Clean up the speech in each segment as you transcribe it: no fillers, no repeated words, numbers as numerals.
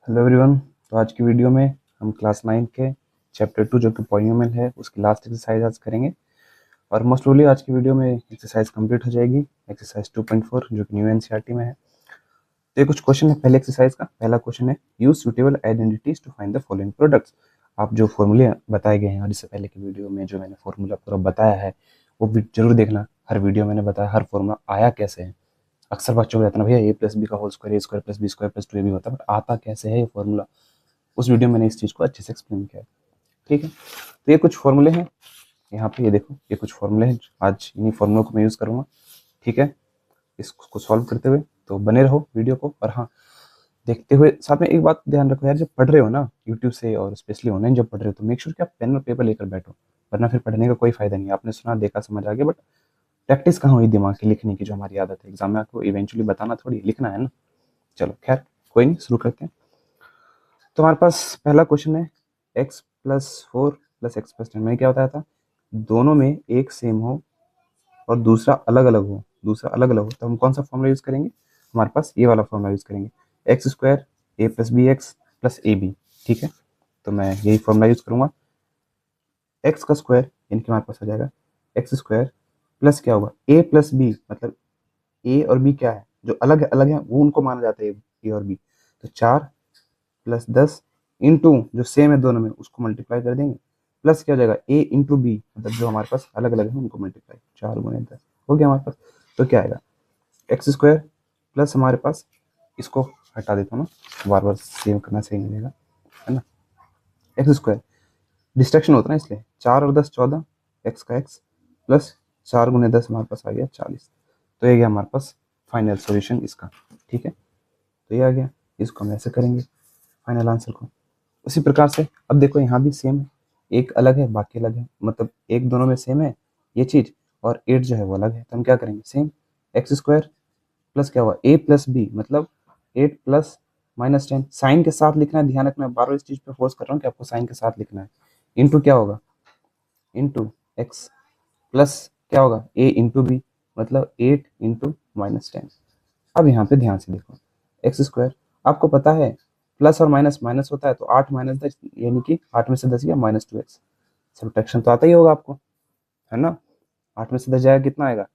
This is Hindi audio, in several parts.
Hello everyone. तो आज की वीडियो में हम क्लास 9 के चैप्टर 2 जो कि पॉलिनोमियल है उसकी लास्ट एक्सरसाइज आज करेंगे। और मोस्ट प्रोबेबली आज की वीडियो में एक्सरसाइज कंप्लीट हो जाएगी, एक्सरसाइज 2.4 जो कि न्यू एनसीईआरटी में है। तो ये कुछ क्वेश्चन है पहले एक्सरसाइज का। पहला क्वेश्चन है, use suitable identities to find the following products. आप जो फॉर्मूले बताए गए हैं और इससे पहले की वीडियो में जो मैंने फॉर्मूला पूरा बताया है वो भी जरूर देखना। हर वीडियो मैंने बताया हर फॉर्मूला आया कैसे है। अक्सर बच्चों को रहता है ना भैया ए प्लस बी का whole square A square plus B square plus 2ab होता है, बट आता कैसे है ये फॉर्मूला। उस वीडियो में मैंने इस चीज़ को अच्छे से एक्सप्लेन किया है। ठीक है, तो ये कुछ फॉर्मूले हैं यहाँ पे, ये देखो ये कुछ फॉर्मूले हैं। आज इन्हीं फॉर्मूलों को मैं यूज़ करूँगा। ठीक है, इसको सॉल्व करते हुए तो बने रहो वीडियो को। और हाँ, देखते हुए साथ में एक बात ध्यान रखो यार, जब पढ़ रहे हो ना यूट्यूब से और स्पेशली ऑनलाइन जब पढ़ रहे हो तो मेक श्योर कि आप पेन और पेपर लेकर बैठो, वरना फिर पढ़ने का कोई फायदा नहीं है। आपने सुना देखा समझ आ गया, बट प्रैक्टिस कहाँ हुई दिमाग की लिखने की जो हमारी आदत है। एग्जाम में आपको इवेंचुअली बताना थोड़ी लिखना है ना। चलो खैर कोई नहीं, शुरू करते हैं। तो हमारे पास पहला क्वेश्चन है, x plus 4 plus x plus 10 में क्या बताया था, दोनों में एक सेम हो और दूसरा अलग अलग हो। दूसरा अलग अलग हो तो हम कौन सा फॉर्मूला यूज करेंगे, हमारे पास ये वाला फॉर्मूला यूज करेंगे, x square a plus b x plus a b. ठीक है, तो मैं यही फॉर्मूला यूज करूंगा। एक्स का स्क्वायर यानी कि हमारे पास आ जाएगा एक्स स्क्वायर प्लस क्या होगा ए प्लस बी, मतलब ए और बी क्या है, जो अलग अलग है वो उनको माना जाता है ए और बी। तो 4 प्लस 10 इंटू जो सेम है दोनों में उसको मल्टीप्लाई कर देंगे, प्लस क्या हो जाएगा ए इंटू बी, मतलब जो हमारे पास अलग अलग है उनको मल्टीप्लाई, 4 गुणे 10 हो गया हमारे पास। तो क्या आएगा एक्स स्क्वायर प्लस हमारे पास, इसको हटा देता हूँ ना, बार बार सेम करना सही नहीं रहेगा, है ना। एक्स स्क्वायर डिस्ट्रैक्शन होता है ना, इसलिए 4 और 10 14, एक्स का एक्स प्लस 4 गुणे 10 हमारे पास आ गया 40। तो ये गया हमारे पास फाइनल सॉल्यूशन इसका। ठीक है, तो ये आ गया, इसको हम ऐसे करेंगे फाइनल आंसर को। उसी प्रकार से अब देखो यहाँ भी सेम है, एक अलग है बाकी अलग है, मतलब एक दोनों में सेम है ये चीज, और 8 जो है वो अलग है। तो हम क्या करेंगे, सेम एक्स स्क्वायर प्लस क्या हुआ ए प्लस बी, मतलब 8 प्लस -10, साइन के साथ लिखना है, ध्यान रखना। बार बार इस चीज पे फोर्स कर रहा हूँ कि आपको साइन के साथ लिखना है। इंटू क्या होगा, इंटू एक्स प्लस क्या होगा ए इंटू बी, मतलब 8 इंटू -10। अब यहाँ पे ध्यान से देखो, एक्स स्क्वायर आपको पता है प्लस और माइनस माइनस होता है, तो 8 माइनस 10 यानी कि 8 में से 10 गया -2x। सब्ट्रैक्शन तो आता ही होगा आपको, है ना। 8 में से 10 जाएगा कितना आएगा,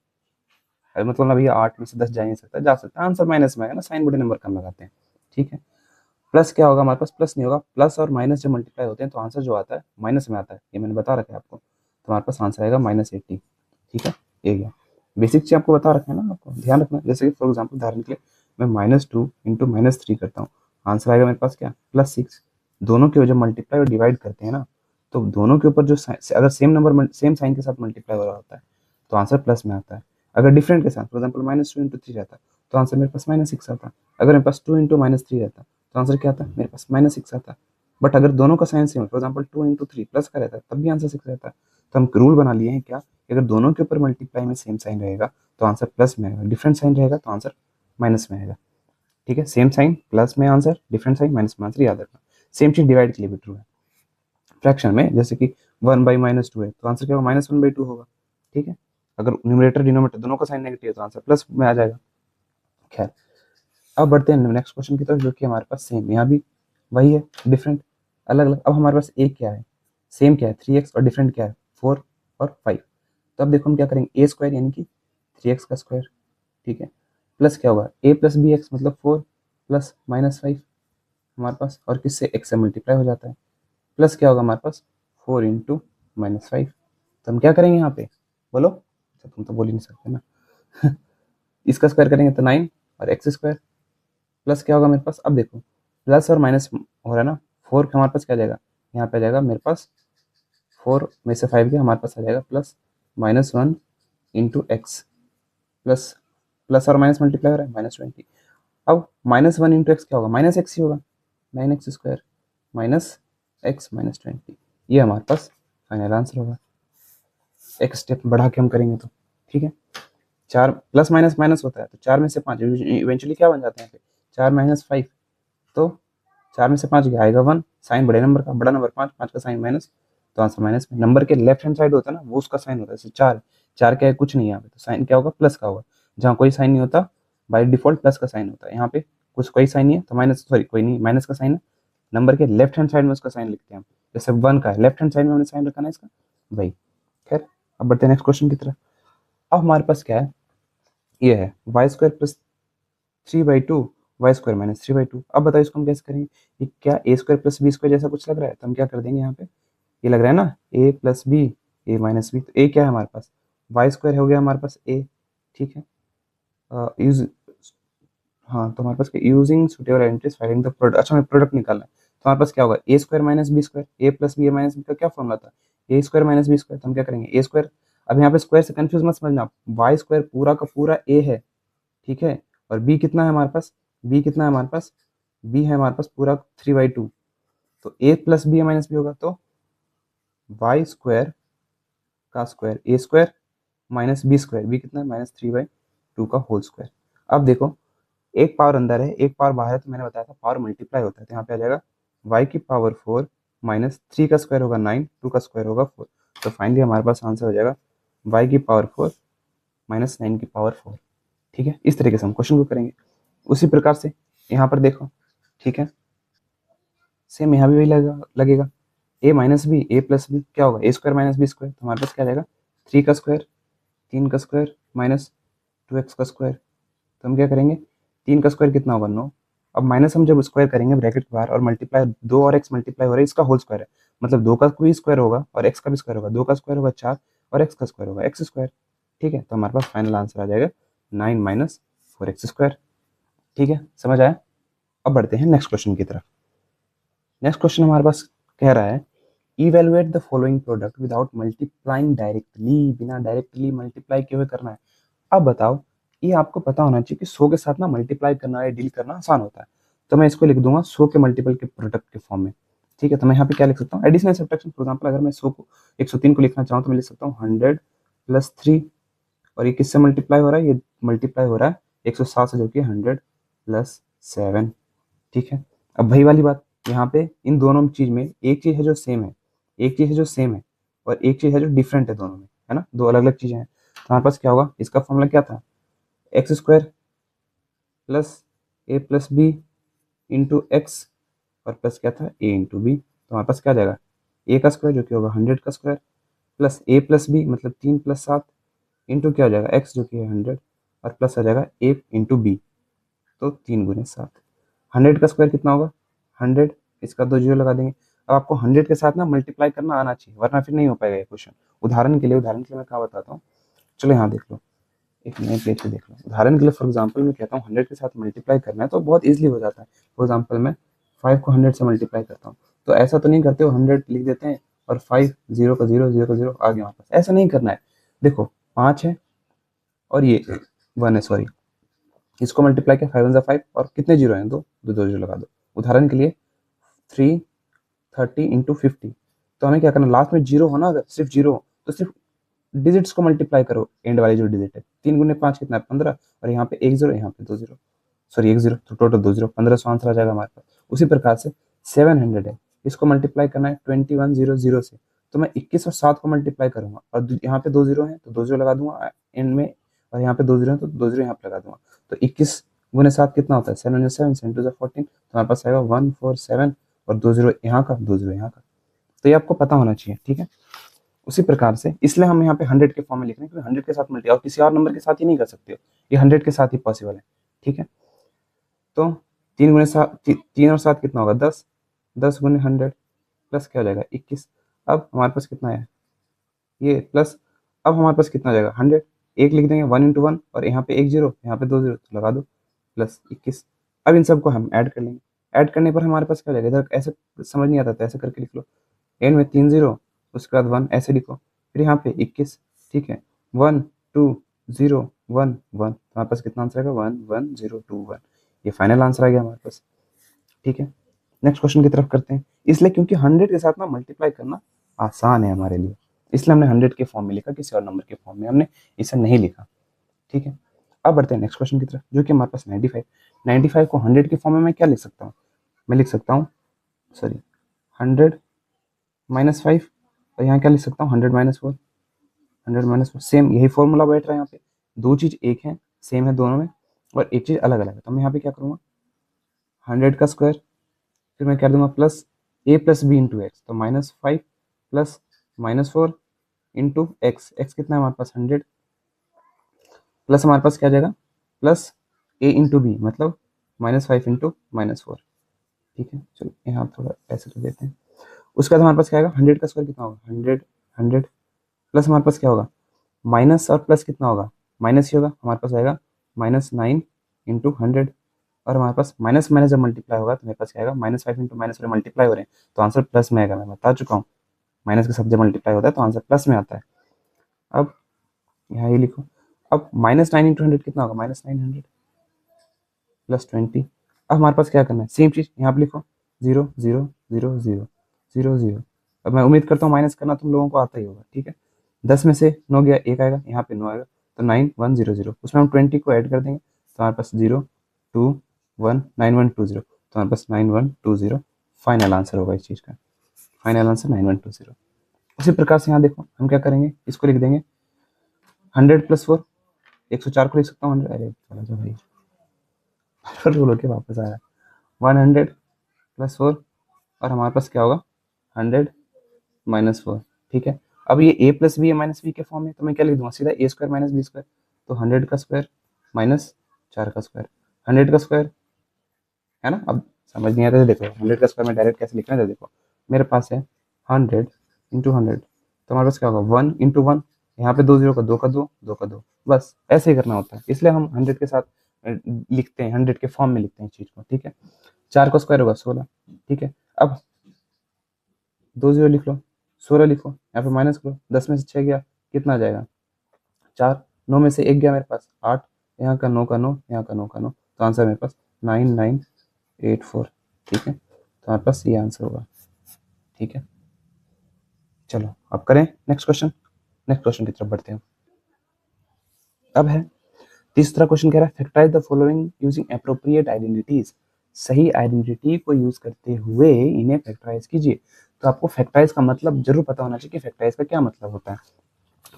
अरे मतलब ना भैया 8 में से 10 जा ही नहीं सकता, जा सकता है, आंसर माइनस में आएगा ना, साइन बड़े नंबर कम लगाते हैं। ठीक है, प्लस क्या होगा हमारे पास, प्लस नहीं होगा, प्लस और माइनस जब मल्टीप्लाई होते हैं तो आंसर जो आता है माइनस में आता है, ये मैंने बता रखा है आपको। तो हमारे पास आंसर आएगा -80। ठीक है, ये गया बेसिक चीज आपको बता रखा है ना, आपको ध्यान रखना। जैसे कि फॉर एग्जाम्पल उदाहरण के लिए मैं -2 इंटू -3 करता हूँ, आंसर आएगा मेरे पास क्या, +6। दोनों के जब मल्टीप्लाई और डिवाइड करते हैं ना, तो दोनों के ऊपर जो अगर सेम नंबर सेम साइन के साथ मल्टीप्लाई हो रहा होता है तो आंसर प्लस में आता है। अगर डिफरेंट के साथ फॉर एग्जाम्पल -2 इंटू 3 रहता तो आंसर मेरे पास -6 आता। अगर मेरे पास 2 इंटू -3 रहता तो आंसर क्या आता, मेरे पास -6 आता। बट अगर दोनों का sign same for example 2 into 3 plus का रहता है तब भी आंसर 6 रहता है। तो हम रूल बना लिए हैं क्या, कि अगर दोनों के ऊपर मल्टीप्लाई में सेम साइन रहेगा तो आंसर प्लस में आएगा, डिफरेंट साइन रहेगा तो आंसर माइनस में आएगा। ठीक है, सेम साइन प्लस में आंसर, डिफरेंट साइन माइनस में आंसर, याद रखना। सेम चीज डिवाइड के लिए भी ट्रू है। फ्रैक्शन में जैसे कि 1/-2 है तो आंसर क्या होगा, -1/2 होगा। ठीक है, अगर न्यूमरेटर डिनोमिनेटर दोनों का साइन नेगेटिव है तो आंसर प्लस में आ जाएगा। खैर, अब बढ़ते हैं नेक्स्ट क्वेश्चन की तरफ, जो कि हमारे पास सेम, यहाँ भी वही है, डिफरेंट अलग अलग। अब हमारे पास एक क्या है, सेम क्या है 3x, और डिफरेंट क्या है 4 और 5। तो अब देखो हम क्या करेंगे, ए स्क्वायर यानी कि 3x का स्क्वायर, ठीक है, प्लस क्या होगा ए प्लस बी एक्स, मतलब 4 प्लस -5 हमारे पास, और किससे एक्स से मल्टीप्लाई हो जाता है, प्लस क्या होगा हमारे पास 4 इंटू -5। तो हम क्या करेंगे यहाँ पे, बोलो, अच्छा तुम तो बोल ही नहीं सकते ना इसका स्क्वायर करेंगे तो 9 और एक्स स्क्वायर प्लस क्या होगा मेरे पास, अब देखो प्लस और माइनस हो रहा है ना, 4 का हमारे पास क्या जाएगा, यहाँ पे आ जाएगा मेरे पास 4 में से 5 गया, हमारे पास आ जाएगा plus -1 into x, plus plus और माइनस मल्टीप्लाई हो रहा है -20। अब -1 इंटू एक्स क्या होगा, -x ही होगा, 9x² माइनस एक्स -20, ये हमारे पास फाइनल आंसर होगा। एक स्टेप बढ़ा के हम करेंगे तो, ठीक है, 4 प्लस माइनस माइनस होता है तो 4 में से 5 इवेंचुअली क्या बन जाते हैं, 4 - 5, तो 4 में से 5 गया आएगा 1, साइन बड़े नंबर का, बड़ा नंबर 5, 5 का साइन माइनस, तो आंसर माइनस में। नंबर के लेफ्ट हैंड साइड होता है ना वो उसका साइन होता है, जैसे 4, 4 क्या है कुछ नहीं, यहाँ पे तो साइन क्या होगा प्लस का होगा, जहाँ कोई साइन नहीं होता बाय डिफॉल्ट प्लस का साइन होता है, यहाँ पे कुछ कोई साइन नहीं है तो माइनस, सॉरी कोई नहीं, माइनस का साइन है, नंबर के लेफ्ट हैंड साइड में उसका साइन लिखते हैं हम। जैसे 1 का लेफ्ट हैंड साइड में हमने साइन रखा ना इसका, वही। खैर, अब बढ़ते हैं नेक्स्ट क्वेश्चन की तरफ। अब हमारे पास क्या है, ये है y square plus 3/2 y square minus 3/2। अब बताओ इसको हम कैसे करेंगे, ये क्या a square plus B square जैसा कुछ लग रहा है, तो हम क्या कर देंगे यहाँ पे, ये लग रहा है ना ए plus B, A minus B, तो ए क्या है हमारे पास, वाई स्क्वायर हो गया हमारे पास ए, ठीक है। यूज हाँ, तो हमारे पास using suitable identities finding the product, अच्छा हमें प्रोडक्ट निकालना है, तो हमारे पास क्या होगा, a square minus B square, a plus B A minus B का क्या फॉर्मूला था, ए स्क्वायर माइनस बी स्क्वायर, तो हम क्या करेंगे ए स्क्वायर, अब यहाँ पे स्क्वायर से कंफ्यूज मत समझना, वाई स्क्वायर पूरा का पूरा ए है, ठीक है, और बी कितना है हमारे पास, बी कितना है हमारे पास, बी है हमारे पास पूरा 3/2, तो A plus B A minus B होगा, तो वाई स्क्वायर का square A square minus B square, B कितना है -3/2 का होल स्क्वायर। अब देखो, एक पावर अंदर है एक पावर बाहर है, तो मैंने बताया था पावर मल्टीप्लाई होता है, तो यहाँ पे आ जाएगा y की पावर 4 माइनस 3 का स्क्वायर होगा 9, 2 का स्क्वायर होगा 4, तो फाइनली हमारे पास आंसर हो जाएगा y की पावर 4 माइनस 9 की पावर 4, ठीक है। इस तरीके से हम क्वेश्चन को करेंगे। उसी प्रकार से यहाँ पर देखो, ठीक है, सेम यहाँ भी वही लगेगा, ए माइनस बी ए प्लस बी क्या होगा, a square minus B square, तो हमारे पास क्या आ जाएगा 3 का स्क्वायर, 3 का स्क्वायर माइनस 2x का स्क्वायर, तो हम क्या करेंगे, 3 का स्क्वायर कितना होगा 9, अब माइनस हम जब स्क्वायर करेंगे ब्रैकेट के बाहर, और मल्टीप्लाई 2 और x मल्टीप्लाई हो रहा है, इसका होल स्क्वायर है, मतलब 2 का भी स्क्वायर होगा और x का भी स्क्वायर होगा, 2 का स्क्वायर होगा 4 और x का स्क्वायर होगा x स्क्वायर, ठीक है, तो हमारे पास फाइनल आंसर आ जाएगा 9 माइनस 4x स्क्वायर, ठीक है, समझ आया। अब बढ़ते हैं नेक्स्ट क्वेश्चन की तरफ। नेक्स्ट क्वेश्चन हमारे पास कह रहा है evaluate the following product without multiplying directly, बिना डायरेक्टली मल्टीप्लाई किए हुए करना है। अब बताओ, ये आपको पता होना चाहिए कि 100 के साथ ना मल्टीप्लाई करना या डील करना आसान होता है, तो मैं इसको लिख दूंगा 100 के मल्टीपल के प्रोडक्ट के फॉर्म में, ठीक है। तो मैं यहाँ पे क्या लिख सकता हूँ, एडिशन सब्ट्रैक्शन, फॉर एग्जांपल अगर मैं 100 को 103 को लिखना चाहूँ तो मैं लिख सकता हूँ 100 प्लस 3, और ये किससे मल्टीप्लाई हो रहा है, ये मल्टीप्लाई हो रहा है 107 से, जो कि 100 प्लस 7, ठीक है। अब वही वाली बात, यहाँ पे इन दोनों चीज में एक चीज है जो सेम है, एक चीज है जो सेम है, और एक चीज है जो डिफरेंट है, दोनों में है ना, दो अलग अलग चीजें हैं, तो हमारे पास क्या होगा, इसका फॉर्मूला क्या था, एक्स स्क्वायर प्लस ए प्लस बी इंटू एक्स, और प्लस क्या था ए इंटू बी, तो हमारे पास क्या आ जाएगा, ए का स्क्वायर जो कि होगा 100 का स्क्वायर, प्लस ए प्लस बी मतलब 3 + 7 इंटू क्या हो जाएगा एक्स जो कि है 100, और प्लस आ जाएगा ए इंटू बी, तो 3 × 7, 100 का स्क्वायर कितना होगा 100, इसका 2 जीरो लगा देंगे। अब आपको 100 के साथ ना मल्टीप्लाई करना आना चाहिए, वरना फिर नहीं हो पाएगा ये क्वेश्चन। उदाहरण के लिए मैं क्या बताता हूँ, चलो यहाँ देख लो, एक नए पेज पे देख लो, उदाहरण के लिए फॉर एग्जांपल मैं कहता हूँ 100 के साथ मल्टीप्लाई करना है तो बहुत इजीली हो जाता है। फॉर एग्जांपल मैं 5 को 100 से मल्टीप्लाई करता हूँ, तो ऐसा तो नहीं करते हो 100 लिख देते हैं और 5 0 का 0 0 का 0 आ गया वापस, ऐसा नहीं करना है। देखो 5 है और ये 1 है, सॉरी, इसको मल्टीप्लाई किया 5 × 5, और कितने जीरो हैं, दो दो दो जीरो लगा दो। उदाहरण के लिए 330 × 50, तो हमें क्या करना, लास्ट में जीरो होना, अगर सिर्फ जीरो हो तो सिर्फ डिजिट्स को मल्टीप्लाई करो, एंड वाली जो डिजिट है, 3 × 5 कितना है 15, और यहाँ पे 1 0 यहाँ पे 2 0, सॉरी 1 0, तो टोटल 2 0, 1500 आंसर आ जाएगा हमारे पास। उसी प्रकार से 700 है, इसको मल्टीप्लाई करना है 2100 से, तो मैं 21 और 7 को मल्टीप्लाई करूंगा, और यहाँ पे 2 0 है तो 2 0 लगा दूंगा एंड में, और यहाँ पे 2 0 है तो 2 0 यहाँ पे लगा दूंगा, तो 21 × 7 कितना होता है 7 × 7 7 2 14, तो हमारे पास आएगा 147, और 2 0 यहाँ का 2 0 यहाँ का, तो ये आपको पता होना चाहिए, ठीक है। उसी प्रकार से इसलिए हम यहाँ पे 100 के फॉर्म में लिख रहे हैं, क्योंकि 100 के साथ मल्टी और किसी और नंबर के साथ ही नहीं कर सकते हो, ये 100 के साथ ही पॉसिबल है, ठीक है। तो 3 और 7 कितना होगा 10, 10 × 100 प्लस क्या हो जाएगा 21, अब हमारे पास कितना है ये प्लस, अब हमारे पास कितना आ जाएगा 100, एक लिख देंगे 1 × 1, और यहाँ पे 1 0 यहाँ पे 2 0 तो लगा दो प्लस 21। अब इन सबको हम ऐड कर लेंगे, ऐड करने पर हमारे पास क्या हो जाएगा, इधर ऐसे समझ नहीं आता तो ऐसे करके लिख लो, एंड में 3 0, उसके बाद 1 ऐसे लिखो, फिर यहाँ पे 21, ठीक है, 1 2 0 1 1, हमारे पास कितना आंसर आएगा 1 1 0 2 1, ये फाइनल आंसर आ गया हमारे पास, ठीक है। नेक्स्ट क्वेश्चन की तरफ करते हैं, इसलिए क्योंकि 100 के साथ ना मल्टीप्लाई करना आसान है हमारे लिए, इसलिए हमने 100 के फॉर्म में लिखा, किसी और नंबर के फॉर्म में हमने इसे नहीं लिखा, ठीक है। अब बढ़ते हैं नेक्स्ट क्वेश्चन की तरफ, जो कि हमारे पास 95 को 100 के फॉर्म में मैं क्या लिख सकता हूँ, मैं लिख सकता हूँ, सॉरी 100 - 5, और यहाँ क्या लिख सकता हूँ 100 - 4, 100 - 4, सेम यही फॉर्मूला बैठ रहा है यहाँ पे, दो चीज एक है, सेम है दोनों में, और एक चीज अलग अलग है, तो मैं यहाँ पे क्या करूँगा 100 का स्क्वायर, फिर मैं क्या दूंगा प्लस ए प्लस बी इंटू एक्स, तो -5 प्लस -4 इंटू एक्स, एक्स कितना है हमारे पास 100, प्लस हमारे पास क्या आ जाएगा प्लस ए इंटू बी मतलब -5 इंटू -4। ठीक है, चलो यहाँ थोड़ा ऐसे कर देते हैं। उसके बाद हमारे पास क्या आएगा 100 का स्क्वायर कितना होगा 100, 100 प्लस हमारे पास क्या होगा माइनस और प्लस कितना होगा माइनस ही होगा, हमारे पास आएगा -9 इंटू 100, और हमारे पास माइनस माइनस जब मल्टीप्लाई होगा तो मेरे पास क्या आएगा -5 इंटू -4 मल्टीप्लाई हो रहे हैं तो आंसर प्लस में आएगा। मैं बता चुका हूँ माइनस के साथ जब मल्टीप्लाई होता है तो आंसर प्लस में आता है। अब यहाँ ये लिखो, अब -9 इंटू 100 कितना होगा -900 प्लस 20। अब हमारे पास क्या करना है सेम चीज़ यहाँ पे लिखो 0 0 0 0 0 0। अब मैं उम्मीद करता हूँ माइनस करना तुम लोगों को आता ही होगा। ठीक है, 10 में से 9 गया, एक आएगा, यहाँ पे 9 आएगा, तो 9100, उसमें हम 20 को ऐड कर देंगे तो हमारे पास 0 2 1 9120, तो हमारे पास 9120 फाइनल आंसर होगा इस चीज़ का, फाइनल आंसर 9120। उसी प्रकार से यहाँ देखो हम क्या करेंगे, इसको लिख देंगे 100 प्लस 4, 104 को लिख सकता हूँ 100, अरे चलो जो भाई बोलो के वापस आया 100 प्लस 4, और हमारे पास क्या होगा 100 -4। ठीक है, अब ये a plus b minus b के फॉर्म में, तो मैं क्या लिख दूंगा सीधा a square minus B square, तो 100 का स्क्वायर माइनस 4 का स्क्वायर, 100 का स्क्वायर है ना। अब समझ नहीं आता है, देखो 100 का स्क्वायर में डायरेक्ट कैसे लिखना है, देखो मेरे पास है 100 इंटू 100, तो हमारे पास क्या होगा 1 इंटू 1, यहाँ पे 2 0 का 2 का 2 2 का 2, बस ऐसे ही करना होता है, इसलिए हम 100 के साथ लिखते हैं, 100 के फॉर्म में लिखते हैं इस चीज़ को। ठीक है, 4 का स्क्वायर होगा 16। ठीक है, अब 2 0 लिख लो, 16 लिखो, यहाँ पे माइनस करो, 10 में से 6 गया कितना आ जाएगा 4, 9 में से 1 गया मेरे पास 8, यहाँ का 9 का 9, यहाँ का 9 का 9, तो आंसर मेरे पास 9984। ठीक है, तो हमारे पास ये आंसर होगा। ठीक है, चलो अब करें नेक्स्ट क्वेश्चन, नेक्स्ट क्वेश्चन की तरफ बढ़ते हैं। अब है तीसरा क्वेश्चन, कह रहा है factorise the following using appropriate identities, सही आइडेंटिटी को यूज करते हुए इन्हें फैक्टराइज कीजिए। तो आपको फैक्टराइज का मतलब जरूर पता होना चाहिए कि फैक्टराइज का क्या मतलब होता है।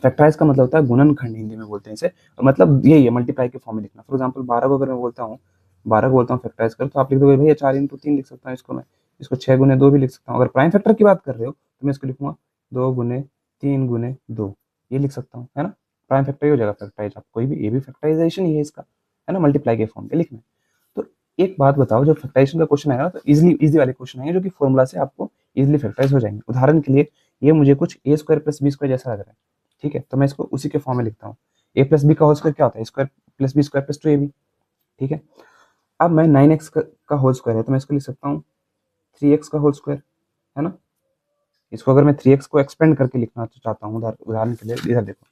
फैक्टराइज का मतलब होता है गुणनखंड, हिंदी में बोलते हैं इसे, और मतलब यही है मल्टीप्लाई के फॉर्म में लिखना। फॉर एग्जाम्पल 12 को अगर मैं बोलता हूँ, 12 को बोलता हूँ फैक्टराइज करो, तो आप लिख दोगे भैया 4 इंटू 3 लिख सकता हूँ इसको मैं, इसको 6 गुने 2 भी लिख सकता हूँ। अगर प्राइम फैक्टर की बात कर रहे हो तो मैं इसको लिखूंगा 2 गुने 3 गुने 2, ये लिख सकता हूँ, है ना। प्राइम फैक्टर ही हो जाएगा फैक्टराइज, आप कोई भी, ये भी फैक्टराइजेशन ही है इसका, है ना, मल्टीप्लाई के फॉर्म पे लिखना है। तो एक बात बताओ, जब फैक्टराइजेशन का क्वेश्चन आएगा तो इजी वाले क्वेश्चन आएंगे जो कि फॉर्मूला से आपको इजिली फैक्टराइज हो जाएंगे। उदाहरण के लिए ये मुझे कुछ ए स्क्वायर प्लस बी स्क्वायर जैसा लग रहा है, ठीक है, तो मैं इसको उसी के फॉर्म में लिखता हूँ। ए प्लस बी का होल स्क्वायर क्या होता है, square plus B square plus 2ab। ठीक है, अब मैं 9x का होल स्क्वायर है तो मैं इसको लिख सकता हूँ 3x का होल स्क्वायर, है ना। इसको अगर मैं 3x को एक्सपेंड करके लिखना चाहता हूँ, उदाहरण के लिए इधर देखो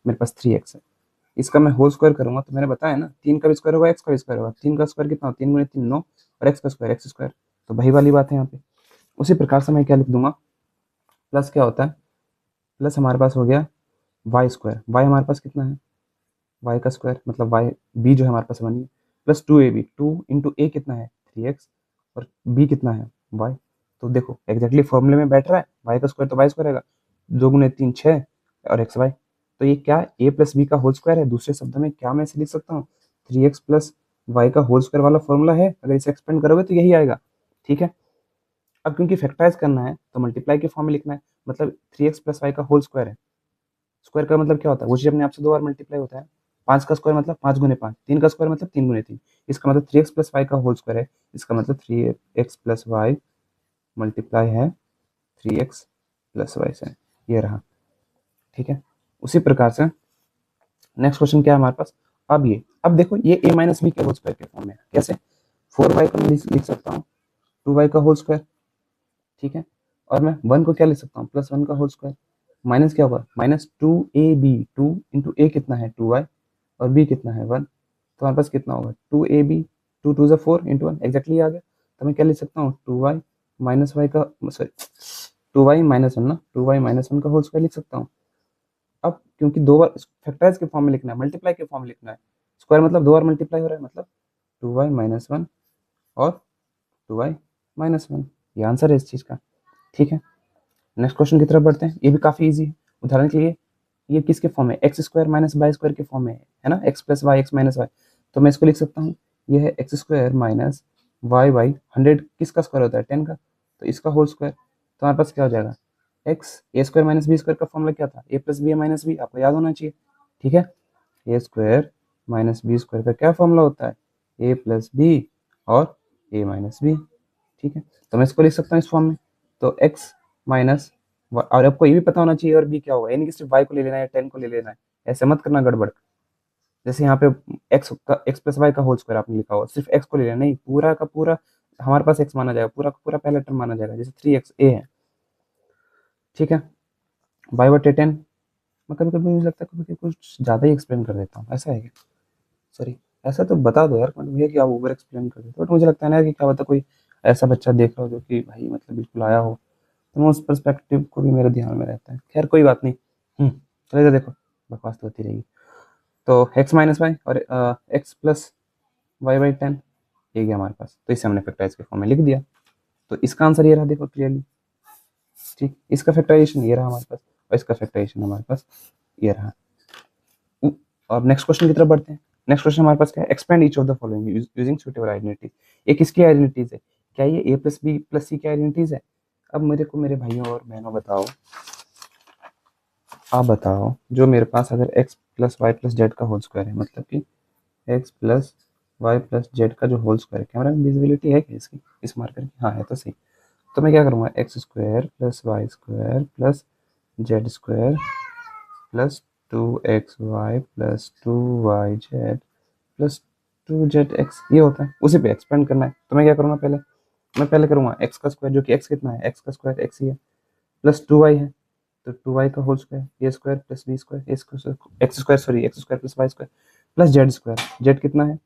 मेरे पास 3x है, इसका मैं होल स्क्वायर करूंगा तो मैंने बताया ना 3 का भी स्क्वायर होगा, x का भी स्क्वायर होगा, 3 का स्क्वायर कितना होगा 3 गुने 3 9, और x का स्क्वायर x स्क्वायर, तो वही वाली बात है यहाँ पे। उसी प्रकार से मैं क्या लिख दूंगा, प्लस क्या होता है, प्लस हमारे पास हो गया वाई स्क्वायर, वाई हमारे पास कितना है y का स्क्वायर, मतलब वाई बी जो है हमारे पास बनी है, प्लस 2ab, 2 इंटू ए कितना है 3x, और b कितना है y। तो देखो एग्जैक्टली फॉर्मूले में बैठ रहा है, y का स्क्वायर तो y स्क्वायर रहेगा, 2 गुने 3 6, और एक्स वाई, तो ये क्या a प्लस बी का होल स्क्वायर है। दूसरे शब्द में क्या मैं इसे लिख सकता हूँ 3x प्लस वाई का होल स्क्वायर वाला फॉर्मूला है, अगर इसे एक्सपेंड करोगे तो यही आएगा। ठीक है, अब क्योंकि फैक्टराइज करना है तो मल्टीप्लाई के फॉर्म में लिखना है, मतलब 3x प्लस वाई का होल स्क्वायर है। स्क्वायर का मतलब क्या होता है, वो चीज अपने आप से 2 बार मल्टीप्लाई होता है। 5 का स्क्वायर मतलब 5 गुने 5, 3 का स्क्वायर मतलब 3 गुने 3, इसका मतलब 3x प्लस वाई का होल स्क्वायर है, इसका मतलब 3x प्लस वाई मल्टीप्लाई है 3x प्लस वाई से, ये रहा। ठीक है, उसी प्रकार से नेक्स्ट क्वेश्चन क्या है हमारे पास, अब देखो ये a माइनस बी के होल स्क्वायर के फॉर्म में है, कैसे 4y को मैं लिख सकता हूँ 2y का होल स्क्वायर। ठीक है, और मैं 1 को क्या लिख सकता हूँ प्लस 1 का होल स्क्वायर, माइनस क्या होगा -2ab, 2 इंटू ए कितना है 2y, और b कितना है 1, तो हमारे पास कितना होगा 2ab, 2 2 4 इंटू 1, एग्जैक्टली आ गया। तो मैं क्या लिख सकता हूँ 2y माइनस वाई का, सॉरी 2y माइनस 1 ना, 2y माइनस 1 का होल स्क्वायर लिख सकता हूँ। अब क्योंकि 2 बार फैक्टराइज के फॉर्म में लिखना है, मल्टीप्लाई के फॉर्म में लिखना है, स्क्वायर मतलब 2 बार मल्टीप्लाई हो रहा है, मतलब 2y माइनस 1 और 2y माइनस 1, ये आंसर है इस चीज़ का। ठीक है, नेक्स्ट क्वेश्चन की तरफ बढ़ते हैं, ये भी काफ़ी इजी है। उदाहरण के लिए ये किसके फॉर्म में, x square minus y square के फॉर्म में है ना, x plus y x minus y, तो मैं इसको लिख सकता हूँ ये है x square minus y by 100 किसका स्क्वायर होता है, 10 का, तो इसका होल स्क्वायर। तो हमारे पास क्या हो जाएगा, एक्स ए स्क्वायर माइनस बी स्क्वायर का फॉर्मूला क्या था, ए प्लस बी माइनस बी, आपको याद होना चाहिए। ठीक है, A square minus B square का क्या फॉर्मूला होता है, ए प्लस बी और ए माइनस बी। ठीक है, तो मैं इसको लिख सकता हूँ इस फॉर्म में। तो एक्स माइनस, और आपको ये भी पता होना चाहिए और बी क्या होगा, यानी कि सिर्फ वाई को ले लेना है या 10 को ले लेना है, ऐसे मत करना गड़बड़। जैसे यहाँ पे एक्स प्लस वाई का होल स्क्वायर आपने लिखा हुआ, सिर्फ एक्स को ले लेना, नहीं पूरा का पूरा हमारे पास एक्स माना जाएगा, पूरा का पूरा पहला टर्म माना जाएगा, जैसे 3x ए है। ठीक है, बाई बटे 10। मैं कभी कभी मुझे लगता है कभी कुछ ज़्यादा ही एक्सप्लेन कर देता हूँ, ऐसा है क्या, सॉरी। ऐसा तो बता दो यार, मतलब ये कि आप ओवर एक्सप्लेन कर देते हो, बट मुझे लगता है ना कि क्या पता कोई ऐसा बच्चा देख रहा हो जो कि भाई मतलब बिल्कुल आया हो, तो मैं उस पर्सपेक्टिव को भी मेरे ध्यान में रहता है। खैर कोई बात नहीं। चलिए तो देखो, बकवास तो होती रहेगी। तो एक्स माइनस वाई और एक्स प्लस वाई बाई 10 ये गया हमारे पास, तो इसे हमने फैक्टराइज के फॉर्म में लिख दिया। तो इसका आंसर ये रहा, देखो क्लियरली। ठीक, इसका फैक्टराइजेशन ये रहा हमारे पास, और इसका फैक्टराइजेशन हमारे पास ये रहा। अब नेक्स्ट क्वेश्चन की तरफ बढ़ते हैं। नेक्स्ट क्वेश्चन हमारे पास क्या है, expand each of the following using suitable identities. ये किसकी आइडेंटिटीज है, क्या ये ए प्लस बी प्लस सी की आइडेंटिटीज है। अब मेरे को मेरे भाइयों और बहनों बताओ, आप बताओ, जो मेरे पास अगर x plus y plus z का होल स्क्वायर है, मतलब कि x plus y plus z का जो होल स्क्वायर है, कैमरा में विजिबिलिटी है क्या इसकी, इस मार्कर की, हाँ है तो सही। तो मैं क्या करूँगा, x square plus Y square plus Z square plus 2xy plus 2yz plus 2zx, ये होता है, उसी पे एक्सपेंड करना है। तो मैं क्या करूँगा, मैं पहले करूँगा एक्स का स्क्वायर, जो कि एक्स कितना है, एक्स का स्क्वायर एक्स ही है, प्लस 2y है, तो 2y का whole square, A square plus B square, X square sorry X square plus Y square plus Z square, Z कितना है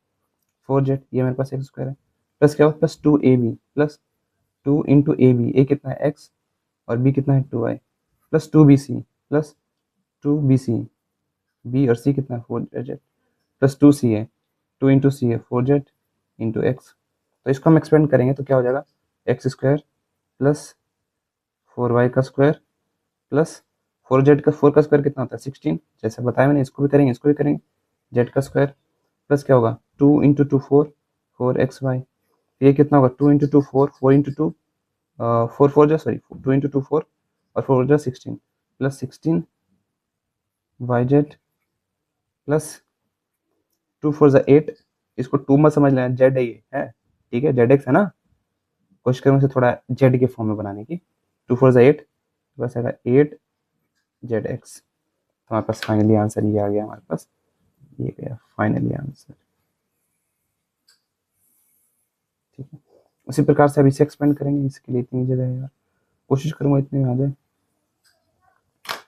4z, ये मेरे पास एक्स स्क्वायर है, प्लस क्या हुआ plus 2ab plus 2 into A कितना है एक्स और बी कितना है 2y plus 2bc plus 2bc, B और सी कितना है 4z प्लस 2c है, 2 इंटू सी है 4z इंटू एक्स। तो इसको हम एक्सपेंड करेंगे तो क्या हो जाएगा, एक्स स्क्वायर प्लस 4y का स्क्वायर प्लस 4z का, 4 का स्क्वायर कितना होता है 16, जैसे बताया मैंने, इसको भी करेंगे इसको भी करेंगे, जेड का स्क्वायर प्लस क्या होगा 2 इंटू 2 4, 4xy, ये कितना होगा 2 इंटू 2 4, 4 इंटू 2 4 4 जा सॉरी 2 इंटू 2 4 और 4 जा 16 प्लस 16 yz प्लस 2 4 जा 8, इसको 2 मत समझ लेना, जेड है ये है, ठीक है, जेड एक्स है ना, कोशिश करूँ इसे थोड़ा जेड के फॉर्म में बनाने की। 2 4 जा 8, बस आएगा 8zx। तो हमारे पास फाइनली आंसर ये आ गया, हमारे पास ये गया फाइनली आंसर। ठीक है, उसी प्रकार से अब इसे एक्सपेंड करेंगे, इसके लिए इतनी जगह है यार, कोशिश करूंगा इतने में आ जाए,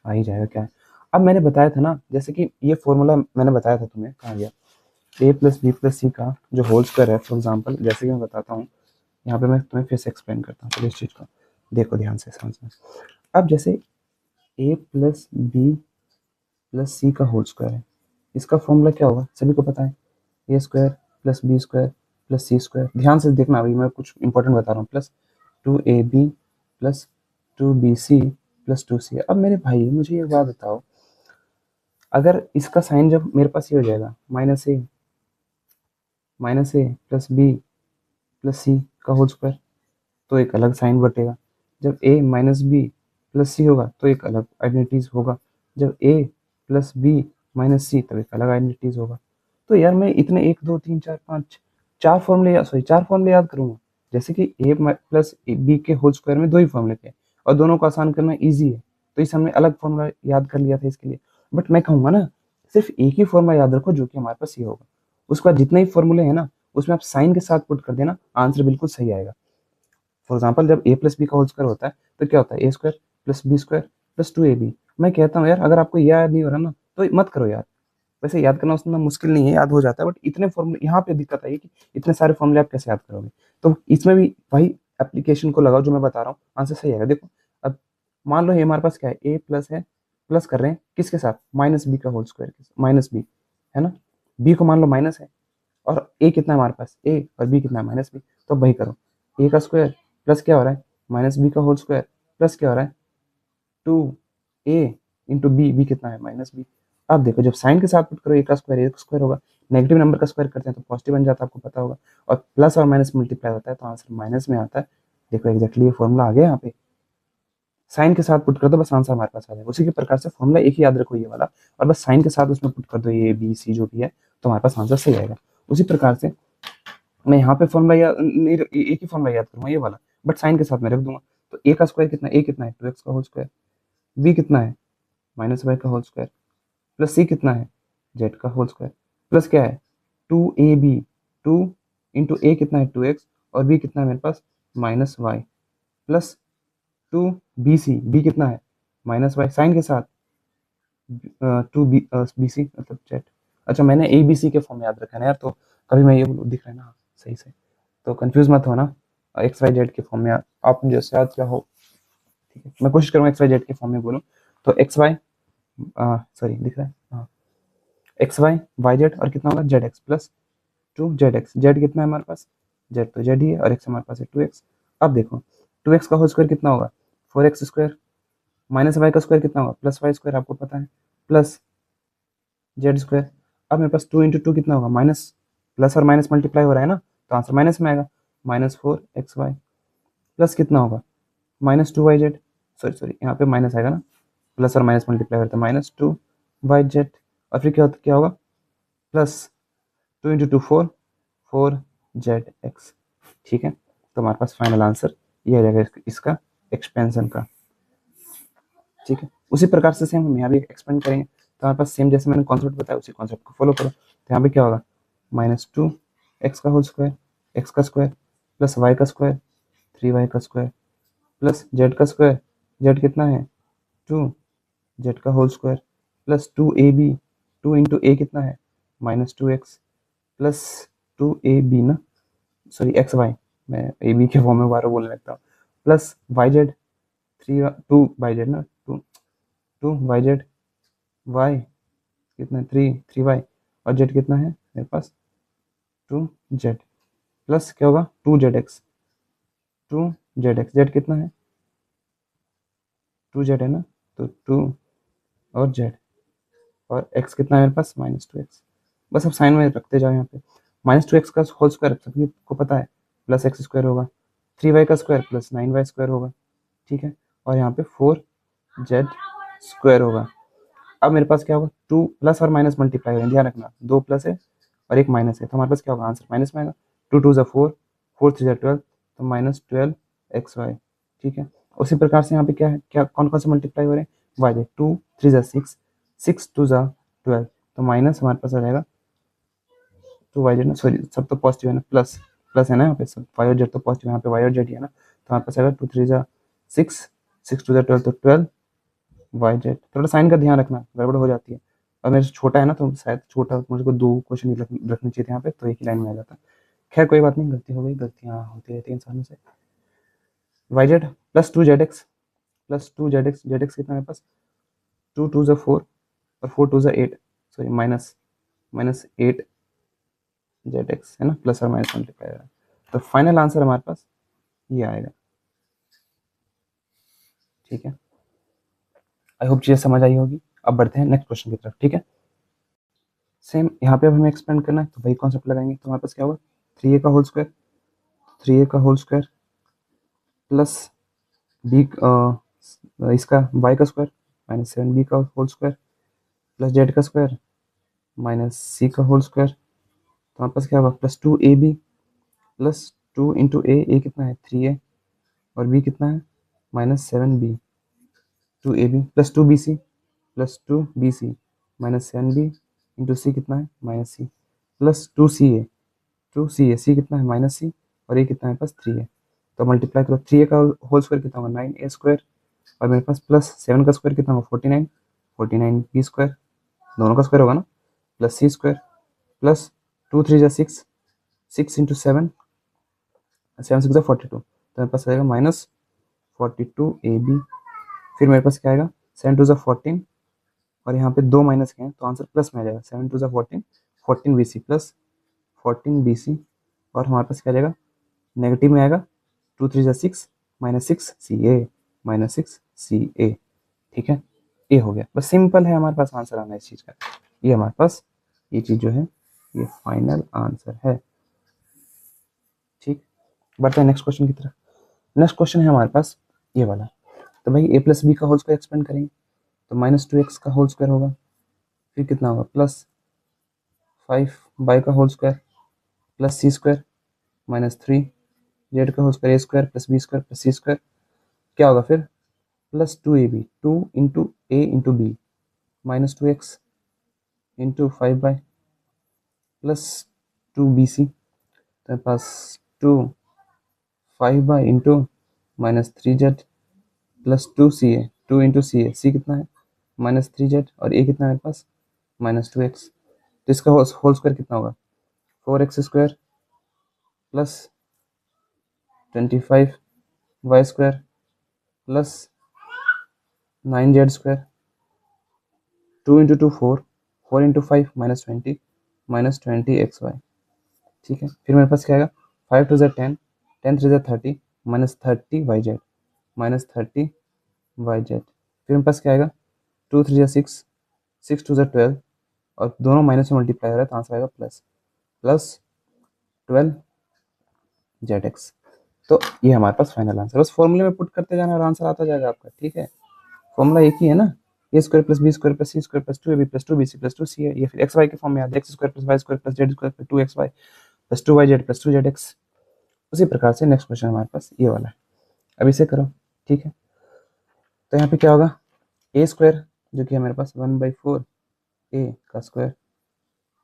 आ ही जाएगा क्या है। अब मैंने बताया था ना, जैसे कि ये फॉर्मूला मैंने बताया था तुम्हें, कहाँ गया, ए प्लस बी प्लस सी का जो होल स्क्वायर है, फॉर एग्जाम्पल जैसे कि मैं बताता हूँ, यहाँ पे मैं तुम्हें फिर से एक्सप्लेन करता हूँ, चलिए इस चीज़ को देखो ध्यान से समझना। अब जैसे ए प्लस बी प्लस सी का होल स्क्वायर है, इसका फॉर्मूला क्या होगा, सभी को पता है, A square plus B square plus C square, ध्यान से देखना अभी मैं कुछ इंपॉर्टेंट बता रहा हूँ, plus 2ab plus 2bc plus 2c। अब मेरे भाई मुझे ये बात बताओ, अगर इसका साइन जब मेरे पास ये हो जाएगा माइनस ए प्लस बी प्लस सी का होल स्क्वायर, तो एक अलग साइन बटेगा, जब ए माइनस बी प्लस सी होगा तो एक अलग आइडेंटिटीज होगा, जब ए प्लस बी माइनस सी तब एक अलग आइडेंटिटीज होगा। तो यार मैं इतने 1 2 3 4 5 चार फॉर्मूले याद करूंगा, जैसे कि ए प्लस बी के होल स्क्वायर में 2 ही फॉर्मूले थे और दोनों को आसान करना ईजी है, तो इसे हमने अलग फॉर्मूला याद कर लिया था इसके लिए। बट मैं कहूँगा ना, सिर्फ एक ही फॉर्मूला याद रखो जो कि हमारे पास ये होगा, उसके बाद जितने ही फॉर्मूले हैं ना उसमें आप साइन के साथ पुट कर देना, आंसर बिल्कुल सही आएगा। फॉर एग्जाम्पल जब ए प्लस बी का होल स्क्वायर होता है तो क्या होता है, A square plus B square plus 2ab। मैं कहता हूँ यार, अगर आपको याद नहीं हो रहा ना तो मत करो यार, वैसे याद करना उतना मुश्किल नहीं है, याद हो जाता है, बट इतने फॉर्मूले यहाँ पे दिक्कत आई कि इतने सारे फॉर्मूले आप कैसे याद करोगे। तो इसमें भी वही एप्लीकेशन को लगाओ जो मैं बता रहा हूँ, आंसर सही आएगा। देखो अब मान लो ये हमारे पास क्या है, ए प्लस है, प्लस कर रहे हैं किसके साथ, माइनस बी का होल स्क्वायर के साथ, माइनस बी है ना, बी को मान लो माइनस है, और ए कितना है हमारे पास ए और बी कितना है माइनस बी, तो वही करो, ए का स्क्वायर प्लस क्या हो रहा है माइनस बी का होल स्क्वायर प्लस क्या हो रहा है 2a इंटू बी, बी कितना है माइनस बी। अब देखो जब साइन के साथ पुट करो, ए का स्क्वायर होगा, नेगेटिव नंबर का स्क्वायर करते हैं तो पॉजिटिव बन जाता है, आपको पता होगा, और प्लस और माइनस मल्टीप्लाई होता है तो आंसर माइनस में आता है। देखो एग्जैक्टली ये फॉर्मूला आ गया यहाँ पे, साइन के साथ पुट कर दो, बस आंसर हमारे पास आ जाएगा। उसी के प्रकार से फॉर्मूला एक ही याद रखो ये वाला, और बस साइन के साथ उसमें पुट कर दो ए बी सी जो भी है, तो हमारे पास आंसर सही आएगा। उसी प्रकार से मैं यहाँ पे फॉर्मूला याद नहीं, एक ही फॉर्मूला याद करूंगा ये वाला, बट साइन के साथ मैं रख दूंगा। तो ए का स्क्वायर कितना, ए कितना है 2x का होल स्क्वायर, बी कितना है -y का होल स्क्वायर, प्लस सी कितना है z का होल स्क्वायर, प्लस क्या है 2ab, 2 इंटू ए कितना है 2x, और बी कितना है मेरे पास -y, प्लस 2bc, बी कितना है -y साइन के साथ 2bc मतलब z। अच्छा मैंने ए बी सी के फॉर्म याद रखा है ना यार, तो कभी मैं ये दिख रहा है ना सही से, तो कंफ्यूज मत होना, एक्स वाई जेड के फॉर्म में आप जैसे याद क्या हो, ठीक है मैं कोशिश करूँगा एक्स वाई जेड के फॉर्म में बोलूँ। तो एक्स वाई, सॉरी दिख रहा है, हाँ एक्स वाई वाई जेड, और कितना होगा Z x plus 2zx, Z कितना है हमारे पास, जेड तो जेड ही है, और एक्स हमारे पास है 2x। अब देखो 2x का होल स्क्वायर कितना होगा 4x स्क्वायर, माइनस वाई का स्क्वायर कितना होगा प्लस वाई स्क्वायर, आपको पता है, प्लस जेड स्क्वायर। अब मेरे पास 2 इंटू 2 कितना होगा माइनस, प्लस और माइनस मल्टीप्लाई हो रहा है ना, तो आंसर माइनस में आएगा, -4xy, प्लस कितना होगा -2yz, सॉरी सॉरी यहाँ पे माइनस आएगा ना, प्लस और माइनस मल्टीप्लाई होता है -2yz, और फिर क्या होगा प्लस 2 इंटू 2 4, 4zx। ठीक है, तो हमारे पास फाइनल आंसर ये आ जाएगा इसका एक्सपेंशन का। ठीक है, उसी प्रकार से सेम हम यहाँ भी एक्सपेंड करेंगे, तो हमारे पास सेम जैसे मैंने कॉन्सेप्ट बताया उसी कॉन्सेप्ट को फॉलो करो। तो यहाँ पे क्या होगा -2x का होल स्क्वायर, x का स्क्वायर, प्लस y का स्क्वायर 3y का स्क्वायर, प्लस z का स्क्वायर, z कितना है 2, z का whole square, plus 2ab, 2 into A कितना है -2x, प्लस 2ab ना, सॉरी एक्स वाई, मैं ए बी के फॉर्म में बार बोलने लगता हूँ, plus y z 2 y z ना, 2 2 वाई जेड, वाई कितना है 3 और जेड कितना है मेरे पास 2z, प्लस क्या होगा 2zx, 2zx, जेड कितना है 2z है ना, तो 2 और z, और x कितना है मेरे पास -2x। बस अब साइन में रखते जाओ, यहाँ पे -2x का होल स्क्वायर सभी को पता है, प्लस एक्स स्क्वायर होगा, 3y का स्क्वायर प्लस 9y स्क्वायर होगा, ठीक है, और यहाँ पे 4z स्क्वायर होगा। अब मेरे पास क्या होगा 2 प्लस और माइनस मल्टीप्लाई होगा, ध्यान रखना 2 प्लस है और एक माइनस है, तो हमारे पास क्या होगा आंसर माइनस में आएगा, 2 2 4, 4 3 12, तो -12xy। ठीक है, उसी प्रकार से यहाँ पे क्या है, क्या कौन कौन से मल्टीप्लाई हो रहे हैं वाई जेड, 2 3 6, 6 2 12, तो माइनस हमारे पास आ जाएगा 2yz ना, सॉरी सब तो पॉजिटिव है ना, प्लस प्लस है ना यहाँ पे, सब वाई और जेड तो पॉजिटिव है, यहाँ पे वाई और जेड ही है ना, तो हमारे पास आएगा 2 3 6, 6 2 12, तो 12 वाई जेड। थोड़ा साइन का ध्यान रखना, गड़बड़ हो जाती है, और मेरे से छोटा है ना तो शायद छोटा मुझे को 2 क्वेश्चन रखने चाहिए थे यहाँ पे, तो एक ही लाइन में आ जाता। खैर कोई बात नहीं, गलती हो गई, गलतियाँ होती रहती हैं इंसानों से। Y z plus 2zx, plus 2zx, z x कितना है मेरे पास 2 2 4, और 4 2 8, सॉरी -8 जेड एक्स है ना, प्लस और माइनस मल्टीप्लाई है, तो फाइनल आंसर हमारे पास ये आएगा। ठीक है, आई होप चीज़ें समझ आई होगी। अब बढ़ते हैं नेक्स्ट क्वेश्चन की तरफ। ठीक है, सेम यहाँ पे अब हमें एक्सपेंड करना है, तो वही कॉन्सेप्ट लगाएंगे, तो हमारे पास क्या होगा 3a का होल स्क्वायर, 3a का होल स्क्वायर प्लस बी, इसका y का स्क्वायर -7b का होल स्क्वायर, प्लस z का स्क्वायर -c का होल स्क्वायर, तो हमारे पास क्या होगा +2ab, प्लस 2 इंटू ए कितना है 3a, और b कितना है -7b, 2ab plus 2bc, plus 2bc -7b into c कितना है -c, plus 2ca, 2ca, c कितना है -c, और a कितना है पास 3a, तो मल्टीप्लाई करो 3a का होल स्क्वायर कितना होगा 9a स्क्वायर, और मेरे पास प्लस 7 का स्क्वायर कितना होगा 49, 49b स्क्वायर, दोनों का स्क्वायर होगा ना, प्लस c स्क्वायर, प्लस 2 3 जा 6, 6 इंटू 7, 7 6 42, तो मेरे पास आएगा -42ab, फिर मेरे पास क्या आएगा 7 2 14, और यहाँ पे 2 माइनस के हैं तो आंसर प्लस में आ जाएगा, 7 2 14, 14bc प्लस 14bc, और हमारे पास क्या आ जाएगा नेगेटिव में आएगा 2 3 6, -6ca, -6ca। ठीक है, ये हो गया, बस सिंपल है, हमारे पास आंसर आना है इस चीज़ का, ये हमारे पास ये चीज़ जो है ये फाइनल आंसर है। ठीक, बढ़ते हैं नेक्स्ट क्वेश्चन की तरफ। नेक्स्ट क्वेश्चन है हमारे पास ये वाला। तो भाई ए प्लस बी का होल स्क्वायर एक्सपेंड करेंगे तो -2x का होल स्क्वायर होगा, फिर कितना होगा +5y का होल स्क्वायर प्लस सी स्क्वायर -3 जेड का whole square A square plus B square plus C square, क्या होगा फिर +2ab 2 × a × b -2x × 5y plus 2bc, तो मेरे पास 5y × -3z plus 2ca 2 × ca, c कितना है -3z और a कितना है मेरे पास -2x, तो इसका होल स्क्वायर कितना होगा 4x² plus 25y square plus 9z², 2 × 2 4, 4 × 5 -20 -20xy। ठीक है, फिर मेरे पास क्या आएगा 5 2 10, 10 3 30 -30yz -30yz, फिर मेरे पास क्या आएगा 2 3 6, 6 2 12 और दोनों माइनस में मल्टीप्लाई हो रहा है तो आंसर आएगा +12zx। तो ये हमारे पास फाइनल आंसर, बस फॉर्मूले में पुट करते जाना और आंसर आता जाएगा आपका। ठीक है, फॉर्मूला एक ही है ना, A square plus B square plus C square plus 2ab plus 2bc plus 2c है, ये फिर एक्स वाई के फॉर्म में आता है x square plus Y square plus Z square plus 2xy plus 2yz plus 2zx। उसी प्रकार से नेक्स्ट क्वेश्चन हमारे पास ये वाला है, अब इसे करो। ठीक है, तो यहाँ पे क्या होगा ए स्क्वायर जो कि है मेरे पास 1/4 a का square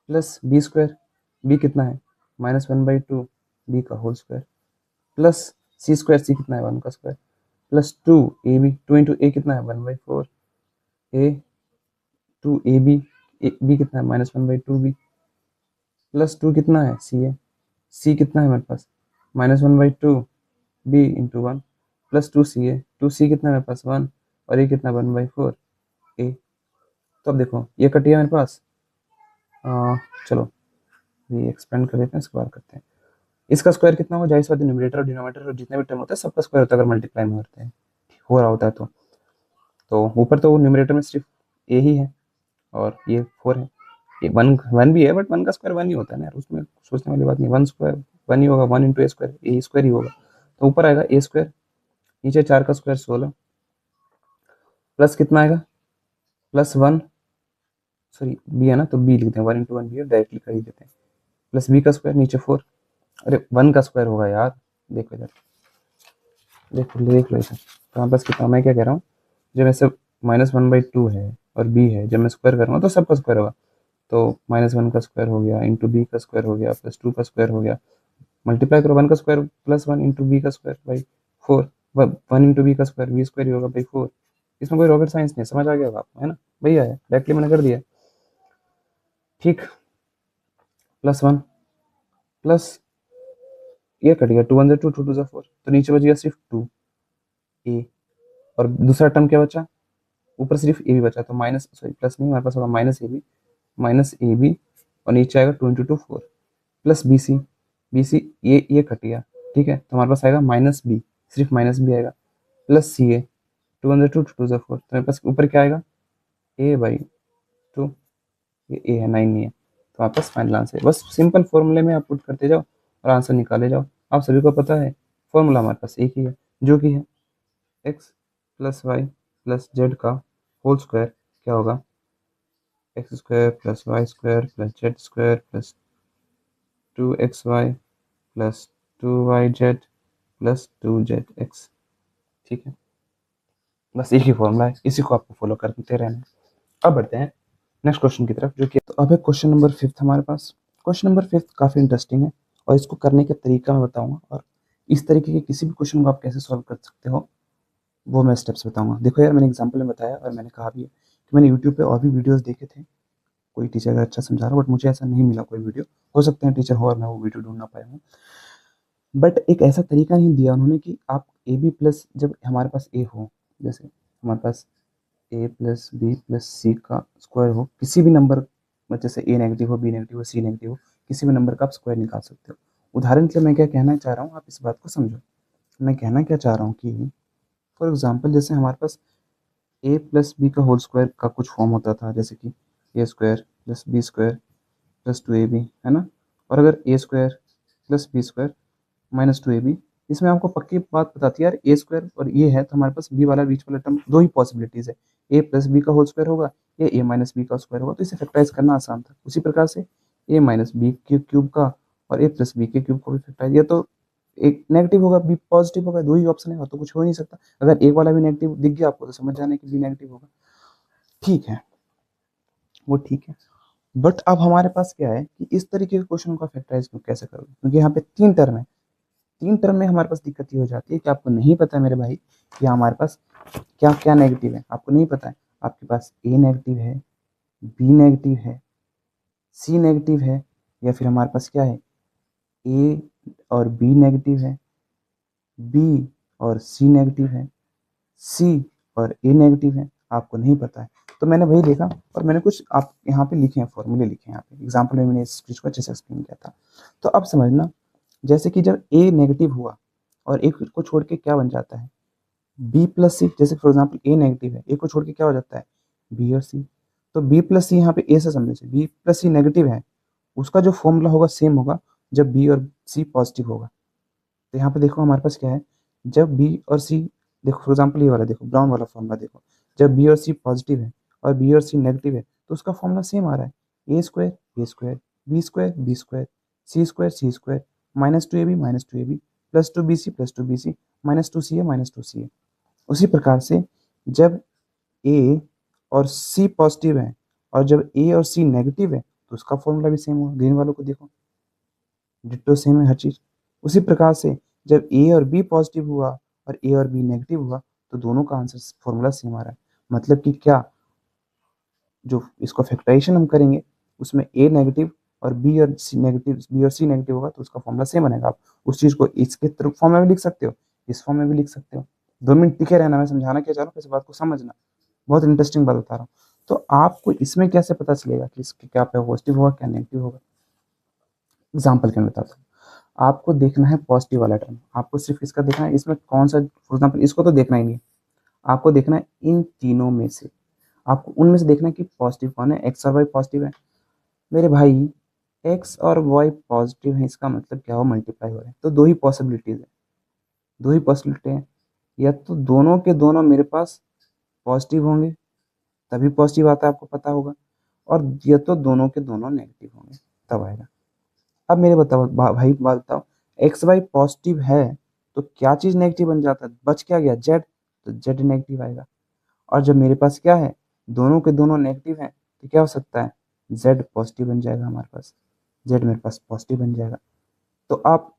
plus B square, B कितना है -1/2 b का होल स्क्वायर प्लस सी स्क्वायर, सी कितना है 1 का स्क्वायर प्लस 2ab 2 × a कितना है 1/4 a 2ab, b कितना है -1/2b प्लस 2 कितना है सी है, सी कितना है मेरे पास -1/2 b × 1 प्लस 2c है, 2c कितना है मेरे पास 1 और ये कितना 1/4 a। तो अब देखो ये कटिया मेरे पास, चलो ये एक्सपेंड कर देते हैं, इसके बाद करते हैं। इसका स्क्वायर कितना होगा, जाहिर सी बात है न्यूमरेटर और डिनोमिनेटर और जितने भी टर्म होता है सबका स्क्वायर होता है अगर मल्टीप्लाई में होते हैं हो रहा होता है तो ऊपर तो न्यूमरेटर में सिर्फ ए ही है और ये 4 है, ये 1 भी है बट 1 का स्क्वायर 1 ही होता है ना यार, उसमें सोचने वाली बात नहीं, 1 स्क्वायर 1 ही होगा, 1 × a स्क्वायर ए स्क्वायर ही होगा, तो ऊपर आएगा a स्क्वायर, नीचे 4 का स्क्वायर 16 प्लस कितना आएगा +1, सॉरी बी है ना तो बी लिखते हैं 1 × 1 बी डायरेक्टली कर ही देते हैं, प्लस बी का स्क्वायर नीचे 4, अरे 1 का स्क्वायर होगा यार, देखो इधर देख लो इधर, तो यहाँ पास कितना, मैं क्या कह रहा हूँ जब ऐसे -1/2 है और b है, जब मैं स्क्वायर करूँगा तो सबका स्क्वायर होगा, तो -1 का स्क्वायर हो गया इंटू बी का स्क्वायर हो गया प्लस 2 का स्क्वायर हो गया, मल्टीप्लाई करो 1 का स्क्वायर प्लस 1 × बी का स्क्वायर बाई 4, 1 × बी का स्क्वायर बी स्क्वायर ही होगा बाई 4, इसमें कोई रॉकेट साइंस नहीं, समझ आ गया होगा आपको है ना, भैया है डायरेक्टली मैंने कर दिया। ठीक, +1 प्लस ये कट गया 2 1 2 2 2 4, तो नीचे बच गया सिर्फ 2 ए और दूसरा टर्म क्या बचा, ऊपर सिर्फ ए बी बचा, तो माइनस सॉरी प्लस नहीं, हमारे पास होगा -ab और नीचे आएगा 2 × 2 4 प्लस bc ये कट गया। ठीक है, तो हमारे पास आएगा -b, सिर्फ -b आएगा प्लस ca 2 1 2 2 4, तो मेरे पास ऊपर क्या आएगा a/2, ये a है 9 नहीं है, तो आपका फाइनल आंसर है। बस सिंपल फॉर्मूले में आप पुट करते जाओ और आंसर निकाले जाओ, आप सभी को पता है फॉर्मूला हमारे पास एक ही है जो कि है x plus y plus z का होल स्क्वायर क्या होगा x square plus Y square plus Z square plus 2xy plus 2yz plus 2zx। ठीक है, बस एक ही फॉर्मूला है, इसी को आपको फॉलो करते रहना है। अब बढ़ते हैं नेक्स्ट क्वेश्चन की तरफ, जो कि तो अब है क्वेश्चन नंबर 5 हमारे पास। क्वेश्चन नंबर 5 काफ़ी इंटरेस्टिंग है और इसको करने का तरीका मैं बताऊंगा, और इस तरीके के किसी भी क्वेश्चन को आप कैसे सॉल्व कर सकते हो वो मैं स्टेप्स बताऊंगा। देखो यार, मैंने एग्जाम्पल में बताया और मैंने कहा भी है कि मैंने यूट्यूब पे और भी वीडियोस देखे थे, कोई टीचर अगर अच्छा समझा रहा, बट मुझे ऐसा नहीं मिला कोई वीडियो, हो सकता है टीचर हो और मैं वो वीडियो ढूंढ ना पाया हूँ, बट एक ऐसा तरीका नहीं दिया उन्होंने कि आप ए बी प्लस, जब हमारे पास ए हो, जैसे हमारे पास ए प्लस बी प्लस सी का स्क्वायर हो, किसी भी नंबर में, जैसे ए नेगेटिव हो बी नेगेटिव हो सी नेगेटिव हो, किसी भी नंबर का आप स्क्वायर निकाल सकते हो। उदाहरण के लिए मैं क्या कहना चाह रहा हूँ, आप इस बात को समझो। मैं कहना क्या चाह रहा हूँ कि फॉर एग्जाम्पल जैसे हमारे पास ए प्लस बी का होल स्क्वायर का कुछ फॉर्म होता था, जैसे कि A square plus B square plus 2ab है ना। और अगर A square plus B square minus 2ab, इसमें आपको पक्की बात बताती है यार, ए स्क्वायर और ये है तो हमारे पास बी वाला बीच वाला टर्म दो ही पॉसिबिलिटीज है, ए प्लस बी का होल स्क्वायर होगा या ए माइनस बी का स्क्वायर होगा, तो इसे फैक्टराइज करना आसान था। उसी प्रकार से ए माइनस बी के क्यूब का और ए प्लस बी के क्यूब को भी फैक्टराइज, या तो एक नेगेटिव होगा बी पॉजिटिव होगा, दो ही ऑप्शन है और तो कुछ हो नहीं सकता। अगर एक वाला भी नेगेटिव दिख गया आपको तो समझ जाना कि बी नेगेटिव होगा। ठीक है, वो ठीक है। बट अब हमारे पास क्या है कि इस तरीके के क्वेश्चन का फैक्टराइज कैसे करोगे, क्योंकि यहाँ पे तीन टर्म है, तीन टर्म में हमारे पास दिक्कत ये हो जाती है कि आपको नहीं पता है मेरे भाई कि हमारे पास क्या क्या नेगेटिव है, आपको नहीं पता है। आपके पास ए नेगेटिव है, बी नेगेटिव है, सी नेगेटिव है, या फिर हमारे पास क्या है, ए और बी नेगेटिव है, बी और सी नेगेटिव है, सी और ए नेगेटिव है, आपको नहीं पता है। तो मैंने वही देखा और मैंने कुछ आप यहाँ पे लिखे हैं, फॉर्मूले लिखे हैं यहाँ पे, एग्जाम्पल में मैंने इस चीज़ को अच्छे से एक्सप्लेन किया था। तो अब समझना, जैसे कि जब ए नेगेटिव हुआ और एक को छोड़ के क्या बन जाता है, बी प्लस सी। जैसे फॉर एग्जाम्पल ए नेगेटिव है, ए को छोड़ के क्या हो जाता है, बी और सी। तो बी प्लस सी यहाँ पे ए से समझे, बी प्लस सी नेगेटिव है, उसका जो फॉर्मूला होगा सेम होगा जब बी और सी पॉजिटिव होगा। तो यहाँ पे देखो हमारे पास क्या है, जब बी और सी, देखो फॉर एग्जाम्पल ये वाला देखो, ब्राउन वाला फॉर्मूला देखो, जब बी और सी पॉजिटिव है और बी और सी नेगेटिव है तो उसका फॉर्मूला सेम आ रहा है, A square B square C square minus two A B plus two B C minus two C है। उसी प्रकार से जब ए और सी पॉजिटिव है और जब ए और सी नेगेटिव है तो उसका फॉर्मूला भी सेम होगा। ग्रीन वालों को देखो, डिट्टो सेम है हर चीज। उसी प्रकार से जब ए और बी पॉजिटिव हुआ और ए और बी नेगेटिव हुआ तो दोनों का आंसर फॉर्मूला सेम आ रहा है। मतलब कि क्या, जो इसको फैक्टराइजेशन हम करेंगे उसमें ए नेगेटिव और बी और सी नेगेटिव होगा तो उसका फॉर्मूला सेम बनेगा। आप उस चीज को इसके फॉर्म में भी लिख सकते हो, इस फॉर्म में भी लिख सकते हो। 2 मिनट टिके रहना, मैं समझाना क्या चाह रहा हूँ, इस बात को समझना, बहुत इंटरेस्टिंग बात बता रहा हूँ। तो आपको इसमें कैसे पता चलेगा कि इसके क्या पॉजिटिव होगा क्या नेगेटिव होगा, एग्जाम्पल के मैं बताता हूँ। आपको देखना है पॉजिटिव वाला टर्म, आपको सिर्फ इसका देखना है, इसमें कौन सा, फॉर एग्जाम्पल इसको तो देखना ही नहीं, आपको देखना है इन तीनों में से, आपको उनमें से देखना है कि पॉजिटिव कौन है। एक्स और वाई पॉजिटिव है मेरे भाई, एक्स और वाई पॉजिटिव है, इसका मतलब क्या हो, मल्टीप्लाई हो रहे हैं। तो दो ही पॉसिबिलिटीज है, दो ही पॉसिबिलिटी है, या तो दोनों के दोनों मेरे पास पॉजिटिव होंगे तभी पॉजिटिव आता है, आपको पता होगा, और या तो दोनों के दोनों नेगेटिव होंगे तब आएगा। अब मेरे बताओ भाई बात बताओ, एक्स वाई पॉजिटिव है तो क्या चीज नेगेटिव बन जाता है, बच क्या गया, जेड, तो जेड नेगेटिव आएगा। और जब मेरे पास क्या है, दोनों के दोनों नेगेटिव हैं तो क्या हो सकता है, जेड पॉजिटिव बन जाएगा हमारे पास, जेड मेरे पास पॉजिटिव बन जाएगा। तो आप,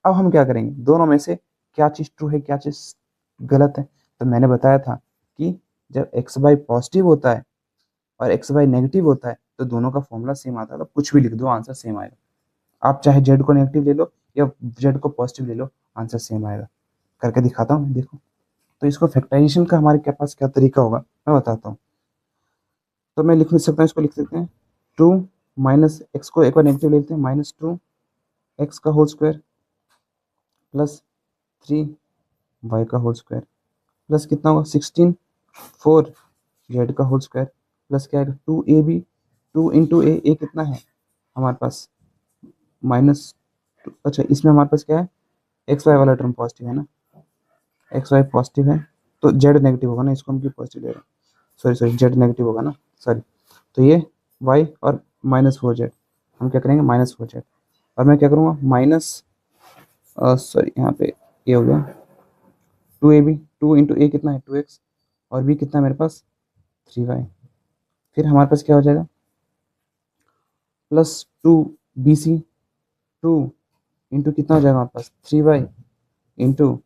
अब हम क्या करेंगे, दोनों में से क्या चीज ट्रू है क्या चीज गलत है। तो मैंने बताया था कि जब एक्स वाई पॉजिटिव होता है और एक्स वाई नेगेटिव होता है तो दोनों का फॉर्मूला सेम आता है, तो कुछ भी लिख दो आंसर सेम आएगा। आप चाहे जेड को नेगेटिव ले लो या जेड को पॉजिटिव ले लो, आंसर सेम आएगा। करके दिखाता हूँ, देखो। तो इसको फैक्टराइजेशन का हमारे के पास क्या तरीका होगा मैं बताता हूँ। तो मैं लिख सकता हूँ, इसको लिख सकते हैं, टू माइनस एक्स को एक बार नेगेटिव ले लेते हैं, माइनस टू एक्स का होल स्क्वायर प्लस 3 वाई का होल स्क्वायर प्लस कितना होगा 16 4 जेड का होल स्क्वायर प्लस क्या आएगा 2ab, 2 इंटू ए कितना है हमारे पास माइनस, अच्छा इसमें हमारे पास क्या है, एक्स वाई वाला टर्म पॉजिटिव है ना, एक्स वाई पॉजिटिव है तो जेड नेगेटिव होगा ना, इसको हम क्यों पॉजिटिव ले रहे हैं, सॉरी जेड नेगेटिव होगा ना, सॉरी। तो ये वाई और -4 जेड, हम क्या करेंगे -4 जेड, और मैं क्या करूँगा माइनस, सॉरी यहाँ पे ये हो गया 2ab, 2 इंटू ए कितना है 2x, और बी कितना है मेरे पास 3y। फिर हमारे पास क्या हो जाएगा प्लस 2bc, 2 इंटू कितना हो जाएगा हमारे पास 3y into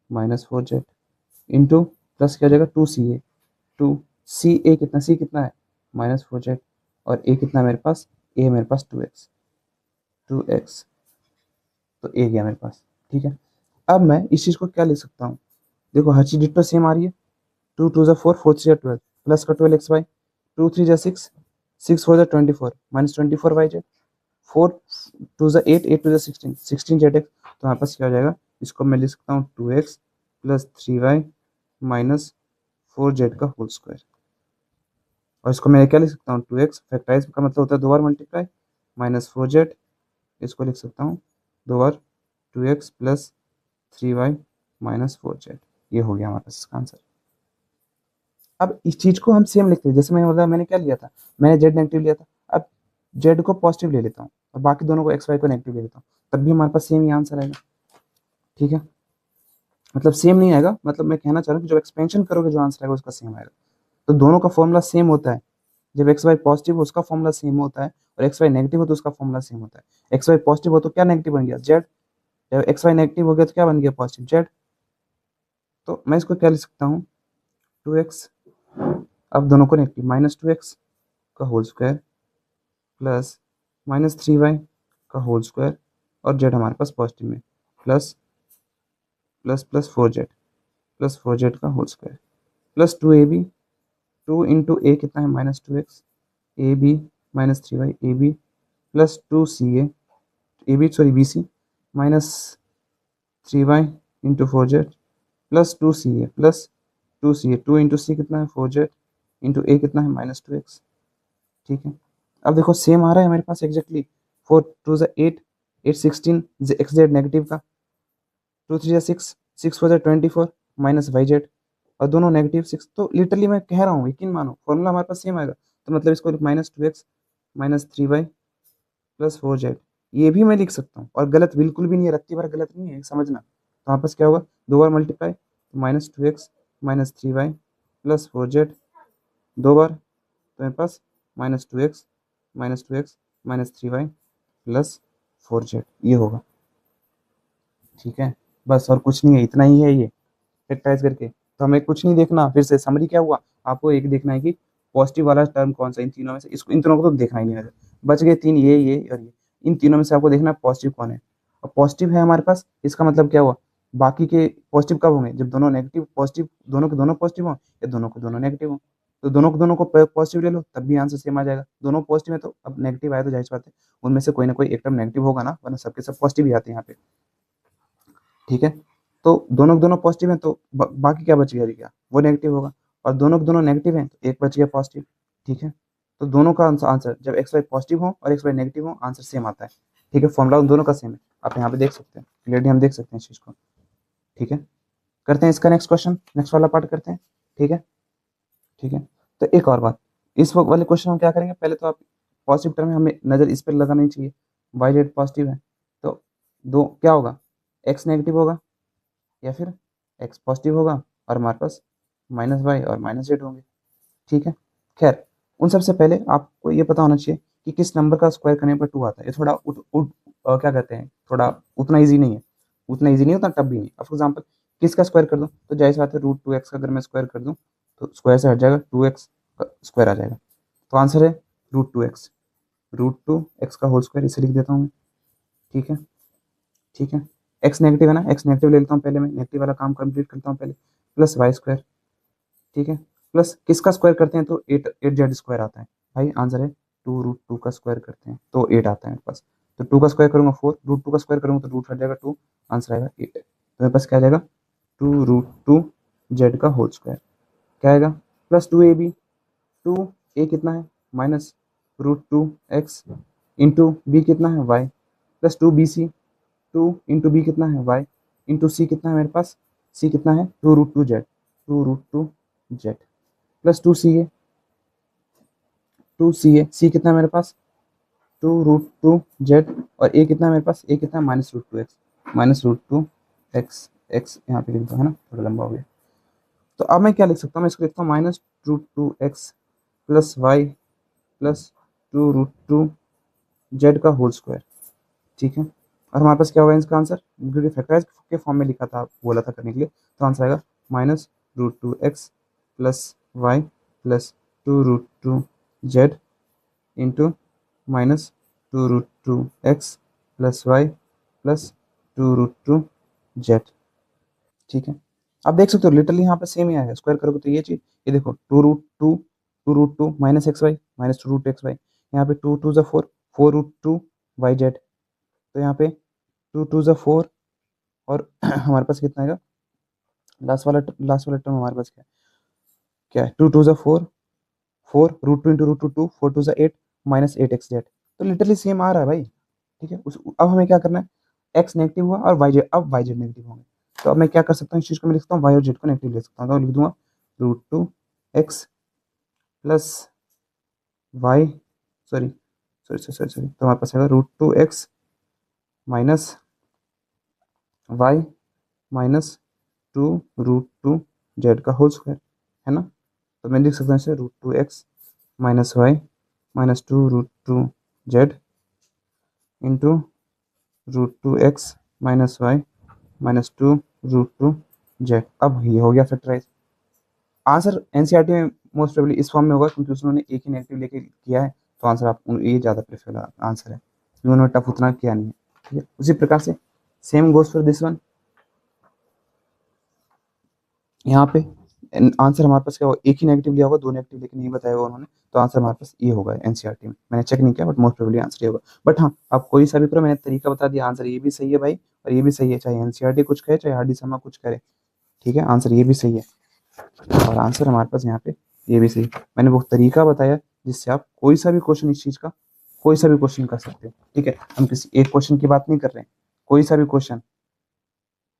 -4 Z into plus क्या हो जाएगा 2ca, 2ca कितना है -4 जेड, और a कितना है मेरे पास, a मेरे पास 2x, तो a गया मेरे पास। ठीक है, अब मैं इस चीज़ को क्या लिख सकता हूँ, देखो हर चीज डिट्टो सेम आ रही है, 2 2 ज़ा 4, 4 3 ज़ा 12 प्लस का 12xy, 2 3 ज़ा 6, 6 4 ज़ा 24 -24y जेड, 4 2 ज़ा 8, 8 2 ज़ा 16, 16 जेड एक्स। तो हमारे पास क्या हो जाएगा, इसको मैं लिख सकता हूँ 2x plus 3y minus 4 Z का होल स्क्वायर। और इसको मैं क्या लिख सकता हूँ 2x, फैक्टराइज का मतलब होता है 2 बार मल्टीप्लाई, माइनस 4z, इसको लिख सकता हूँ 2 बार 2x plus 3y minus 4z। ये हो गया हमारे पास इसका आंसर। अब इस चीज को हम सेम लिखते हैं, जैसे मैंने बोला, मैंने क्या लिया था, मैंने z नेगेटिव लिया था। अब z को पॉजिटिव ले लेता हूँ और बाकी दोनों को x y को नेगेटिव ले लेता हूँ, तब भी हमारे पास सेम ही आंसर आएगा। ठीक है, मतलब सेम नहीं आएगा, मतलब मैं कहना चाह रहा हूँ कि जो एक्सपेंशन करोगे जो आंसर आएगा उसका सेम आएगा। तो दोनों का फॉर्मूला सेम होता है। जब एक्स वाई पॉजिटिव हो उसका फॉर्मूला सेम होता है, और एक्स वाई नेगेटिव हो तो उसका फॉर्मूला सेम होता है। एक्स वाई पॉजिटिव हो तो क्या नेगेटिव बन गया, जेड। जब एक्स वाई नेगेटिव हो गया तो क्या बन गया, पॉजिटिव, जेड। तो मैं इसको क्या लिख सकता हूँ, 2x, अब दोनों को नेगेटिव, माइनस 2x का whole square plus minus 3y का होल स्क्वायर, और जेड हमारे पास पॉजिटिव में, plus plus plus 4z plus 4z का whole square plus 2ab, 2 into A कितना है, minus 2x, A B minus 3y A B plus 2ca, A B sorry B C minus 3y into 4z plus 2ca plus 2ca, 2 into C कितना है 4z इंटू ए कितना है माइनस 2x। ठीक है, अब देखो सेम आ रहा है मेरे पास एग्जैक्टली, 4 2 8, 8 16 एक्स जेड नेगेटिव का, 2 3 6, 6 4 24 माइनस वाई जेड, और दोनों नेगेटिव 6। तो लिटरली मैं कह रहा हूँ, यकीन मानो फॉर्मूला हमारे पास सेम आएगा। तो मतलब इसको minus 2x minus 3y plus 4z, ये भी मैं लिख सकता हूँ, और गलत बिल्कुल भी नहीं है, रत्ती भर गलत नहीं है, समझना। तो यहाँ पास क्या होगा, 2 बार मल्टीप्लाई, तो minus 2x minus 3y plus 4z, 2 बार, तो मेरे पास minus 2x minus 3y plus 4z, ये होगा। ठीक है, बस और कुछ नहीं है, इतना ही है ये फैक्टराइज करके। तो हमें कुछ नहीं देखना, फिर से समरी क्या हुआ, आपको एक देखना है कि पॉजिटिव वाला टर्म कौन सा इन तीनों में से, इसको इन तीनों को तो देखना ही नहीं है। बच गए तीन, ये और ये, इन तीनों में से आपको देखना पॉजिटिव कौन है। और पॉजिटिव है हमारे पास, इसका मतलब क्या हुआ, बाकी के पॉजिटिव कब होंगे, जब दोनों नेगेटिव पॉजिटिव, दोनों के दोनों पॉजिटिव हों या दोनों को दोनों नेगेटिव हों। तो दोनों को दोनों को पॉजिटिव ले लो, तब भी आंसर सेम आ जाएगा। दोनों पॉजिटिव है तो अब नेगेटिव आया तो जाहिर सी बात है उनमें से कोई ना कोई एक टर्म नेगेटिव होगा ना, वरना सबके सब पॉजिटिव ही आते हैं यहाँ पे। ठीक है, तो दोनों के दोनों पॉजिटिव हैं तो बाकी क्या बच गया, क्या वो नेगेटिव होगा, और दोनों के दोनों नेगेटिव हैं तो एक बच गया पॉजिटिव। ठीक है, तो दोनों का आंसर जब एक्स वाई पॉजिटिव हो और एक्स वाई नेगेटिव हो आंसर सेम आता है। ठीक है, फॉर्मूला उन दोनों का सेम है, आप यहाँ पे देख सकते हैं क्लियरली, हम देख सकते हैं इस चीज़ को। ठीक है, करते हैं इसका नेक्स्ट क्वेश्चन, नेक्स्ट वाला पार्ट करते हैं। ठीक है, ठीक है, तो एक और बात, इस वक्त वाले क्वेश्चन हम क्या करेंगे, पहले तो आप पॉजिटिव टर्म में हमें नज़र इस पर लगानी चाहिए, वाई जेड पॉजिटिव है तो दो क्या होगा, एक्स नेगेटिव होगा या फिर एक्स पॉजिटिव होगा, और हमारे पास माइनस वाई और माइनस जेड होंगे। ठीक है, खैर उन सबसे पहले आपको ये पता होना चाहिए कि किस नंबर का स्क्वायर करने पर 2 आता है। ये थोड़ा क्या कहते हैं, थोड़ा उतना ईजी नहीं है, उतना ईजी नहीं, उतना टफ भी नहीं। फॉर एग्जाम्पल किसका स्क्वायर कर दूँ, तो जाहिर सी बात है √2x का अगर मैं स्क्वायर कर दूँ तो स्क्वायर से हट जाएगा, 2x का स्क्वायर आ जाएगा। तो आंसर है √2x, √2x का होल स्क्वायर, इसे लिख देता हूँ मैं। ठीक है, ठीक है, एक्स नेगेटिव है ना, एक्स नेगेटिव ले लेता हूँ पहले, मैं नेगेटिव वाला काम कंप्लीट करता हूँ पहले, प्लस वाई स्क्वायर। ठीक है, प्लस किसका स्क्वायर करते हैं तो 8 जेड स्क्वायर आता है। भाई आंसर है 2√2 का स्क्वायर करते हैं तो 8 आता है मेरे पास। तो 2 का स्क्वायर करूँगा 4, √2 का स्क्वायर करूँगा तो रूट हट जाएगा 2, आंसर आएगा 8। तो मेरे पास क्या आ जाएगा, 2√2 जेड का होल स्क्वायर, क्या आएगा, प्लस 2ab, 2a कितना है माइनस √2x इंटू बी कितना है y, plus 2bc, 2 into B कितना है y इंटू सी कितना है मेरे पास, सी कितना है 2√2z, 2√2z plus 2ca, 2ca, सी कितना है मेरे पास 2√2z, और ए कितना है मेरे पास, ए कितना है -√2x, -√2x, x यहाँ पे लिख दो है ना, थोड़ा लंबा हो गया। तो अब मैं क्या लिख सकता हूँ, मैं इसको लिखता हूँ -√2x plus y plus 2√2z का होल स्क्वायर। ठीक है, और हमारे पास क्या होगा इसका आंसर, क्योंकि फैक्टराइज के फॉर्म में लिखा था, बोला था करने के लिए, तो आंसर आएगा -√2x plus y plus 2√2z into -2√2x plus y plus 2√2z। ठीक है, आप देख सकते हो लिटरली यहाँ पे सेम ही आएगा, स्क्वायर करोगे तो ये चीज़, ये देखो 2√2 minus x y minus 2√x y, यहाँ पे 2 2 4, 4√2 yz, तो यहाँ पे 2 2 4, और हमारे पास कितना आएगा, लास्ट वाला टर्म हमारे पास क्या है 2 2 4, 4 √2 इंटू √2 2, 4 2 8 माइनस 8 एक्स जेड, तो लिटरली सेम आ रहा है भाई, ठीक है। अब हमें क्या करना है, एक्स नेगेटिव हुआ और वाई जेड, अब वाई जेड नेगेटिव होंगे, तो अब मैं क्या कर सकता हूँ, इस चीज़ को मैं लिख सकता हूँ वाई और जेड को नेगेटिव ले सकता हूँ, तो लिख दूंगा √2x plus y, sorry sorry sorry sorry sorry, तो हमारे पास आएगा √2x minus y minus 2 √2 z का होल स्क्वायर, है ना। तो मैं लिख सकता हूँ इसे √2x minus y minus 2 √2 z into √2x minus y minus 2 √2 z. अब ये हो गया फैक्टराइज। आंसर एनसीईआरटी में मोस्ट प्रोबेबली इस फॉर्म में होगा, क्योंकि उसने एक ही नेगेटिव लेके किया है, तो आंसर आप ये ज़्यादा प्रेफर आंसर है, उन्होंने टफ उतना किया नहीं है, ठीक है। उसी प्रकार से same goes for this one, यहाँ पे आंसर हमारे पास क्या होगा, एक ही नेगेटिव लिया होगा, दो नेगेटिव लेके नहीं बताया होगा उन्होंने, तो आंसर हमारे पास ये होगा एनसीईआरटी में। मैंने चेक नहीं किया बट मोस्ट प्रोबेबली आंसर ये होगा। बट हाँ, आप कोई सा भी करो, मैंने तरीका बता दिया, आंसर ये भी सही है भाई और ये भी सही है, चाहे एनसीईआरटी कुछ कहे चाहे RD शर्मा कुछ करे, ठीक है। आंसर ये भी सही है और आंसर हमारे पास यहाँ पे ये भी सही। मैंने वो तरीका बताया जिससे आप कोई सा भी क्वेश्चन, इस चीज़ का कोई सा भी क्वेश्चन कर सकते हो, ठीक है। हम किसी एक क्वेश्चन की बात नहीं कर रहे हैं, कोई सा भी क्वेश्चन,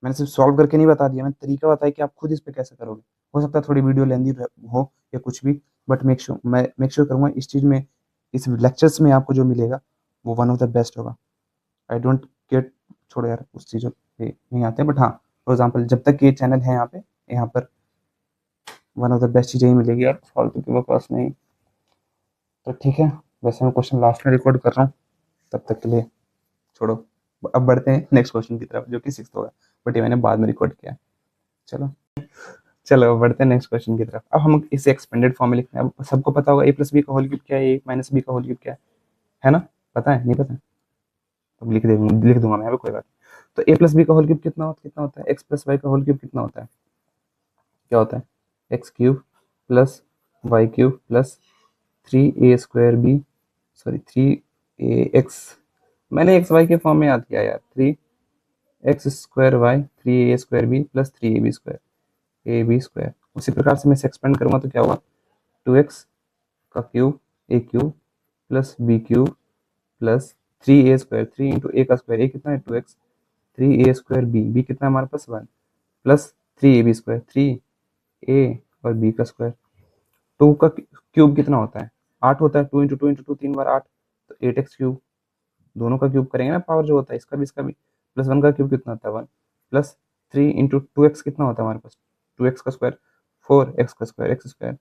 मैंने सिर्फ सॉल्व करके नहीं बता दिया, मैंने तरीका बताया कि आप खुद इस पे कैसे करोगे। हो सकता है थोड़ी वीडियो लेंदी हो या कुछ भी, बट मैं मेक श्योर करूंगा इस चीज़ में, इस लेक्चर्स में आपको जो मिलेगा वो वन ऑफ द बेस्ट होगा। आई डोंट गेट, छोड़ो यार उस चीज़ों पे नहीं आते, बट हाँ, फॉर एग्जाम्पल जब तक ये चैनल है यहाँ पर वन ऑफ द बेस्ट चीज़ें ही मिलेगी यार, फालतू की बकवास नहीं। तो ठीक है, वैसे मैं क्वेश्चन लास्ट में रिकॉर्ड कर रहा हूँ, तब तक के लिए छोड़ो। अब बढ़ते हैं नेक्स्ट क्वेश्चन की तरफ, जो कि 6th होगा, बट ये मैंने बाद में रिकॉर्ड किया। चलो चलो, अब बढ़ते हैं नेक्स्ट क्वेश्चन की तरफ। अब हम इसे एक्सपेंडेड फॉर्म में लिखते हैं। अब सबको पता होगा a+b का होल क्यूब क्या है, a माइनस b का होल क्यूब क्या है ना। पता है, नहीं पता? तो लिख दूंगा मैं, अभी कोई बात नहीं। तो a+b का होल क्यूब कितना होता है, x प्लस वाई का होल क्यूब कितना होता है, क्या होता है, x³ plus y³ plus 3a² b, sorry 3ax, मैंने एक्स वाई के फॉर्म में याद किया यार, 3x² y 3a² b plus 3ab², उसी प्रकार से मैं इसे एक्सपेंड करूंगा तो क्या होगा, 2x का cube a³ plus b³ plus 3a², 3 into A का स्क्वायर, ए कितना है 2x, 3a²b, b कितना है हमारे पास 1, प्लस 3ab², 3a और b का स्क्वायर। 2 का क्यूब कितना होता है, 8 होता है, 2 इंटू 2 3 बार 8, तो 8x³ दोनों का क्यूब करेंगे ना, पावर जो होता है इसका भी, प्लस 1 का क्यूब कितना होता है 1, प्लस 3 इंटू 2x कितना होता है हमारे पास, 2x का स्क्वायर 4x का स्क्वायर, एक्स स्क्वायर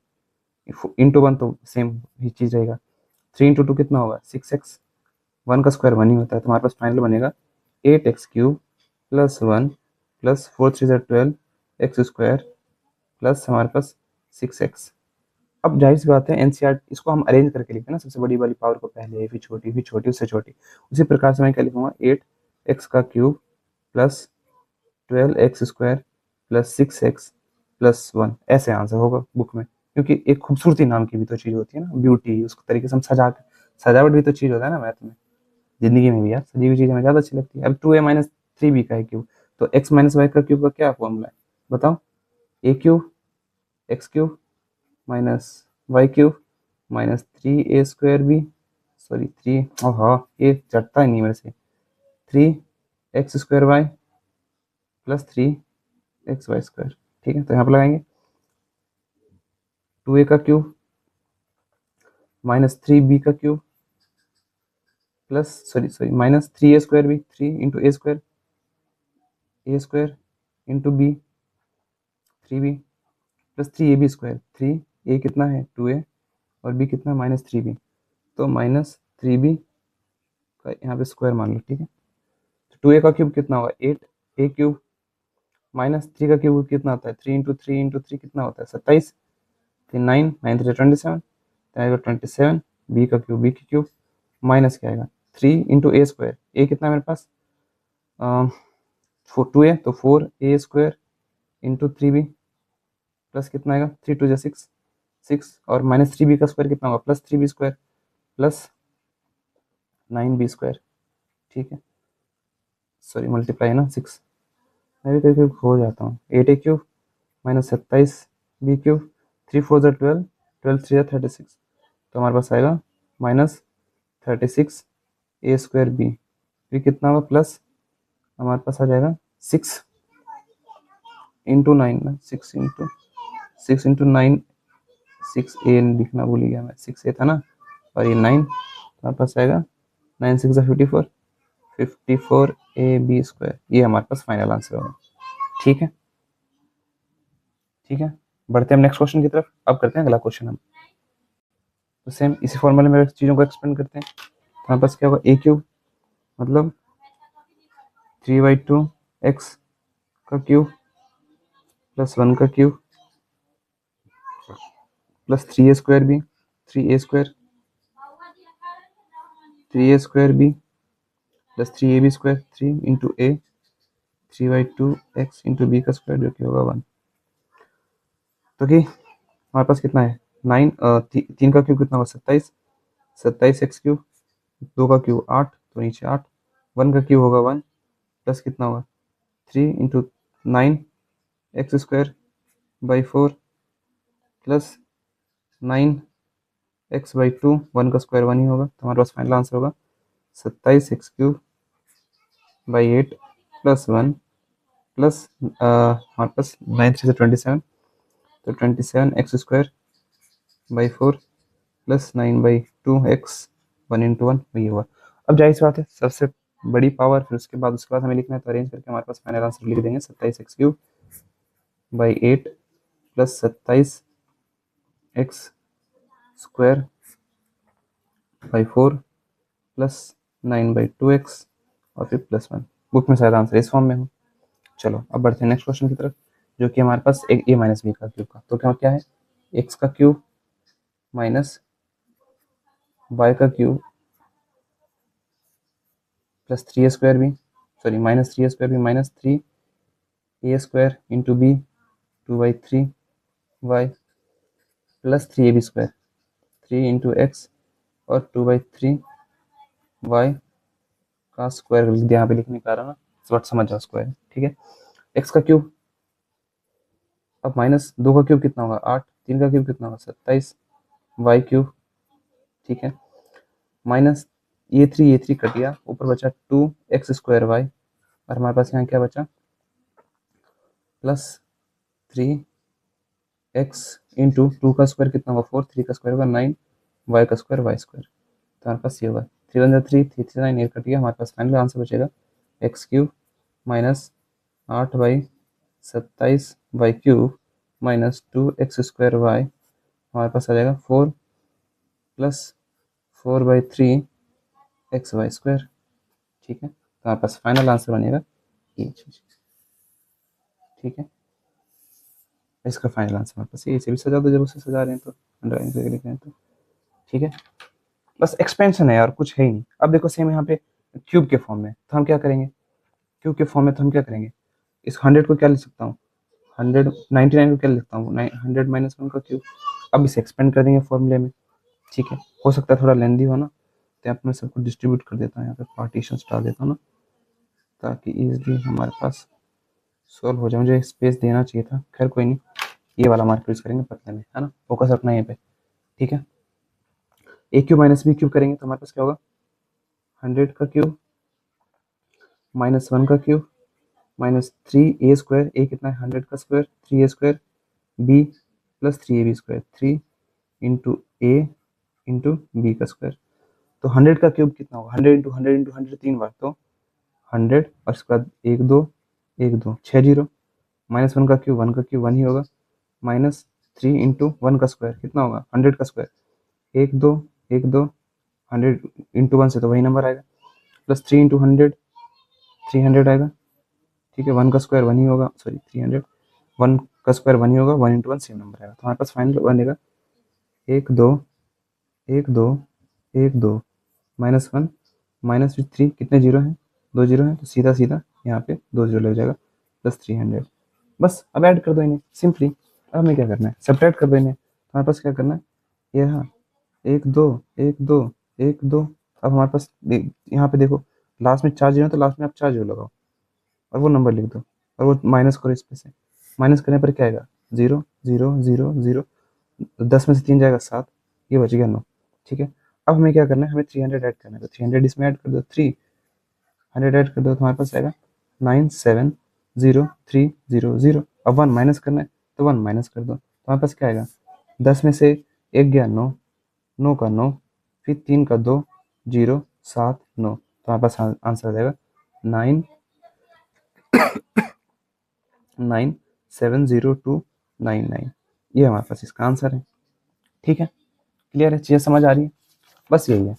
इंटू 1 तो सेम ही चीज़ रहेगा, 3 इंटू 2 कितना होगा 6x, 1 का स्क्वायर 1 ही होता है, तो हमारे पास फाइनल बनेगा 8x³ plus 1 plus 4 3 12 x² plus हमारे पास 6x। अब जाहिर सी बात है एनसीईआरटी इसको हम अरेंज करके लिखते हैं ना, सबसे बड़ी वाली पावर को पहले, फिर छोटी उससे छोटी, उसी प्रकार से मैं क्या लिखूंगा 8x³ plus 12x² plus 6x plus 1, ऐसे आंसर होगा बुक में, क्योंकि एक खूबसूरती नाम की भी तो चीज़ होती है ना, ब्यूटी, उस तरीके से हम सजावट भी तो चीज़ होता है ना मैथ में, जिंदगी में भी यार सजी हुई चीज़ हमें ज़्यादा अच्छी लगती है। अब 2a माइनस 3b का है क्यूब, तो x माइनस वाई का क्यूब का क्या फॉर्मूला है बताओ, a³ x³ minus y³ minus 3a²b, sorry 3, हाँ ये चटता ही नहीं मेरे से, 3x² y प्लस 3xy², ठीक है। तो यहाँ पर लगाएंगे 2a का क्यूब माइनस 3b का cube plus sorry minus 3a²b, 3 into a² into b 3b plus 3ab², 3a कितना है 2a और b कितना है माइनस 3b, तो माइनस 3b का यहाँ पे स्क्वायर मान लो, ठीक है। तो 2a का क्यूब कितना होगा 8a³ माइनस 3 का क्यूब कितना होता है 3 इंटू 3 कितना होता है 27, 9 9 3 27, आएगा 27, बी का क्यूब माइनस क्या आएगा 3 इंटू a², ए कितना है मेरे पास 2a, तो 4a² इंटू 3b प्लस कितना आएगा 3 2 6 6, और माइनस 3b का स्क्वायर कितना होगा प्लस 3b² प्लस 9b², ठीक है। सॉरी मल्टीप्लाई है ना 6, मैं भी कभी कभी खो जाता हूँ, 8a³ माइनस 27b³, 3 4 12, 12 3 36, तो हमारे पास आएगा माइनस 36a² b, फिर कितना होगा प्लस हमारे पास आ जाएगा 6 × 9 ना, 6 × 9, 6a लिखना भूल गया मैं, 6a था ना, और ये 9 हमारे पास आएगा, 9 6 54, 54ab², ये हमारे पास फाइनल आंसर होगा। ठीक है, ठीक है, बढ़ते हैं हम नेक्स्ट क्वेश्चन की तरफ। अब करते हैं अगला क्वेश्चन हम, तो सेम इसी फॉर्मूले में चीज़ों को एक्सपेंड करते हैं। तो हमारे पास क्या होगा, a³ मतलब 3/2 x का क्यूब प्लस 1 का cube plus 3a² b, 3a² b plus 3ab², 3 × a, 3/2 x × b का स्क्वायर, जो कि होगा 1। तो कि हमारे पास कितना है, 9, 3 का क्यूब कितना होगा 27 x³, 2 का क्यूब 8, तो नीचे 8, 1 का क्यूब होगा 1, प्लस कितना होगा 3 × 9 x²/4 प्लस 9 x/2, 1 का स्क्वायर 1 ही होगा। तो हमारे पास फाइनल आंसर होगा 27 x³/8 प्लस 1 प्लस हमारे पास 9 3 से 27, तो 27 x²/4 प्लस 9/2 x 1 × 1 वही होगा। अब जाहिर सी बात है, सबसे बड़ी पावर, फिर उसके बाद हमें लिखना है, तो अरेंज करके हमारे पास फाइनल आंसर लिख देंगे 27 x³/8 plus 27 x²/4 plus 9/2 x और फिर प्लस 1। बुक में शायद आंसर इस फॉर्म में हो। चलो अब बढ़ते हैं नेक्स्ट क्वेश्चन की तरफ, जो कि हमारे पास एक a - b का क्यूब का, तो क्या है, x का क्यूब माइनस y का cube plus 3a² b, sorry minus 3a² b minus 3a² × b 2/3y plus 3ab², 3 × x और 2/3y का स्क्वायर यहाँ पे लिख नहीं पा रहा ना, बट समझ जाओ स्क्वायर, ठीक है। x का क्यूब, अब माइनस 2 का क्यूब कितना होगा 8, 3 का क्यूब कितना होगा 27y³, ठीक है, माइनस ये 3 कट गया, ऊपर बचा 2x² y, और हमारे पास यहाँ क्या बचा प्लस 3x × 2 का स्क्वायर कितना होगा 4, 3 का स्क्वायर होगा 9, y का स्क्वायर y², तो हमारे पास ये होगा 3 × 3 3 3 9, ये कट गया, हमारे पास फाइनल आंसर बचेगा x³ minus 8/27y³ minus 2x² y, हमारे पास आ जाएगा 4 प्लस 4/3xy², ठीक है। तो हमारे पास फाइनल आंसर बनेगा ये चीज, ठीक है, इसका फाइनल आंसर हमारे पास ये, इसे भी सजा दो जब उसे सजा रहे हैं तो, अंडरलाइन करके लिख रहे हैं तो, ठीक है। बस एक्सपेंशन है यार, कुछ है ही नहीं। अब देखो सेम यहाँ पे क्यूब के फॉर्म में, तो हम क्या करेंगे, क्यूब के फॉर्म में तो हम क्या करेंगे, इस 100 को क्या लिख सकता हूँ, 199 को क्या लिखता हूँ 100 - 1 का क्यूब। अब इसे एक्सपेंड कर देंगे फॉर्मूले में, ठीक है। हो सकता है थोड़ा लेंदी हो ना, तो यहाँ पे मैं सबको डिस्ट्रीब्यूट कर देता हूँ, यहाँ पे पार्टीशन डाल देता हूँ ना, ताकि इजीली हमारे पास सॉल्व हो जाए। मुझे स्पेस देना चाहिए था, खैर कोई नहीं, ये वाला मार्क यूज करेंगे पतले में, है ना, फोकस रखना है यहाँ पे, ठीक है। a³ माइनस b³ करेंगे तो हमारे पास क्या होगा 100 का क्यूब माइनस 1 का क्यूब माइनस 3a², a कितना है 100 का square, 3a² b plus 3ab², 3 × a × b का स्क्वायर। तो 100 का क्यूब कितना होगा 100 × 100 × 100 3 बार, तो 100 और इसके बाद 1 2 1 2 6 0, माइनस 1 का क्यूब 1 का क्यूब 1 ही होगा, माइनस 3 × 1 का स्क्वायर कितना होगा 100 का स्क्वायर 1 2 1 2, 100 × 1 से तो वही नंबर आएगा, प्लस 3 × 100 300 आएगा, ठीक है। 1 का स्क्वायर 1 ही होगा, सॉरी 300, 1 का स्क्वायर 1 ही होगा, 1 × 1 सेम नंबर आएगा। तो हमारे पास फाइनल बनेगा 1 2 1 2 1 2 माइनस 1 माइनस 3, कितने जीरो हैं 2 जीरो हैं, तो सीधा सीधा यहाँ पे 2 जीरो लग जाएगा, प्लस 300। बस अब ऐड कर दो इन्हें सिंपली। अब हमें क्या करना है, सब्ट्रैक्ट कर दो इन्हें। तो हमारे पास क्या करना है, ये हाँ 1 2 1 2 1 2। अब हमारे पास यहाँ पे देखो लास्ट में 4 जीरो है, तो लास्ट में आप 4 जीरो लगाओ और वो नंबर लिख दो, और वो माइनस करो इस पे से। माइनस करने पर क्या आएगा 0 0 0 0, 10 में से 3 जाएगा 7, ये बच गया 9, ठीक है। अब हमें क्या करना है, हमें 300 ऐड करना है, तो 300 इसमें ऐड कर दो, 300 ऐड कर दो तो हमारे पास आएगा 970,300। अब 1 माइनस करना है तो 1 माइनस कर दो, तो हमारे पास क्या आएगा, 10 में से 1 गया 9, 9 का 9, फिर 3 का 2, 0 7 9, तो हमारे पास आंसर आ जाएगा 9970299। ये हमारे पास इसका आंसर है। ठीक है, क्लियर है, चीज़ें समझ आ रही है, बस यही है।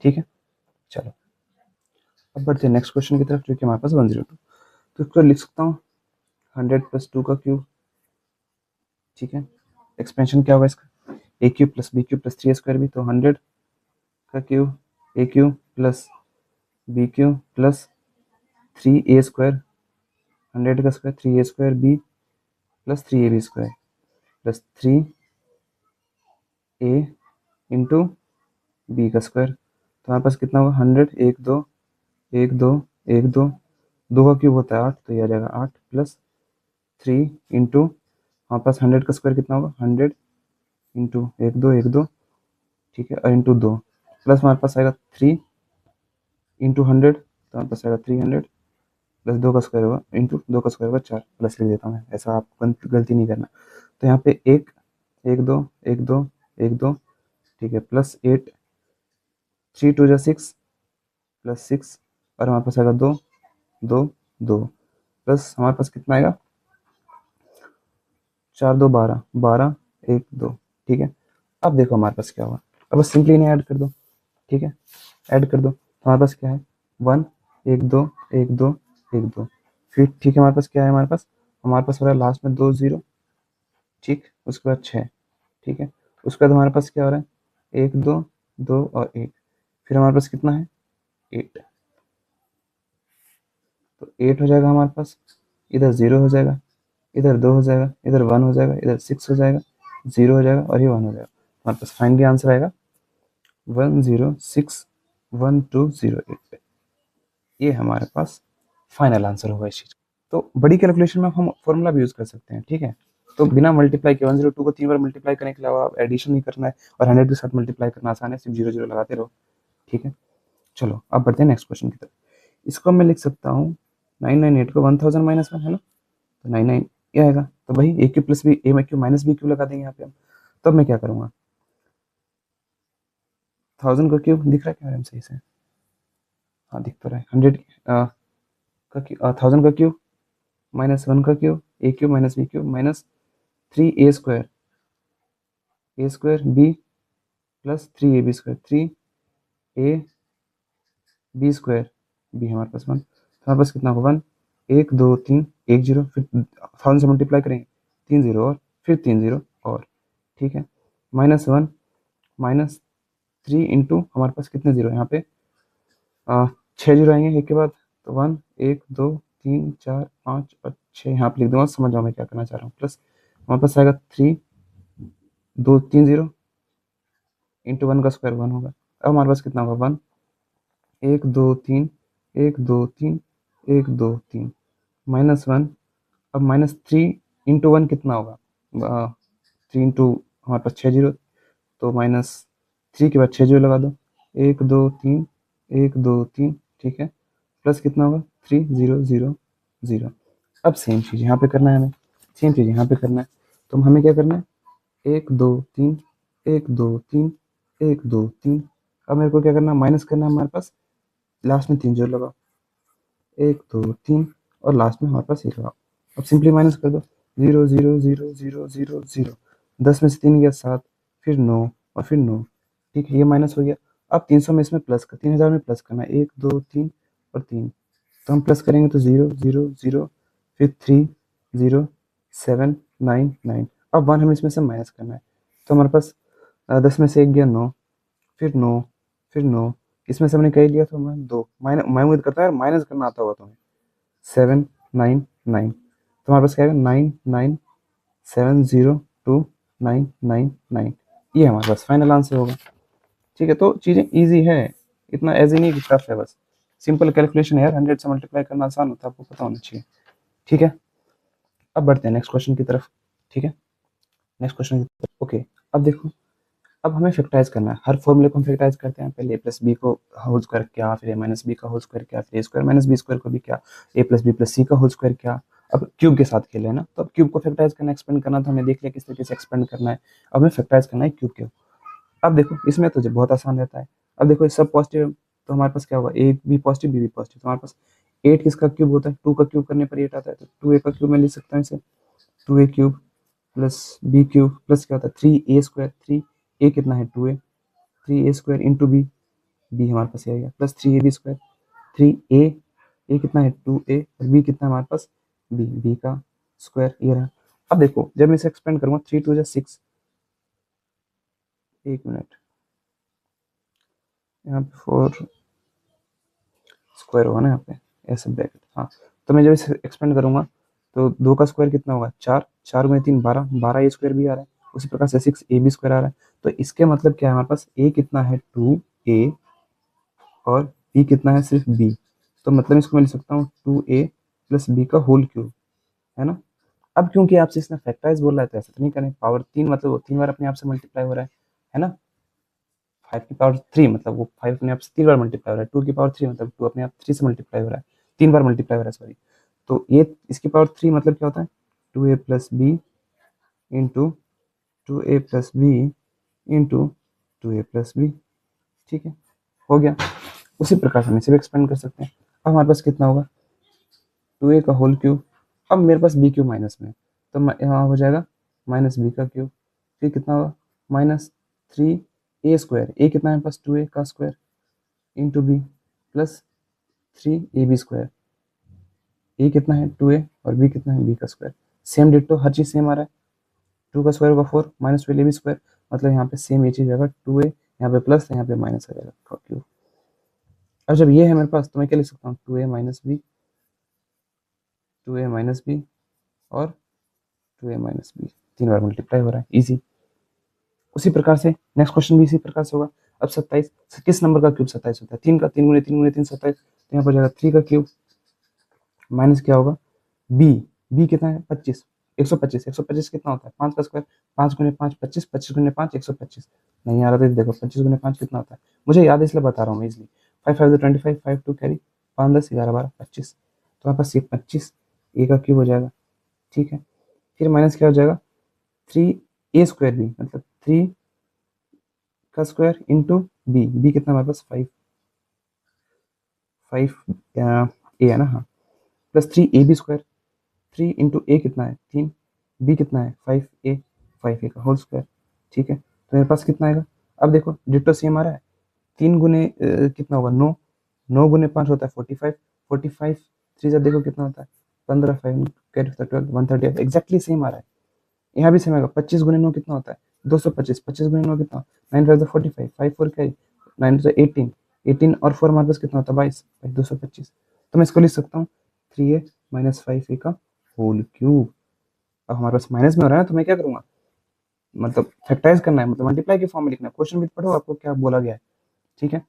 ठीक है, चलो अब बढ़ते हैं नेक्स्ट क्वेश्चन की तरफ, जो कि हमारे पास 102। तो इसको लिख सकता हूँ 100 + 2 का क्यूब। ठीक है, एक्सपेंशन क्या होगा इसका, A cube plus B cube plus 3a² भी, तो 100 का cube A cube plus B cube plus 3a², 100 का square 3a² B plus 3ab² plus 3a into B का स्क्वायर। तो हमारे पास कितना होगा, 100 1 2 1 2 1 2, 2 का क्यूब होता है 8, तो ये आ जाएगा 8 प्लस 3 इंटू, हमारे पास 100 का स्क्वायर कितना होगा, 100 इंटू 1 2 1 2, ठीक है, और इंटू 2 प्लस हमारे पास आएगा 3 इंटू 100, तो हमारे पास आएगा 300 प्लस 2 का स्क्वायर होगा इंटू 2 का स्क्वायर होगा 4, प्लस लिख देता हूँ मैं, ऐसा आप गलती नहीं करना। तो यहाँ पे 1 1 2 1 2 1 2, ठीक है, प्लस 8 3 2 6 प्लस 6, और हमारे पास आएगा 2 2 2, प्लस हमारे पास कितना आएगा, 4 2 12 12 1 2, ठीक है। अब देखो हमारे पास क्या होगा, अब बस सिंपली इन्हें ऐड कर दो, ठीक है, ऐड कर दो, तो हमारे पास क्या है, 1 1 2 1 2 1 2, फिर ठीक है, हमारे पास क्या है, हमारे पास हो रहा है लास्ट में 2 0, ठीक, उसके बाद 6, ठीक है, उसके बाद हमारे पास क्या हो रहा है, 1 2 2 और 1, फिर हमारे पास कितना है, 8, तो 8 हो जाएगा हमारे पास, इधर 0 हो जाएगा, इधर 2 हो जाएगा, इधर 1 हो जाएगा, इधर 6 हो जाएगा, 0 हो जाएगा और ये 1 हो जाएगा। हमारे पास फाइनली आंसर आएगा 1061208। ये हमारे पास फाइनल आंसर होगा इस चीज। तो बड़ी कैलकुलेशन में हम फॉर्मूला भी यूज कर सकते हैं, ठीक है। तो बिना मल्टीप्लाई के 102 को 3 बार मल्टीप्लाई करने के अलावा एडिशन नहीं करना है, और 100 के साथ मल्टीप्लाई करना आसान है, सिर्फ 0 0 लगाते रहो, ठीक है। चलो अब बढ़ते हैं नेक्स्ट क्वेश्चन की तरफ। इसको मैं लिख सकता हूँ 998 को 1000 माइनस 1 है ना, तो 99 ये आएगा, तो भाई ए क्यू प्लस बी, ए क्यू माइनस बी क्यू लगा देंगे यहाँ पे हम। तब मैं क्या करूँगा, 1000 का क्यूब दिख रहा है क्या मैडम सही से, हाँ दिख तो रहा है, 100 का 1000 का क्यूब माइनस 1 का cube, A cube minus B cube minus 3a² B plus 3ab², 3ab² B हमारे पास 1, तो हमारे पास कितना होगा 1 1 2 3 1 0, फिर 1000 से मल्टीप्लाई करेंगे 3 0 और फिर 3 0 और, ठीक है, माइनस 1 माइनस 3 इंटू हमारे पास कितने जीरो यहाँ पे 6 जीरो आएंगे एक के बाद, तो 1 1 2 3 4 5 और 6 यहाँ पे लिख दूंगा, समझ जाओ मैं क्या करना चाह रहा हूँ, प्लस हमारे पास आएगा 3 2 3 0 इंटू 1 का स्क्वायर 1 होगा। अब हमारे पास कितना होगा 1 1 2 3 1 2 3 1 2 3 माइनस 1, अब माइनस 3 इंटू 1 कितना होगा, 3 इंटू हमारे पास 6 जीरो, तो माइनस 3 के बाद 6 जीरो लगा दो, 1 2 3 1 2 3, ठीक है, प्लस कितना होगा 3 0 0 0। अब सेम चीज़ यहाँ पे करना है हमें, सेम चीज़ यहाँ पे करना है, तो हमें क्या करना है 1 2 3 1 2 3 1 2 3। अब मेरे को क्या करना है, माइनस करना है, हमारे पास लास्ट में 3 जीरो लगाओ, 1 2 3 और लास्ट में हमारे पास ये लगाओ। अब सिंपली माइनस कर दो, 0 0 0 0 0 0, 10 में से 3 गया 7, फिर 9 और फिर 9, ठीक है, ये माइनस हो गया। अब 300 में इसमें प्लस कर, 3000 में प्लस करना है, 1 2 3 और 3, तो हम प्लस करेंगे तो 0 0 0, फिर 3 0 7 9 9। अब 1 हमें इसमें से माइनस करना है, तो हमारे पास 10 में से 1 गया 9, फिर 9 फिर 9, इसमें से हमने कह लिया तो मैं 2 माइनस, मैं उम्मीद करता है माइनस करना आता होगा तुम्हें, 7 9 9, तो हमारे पास क्या आएगा 9 9 7 0 2 9 9 9। ये हमारे पास फाइनल आंसर होगा, ठीक है। तो चीज़ें इजी है, इतना एजी नहीं कि टफ है, बस सिंपल कैलकुलेशन है यार, 100 से मल्टीप्लाई करना आसान होता है, आपको पता होना चाहिए, ठीक है। अब बढ़ते हैं नेक्स्ट क्वेश्चन की तरफ, ठीक है, नेक्स्ट क्वेश्चन की तरफ। ओके, अब देखो अब हमें फैक्टराइज करना है, हर फॉर्मूले को हम फैक्टराइज करते हैं, पहले ए प्लस बी को होल स्क्वायर किया, फिर ए माइनस बी का होल स्क्वायर किया, फिर ए स्क्वायर माइनस बी स्क्वायर को भी किया, ए प्लस सी का होल स्क्वायर किया। अब क्यूब के साथ खेले ना, तो अब क्यूब को फैक्टराइज करना, एक्सपेंड करना, तो हमने देख लिया किस तरीके से एक्सपेंड करना है। अब हमें फैक्टराइज करना है क्यूब के। अब देखो इसमें तो जो बहुत आसान रहता है। अब देखो ये सब पॉजिटिव है, तो हमारे पास क्या होगा, ए भी पॉजिटिव बी भी पॉजिटिव, तो हमारे पास 8 किसका क्यूब होता है, 2 का क्यूब करने पर 8 आता है, तो 2a का क्यूब मैं लिख सकता हूँ इसे, 2a cube plus B cube plus क्या होता है 3a स्क्वायर, 3a कितना है 2a, 3a square into B, B हमारे पास ये आ गया प्लस 3ab स्क्वायर, 3a, ए कितना है 2a और बी कितना है हमारे पास बी, बी का स्क्वायर ये रहा। अब देखो जब मैं इसे एक्सपेंड करूंगा 3 2 6, एक मिनट, यहाँ पे 4 स्क्वायर होगा ना यहाँ पे, ऐसे ब्रैकेट, हाँ। तो मैं जब इसे एक्सपेंड करूंगा तो 2 का स्क्वायर कितना होगा 4, 4 गुणे 3 12, 12 ए स्क्वायर भी आ रहा है, उसी प्रकार से 6 ए बी स्क्वायर आ रहा है। तो इसके मतलब क्या है, हमारे पास ए कितना है 2a और बी कितना है सिर्फ बी, तो मतलब इसको मैं लिख सकता हूँ 2a प्लस बी का होल क्यूब, है ना। अब क्योंकि आपसे इसने फैक्टराइज बोला है तो ऐसा तो नहीं करें, पावर 3 मतलब वो 3 बार अपने आप से मल्टीप्लाई हो रहा है ना। 5 की पावर 3 मतलब वो 5 अपने आप से 3 बार मल्टीप्लाई हो रहा है, 2 की पावर 3 मतलब 2 अपने आप 3 से मल्टीप्लाई हो रहा है, 3 बार मल्टीप्लाई हो रहा है सॉरी। तो ये इसकी पावर 3 मतलब क्या होता है 2a plus b into 2a plus b into 2a plus b, ठीक है, हो गया। उसी प्रकार से हम इसे भी एक्सपेंड कर सकते हैं। अब हमारे पास कितना होगा 2a का होल क्यूब, अब मेरे पास बी क्यूब माइनस में है, तो यहाँ हो जाएगा माइनस बी का क्यूब, फिर कितना होगा माइनस 3a स्क्वायर, ए कितना है मेरे पास 2a का square into B plus 3ab square, A कितना है 2a और बी कितना है बी का स्क्वायर, सेम डिट्टो हर चीज सेम आ रहा है, 2 का स्क्वायर होगा 4 माइनस 12ab स्क्वायर, मतलब यहाँ पे सेम ये चीज आएगा 2a, यहाँ पे प्लस यहाँ पे माइनस आ जाएगा क्यूब। अब जब ये है मेरे पास तो मैं क्या लिख सकता हूँ 2a minus B, 2a minus B और 2a माइनस बी, 3 बार मल्टीप्लाई हो रहा है, इजी। उसी प्रकार से नेक्स्ट क्वेश्चन भी इसी प्रकार से होगा। अब 27 किस नंबर का क्यूब 27 होता है, 3 का, 3 गुणे 3 गुणे 3 27, तो यहाँ पर जाएगा 3 का क्यूब माइनस क्या होगा बी, बी कितना है 25, 125, 125 कितना होता है 5 का स्क्वायर, 5 गुणे 5 25, 25 गुणे 5 125, नहीं आ रहा था देखो 25 गुणे 5 कितना होता है, मुझे याद है इसलिए बता रहा हूँ मैं इजली, 5 5 25, 5 2 कैरी, 5 10 11 12 25, तो यहाँ पास ये 25 ए का क्यूब हो जाएगा, ठीक है। फिर माइनस क्या हो जाएगा 3a स्क्वायर बी, मतलब 3 का स्क्वायर इंटू बी, बी कितना हमारे पास 5, 5 ए है ना, हाँ, plus 3ab square, 3 into A कितना है 3, बी कितना है 5a, 5a का होल स्क्वायर, ठीक है। तो मेरे पास कितना आएगा, अब देखो डिट्टो सेम आ रहा है, 3 गुने कितना होगा 9, 9 गुने 5 होता है 45, 45 3 से देखो कितना होता है 15, 5 कैरी 12 130, एग्जैक्टली सेम आ रहा है। यहाँ भी सेम आएगा 25 गुने 9 कितना होता है 225, 25 गुने 9 कितना, 9 5 45, 5 4 कैरी, 9 से 18, 18 और 4 हमारे पास कितना होता है 22, 225, तो मैं इसको लिख सकता हूँ 3a माइनस 5a का होल क्यूब। अब हमारे पास माइनस में हो रहा है ना, तो मैं क्या करूंगा, मतलब फैक्टराइज करना है, मतलब मल्टीप्लाई के फॉर्म में लिखना है, क्वेश्चन भी पढ़ो आपको क्या बोला गया है, ठीक है।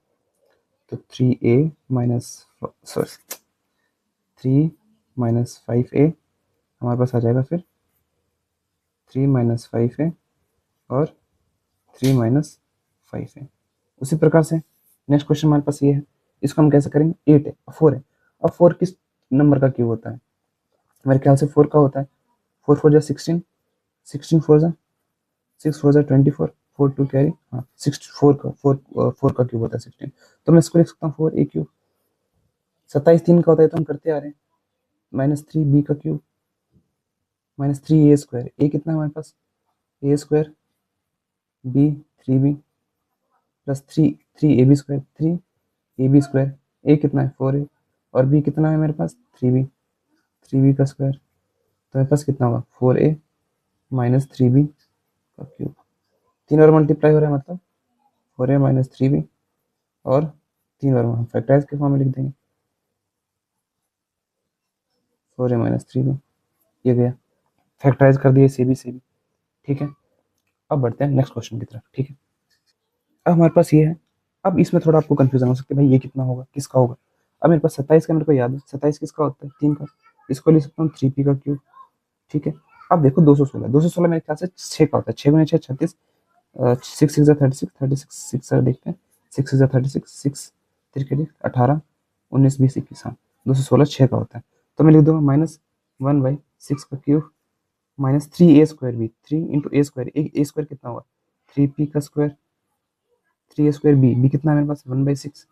तो 3a minus sorry 3 minus 5a हमारे पास आ जाएगा, फिर 3 माइनस 5a और 3 माइनस 5a। उसी प्रकार से नेक्स्ट क्वेश्चन हमारे पास ये है, इसको हम कैसे करेंगे 8 है और 4 है। अब 4 किस नंबर का क्यूब होता है, मेरे ख्याल से 4 का होता है, 4 4 जा 16, 16 4 जा 6 4 जा 24, 4 2 कैरी, हाँ 64 का 4 का क्यूब होता है 16, तो मैं इसको लिख सकता हूँ 4a क्यूब। 27 3 का होता है तो हम करते आ रहे हैं, माइनस 3b का cube minus 3a square, A कितना है हमारे पास a square, B 3b plus 3 square, 3ab square, A कितना है 4a और बी कितना है मेरे पास 3b का स्क्वायर, तो मेरे पास कितना होगा 4a माइनस 3b का क्यूब, 3 बार मल्टीप्लाई हो रहा है, मतलब 4a माइनस 3b और 3 बार हम फैक्टराइज के फॉर्म में लिख देंगे 4a माइनस 3b, ये गया फैक्टराइज कर दिए से भी, ठीक है। अब बढ़ते हैं नेक्स्ट क्वेश्चन की तरफ, ठीक है। अब हमारे पास ये है, अब इसमें थोड़ा आपको कंफ्यूजन हो सकता है भाई ये कितना होगा किसका होगा। अब मेरे पास 27 का मेरे को याद है, 27 किसका होता है 3 का, इसको लिख सकता हूँ 3p का क्यूब, ठीक है। अब देखो 216, 216 मेरे ख्याल से 6 का होता है, 6 गुने 6 36, 6 6 36, 36 6 देखते हैं, 6 6 36, 6 3 18 19 20 21, हाँ 216 6 का होता है। तो मैं लिख दूंगा -1/6 का cube minus 3a² B, 3 into A square, A square कितना हुआ 3p का स्क्वायर, 3a² बी कितना है मेरे पास 1/6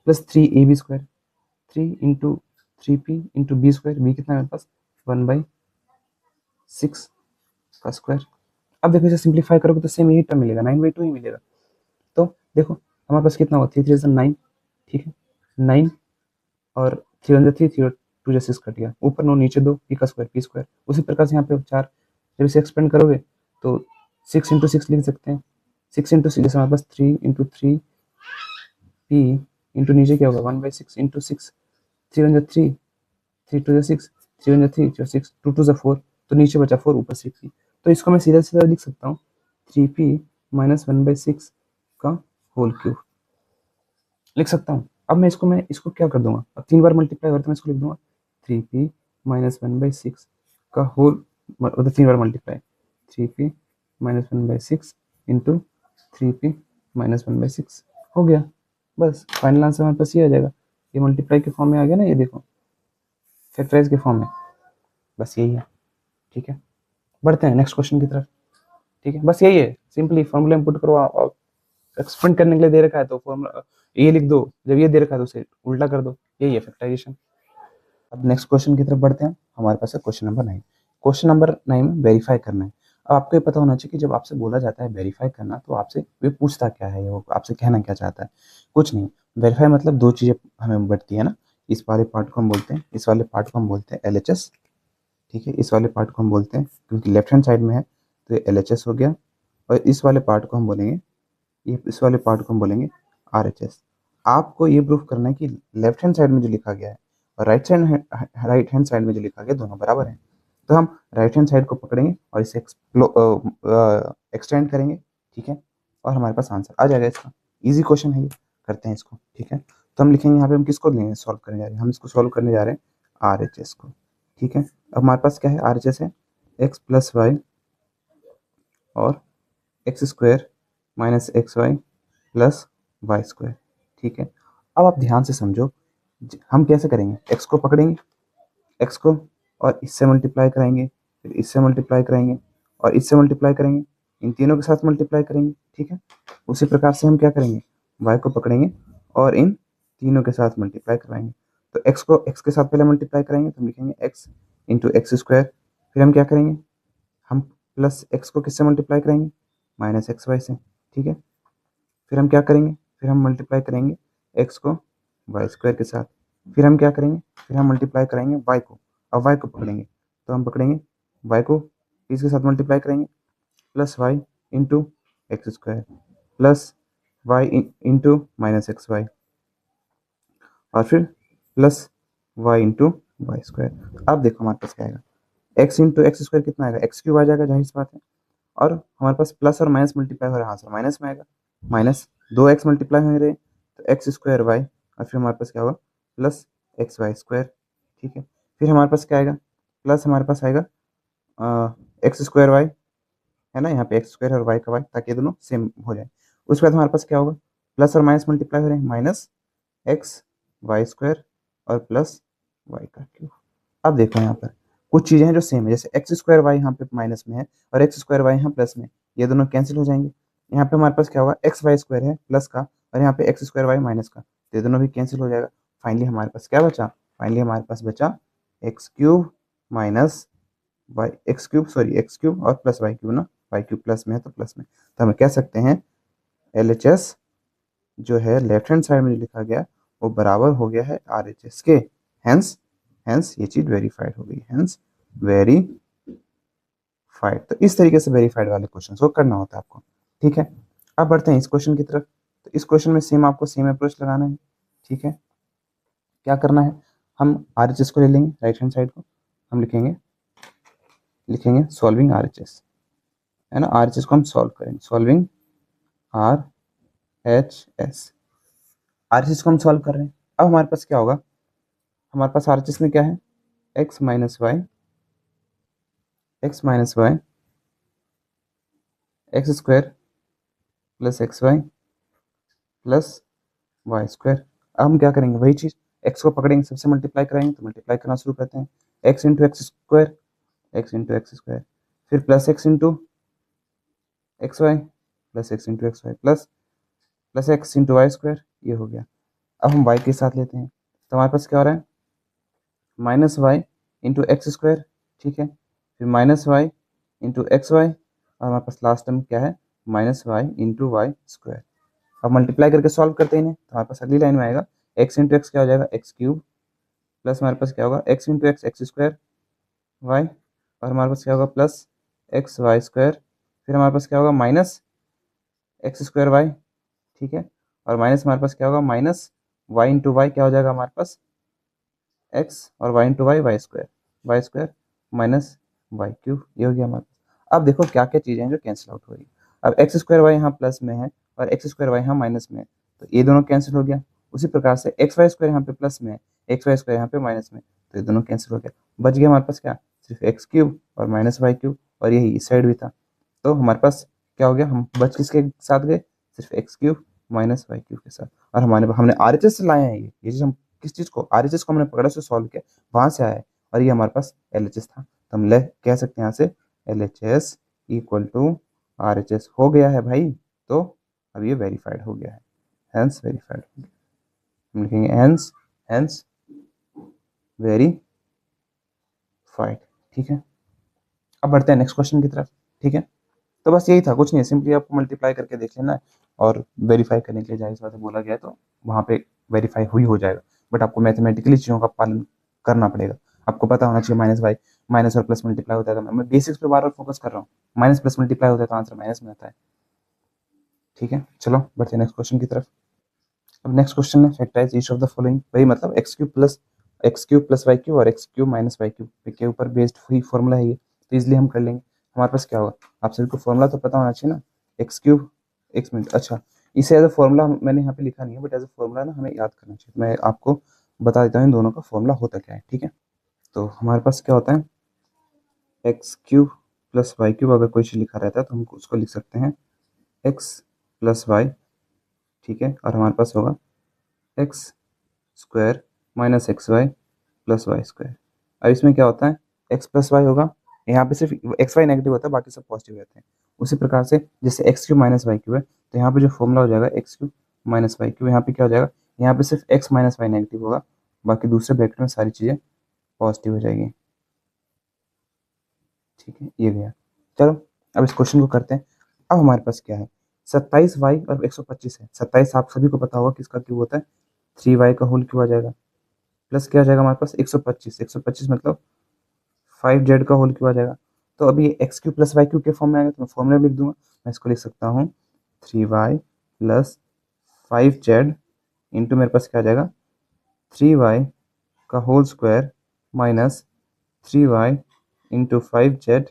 plus 3ab², 3 into 3p into b² b कितना है मेरे पास 1/6 का स्क्वायर। अब देखो इसे सिंप्लीफाई करोगे तो सेम यही टर्म मिलेगा, 9/2 ही मिलेगा। तो देखो हमारे पास कितना हुआ 3 3 9, ठीक है 9 और 3 1 3, 3 2 जा 6 कट गया, ऊपर 9 नीचे 2, p का स्क्वायर p स्क्वायर। उसी प्रकार से यहाँ पे 4, जब इसे एक्सपेंड करोगे तो 6 इंटू 6 लिख सकते हैं, 6 इंटू 6 जैसे हमारे पास 3 इंटू 3 p इंटू नीचे क्या होगा 1/6 इंटू 6, 3 1 3, 3 2 6, 3 1 3 6, 2 2 4, तो नीचे बचा 4 ऊपर 6p। तो इसको मैं सीधा सीधा लिख सकता हूँ 3p माइनस 1/6 का होल क्यूब लिख सकता हूँ। अब मैं इसको क्या कर दूंगा, अब 3 बार मल्टीप्लाई करते मैं इसको लिख दूंगा 3p माइनस 1/6 का होल, मतलब 3 बार multiply 3p minus 1/6 into 3p minus 1/6 हो गया। बस फाइनल आंसर हमारे पास ये आ जाएगा, ये मल्टीप्लाई के फॉर्म में आ गया ना, ये देखो फैक्टराइज के फॉर्म में, बस यही है। ठीक है, बढ़ते हैं नेक्स्ट क्वेश्चन की तरफ। ठीक है, बस यही है, सिंपली फॉर्मूला इनपुट करो, एक्सपेंड करने के लिए दे रखा है तो फॉर्मूला ये लिख दो, जब ये दे रखा है तो उसे उल्टा कर दो, यही है फैक्टराइजेशन। अब नेक्स्ट क्वेश्चन की तरफ बढ़ते हैं, हमारे पास है क्वेश्चन नंबर 9। क्वेश्चन नंबर 9 में वेरीफाई करना है। अब आपको ये पता होना चाहिए कि जब आपसे बोला जाता है वेरीफाई करना तो आपसे वे पूछता क्या है, वो आपसे कहना क्या चाहता है, कुछ नहीं। वेरीफाई मतलब दो चीज़ें हमें बढ़ती है ना, इस वाले पार्ट को हम बोलते हैं, इस वाले पार्ट को हम बोलते हैं LHS। ठीक है, इस वाले पार्ट को हम बोलते हैं, क्योंकि लेफ्ट हैंड साइड में है तो ये LHS हो गया, और इस वाले पार्ट को हम बोलेंगे, ये इस वाले पार्ट को हम बोलेंगे RHS। आपको ये प्रूफ करना है कि लेफ्ट हैंड साइड में जो लिखा गया है और राइट हैंड साइड में जो लिखा गया दोनों बराबर हैं। तो हम राइट हैंड साइड को पकड़ेंगे और इसे एक्सटेंड करेंगे, ठीक है, और हमारे पास आंसर आ जाएगा इसका। इजी क्वेश्चन है ये, करते हैं इसको। ठीक है, तो हम लिखेंगे यहाँ पे, हम किसको लेंगे सॉल्व करने जा रहे हैं, हम इसको सॉल्व करने जा रहे हैं RHS को। ठीक है, अब हमारे पास क्या है, RHS है x प्लस वाई और x² minus XY plus y²। ठीक है, अब आप ध्यान से समझो, हम कैसे करेंगे, x को पकड़ेंगे, x को, और इससे मल्टीप्लाई कराएंगे, फिर इससे मल्टीप्लाई कराएंगे और इससे मल्टीप्लाई करेंगे, इन तीनों के साथ मल्टीप्लाई करेंगे। ठीक है, उसी प्रकार से हम क्या करेंगे, y को पकड़ेंगे और इन तीनों के साथ मल्टीप्लाई कराएंगे। तो x को x के साथ पहले मल्टीप्लाई करेंगे तो हम लिखेंगे x इंटू x², फिर हम क्या करेंगे, हम प्लस x को किससे मल्टीप्लाई करेंगे, माइनस XY से। ठीक है, फिर हम क्या करेंगे, फिर हम मल्टीप्लाई करेंगे x को y² के साथ, फिर हम क्या करेंगे, फिर हम मल्टीप्लाई करेंगे y को, अब y को पकड़ेंगे तो हम पकड़ेंगे y को इसके साथ मल्टीप्लाई करेंगे plus y into x² plus y into minus XY और फिर प्लस y इंटू y²। अब देखो हमारे पास क्या आएगा, x इंटू x² कितना आएगा, x³ आ जाएगा, जाहिर सी बात है, और हमारे पास प्लस और माइनस मल्टीप्लाई हो रहा है, आंसर माइनस में आएगा, माइनस 2x मल्टीप्लाई हो रहे हैं तो x² y, और फिर हमारे पास क्या होगा प्लस XY²। ठीक है, फिर हमारे पास क्या आएगा, प्लस हमारे पास आएगा x² y, है ना, यहाँ पे x² और y का y, ताकि ये दोनों सेम हो जाए। उसके बाद हमारे पास क्या होगा, प्लस और माइनस मल्टीप्लाई हो रहे हैं, माइनस XY² और प्लस y का क्यूब। अब देखो यहाँ पर कुछ चीज़ें हैं जो सेम है, जैसे x² y यहाँ पे माइनस में है और x² y यहाँ प्लस में, ये दोनों कैंसिल हो जाएंगे। यहाँ पे हमारे पास क्या होगा, XY² है प्लस का और यहाँ पे x² y माइनस का, तो ये दोनों भी कैंसिल हो जाएगा। फाइनली हमारे पास क्या बचा, फाइनली हमारे पास बचा x³ माइनस वाई, x³ और प्लस y³ ना, y³ प्लस में है तो प्लस में, तो हम कह सकते हैं LHS जो है लेफ्ट हैंड साइड में जो लिखा गया वो बराबर हो गया है RHS के। हेंस हेंस ये चीज वेरीफाइड हो गई, हेंस वेरीफाइड। तो इस तरीके से वेरीफाइड वाले क्वेश्चन को करना होता है आपको। ठीक है, अब बढ़ते हैं इस क्वेश्चन की तरफ। तो इस क्वेश्चन में सेम आपको सेम अप्रोच लगाना है। ठीक है, क्या करना है, हम RHS को ले लेंगे, राइट हैंड साइड को हम लिखेंगे सॉल्विंग RHS, है ना, RHS को हम सॉल्व करेंगे, सॉल्विंग RHS को हम सॉल्व कर रहे हैं। अब हमारे पास क्या होगा, हमारे पास RHS में क्या है, x minus y x square plus x Y plus Y square. अब हम क्या करेंगे, वही चीज़, एक्स को पकड़ेंगे, सबसे मल्टीप्लाई कराएंगे, तो मल्टीप्लाई करना शुरू करते हैं। X into x square, X into x square, फिर plus X into x Y plus X into x Y plus plus X into Y square, ये हो गया। अब हम वाई के साथ लेते हैं, तो हमारे पास क्या हो रहा है, minus y into x square, ठीक है, फिर minus y into x y, और हमारे पास लास्ट टर्म क्या है, minus y into Y square. अब मल्टीप्लाई करके सॉल्व करते हैं इन्हें, तो हमारे पास अगली लाइन में आएगा एक्स इंटू एक्स क्या हो जाएगा, एक्स क्यूब, प्लस हमारे पास क्या होगा, x into x x square y, और हमारे पास क्या होगा, प्लस एक्स वाई स्क्वायर, फिर हमारे पास क्या होगा, माइनस एक्स स्क्वायर वाई, ठीक है, और माइनस हमारे पास क्या होगा, माइनस वाई इंटू वाई क्या हो जाएगा हमारे पास, एक्स, और y into y y square minus Y cube, ये हो गया हमारे पास। अब देखो क्या क्या चीज़ें हैं जो कैंसिल आउट हो रही है। अब एक्स स्क्वायर वाई यहाँ प्लस में है और एक्स स्क्वायर वाई यहाँ माइनस में है, तो ये दोनों कैंसिल हो गया। उसी प्रकार से एक्स वाई स्क्वायर यहाँ पे प्लस में है, एक्स वाई स्क्वायर यहाँ पे माइनस में, तो ये दोनों कैंसिल हो गया। बच गया हमारे पास क्या, सिर्फ एक्स क्यूब और माइनस वाई क्यूब, और यही इस साइड भी था। तो हमारे पास क्या हो गया, हम बच किसके साथ गए, सिर्फ x cube minus Y cube के साथ। और हमारे हमने आर एच एस से लाए हैं ये चीज़, हम किस चीज़ को, आर एच एस को हमने पकड़ा, उसे सॉल्व किया, वहां से आया है, और ये हमारे पास एल एच एस था, तो हम ले कह सकते हैं यहाँ से L H S equal to R H S हो गया है भाई। तो अब ये वेरीफाइड हो गया है, हेंस वेरीफाइड हो गया, हम लिखेंगे हेंस हेंस वेरीफाइड, ठीक है। अब बढ़ते हैं नेक्स्ट क्वेश्चन की तरफ, ठीक है। तो बस यही था, कुछ नहीं, सिंपली आपको मल्टीप्लाई करके देख लेना है, और वेरीफाई करने के लिए जाहिर सी बात है बोला गया है, तो वहाँ पे वेरीफाई हुई हो जाएगा। बट आपको मैथमेटिकली चीज़ों का पालन करना पड़ेगा, आपको पता होना चाहिए माइनस बाई माइनस और प्लस मल्टीप्लाई होता है, तो मैं बेसिक्स पे बार बार फोकस कर रहा हूँ, माइनस प्लस मल्टीप्लाई होता है तो आंसर माइनस में आता है, ठीक है। चलो बढ़ते हैं नेक्स्ट क्वेश्चन की तरफ। अब नेक्स्ट क्वेश्चन है factorise each of the following, वही मतलब X cube plus Y cube और X cube minus Y cube के ऊपर बेस्ड हुई फॉर्मूला है ये, तो इजिली हम कर लेंगे। हमारे पास क्या होगा, आप सभी को फॉर्मूला तो पता होना चाहिए ना, एक्स क्यूब एक्स मिनट, अच्छा इसे एज अ फॉर्मूला मैंने यहाँ पे लिखा नहीं है, बट एज अ फॉर्मूला ना हमें याद करना चाहिए, मैं आपको बता देता हूँ इन दोनों का फॉर्मूला होता क्या है, ठीक है। तो हमारे पास क्या होता है, x cube plus Y cube, अगर कोई चीज़ लिखा रहता है तो हम उसको लिख सकते हैं एक्स प्लस वाई, ठीक है, और हमारे पास होगा x square minus x Y plus Y square. अब इसमें क्या होता है, एक्स प्लस वाई होगा, यहाँ पे सिर्फ एक्स वाई नेगेटिव होता है, बाकी सब पॉजिटिव रहते हैं। उसी प्रकार से जैसे x cube minus Y cube है, तो यहाँ पे जो फॉर्मूला हो जाएगा x cube minus Y cube, यहाँ पे क्या हो जाएगा, यहाँ पे सिर्फ एक्स माइनस वाई नेगेटिव होगा, बाकी दूसरे ब्रैकेट में सारी चीज़ें पॉजिटिव हो जाएगी, ठीक है, ये गया। चलो अब इस क्वेश्चन को करते हैं। अब हमारे पास क्या है, 27y और 125 है, 27 आप सभी को पता होगा किसका क्यूब होता है, 3y का होल क्यूब आ जाएगा, प्लस क्या आ जाएगा हमारे पास 125, 125 मतलब 5z का होल क्यूब आ जाएगा। तो अभी x cube plus y cube के फॉर्म में आएगा, तो मैं फॉर्मूला लिख दूंगा, मैं इसको लिख सकता हूँ 3y प्लस 5z इंटू मेरे पास क्या आ जाएगा 3y का whole square minus 3y into 5z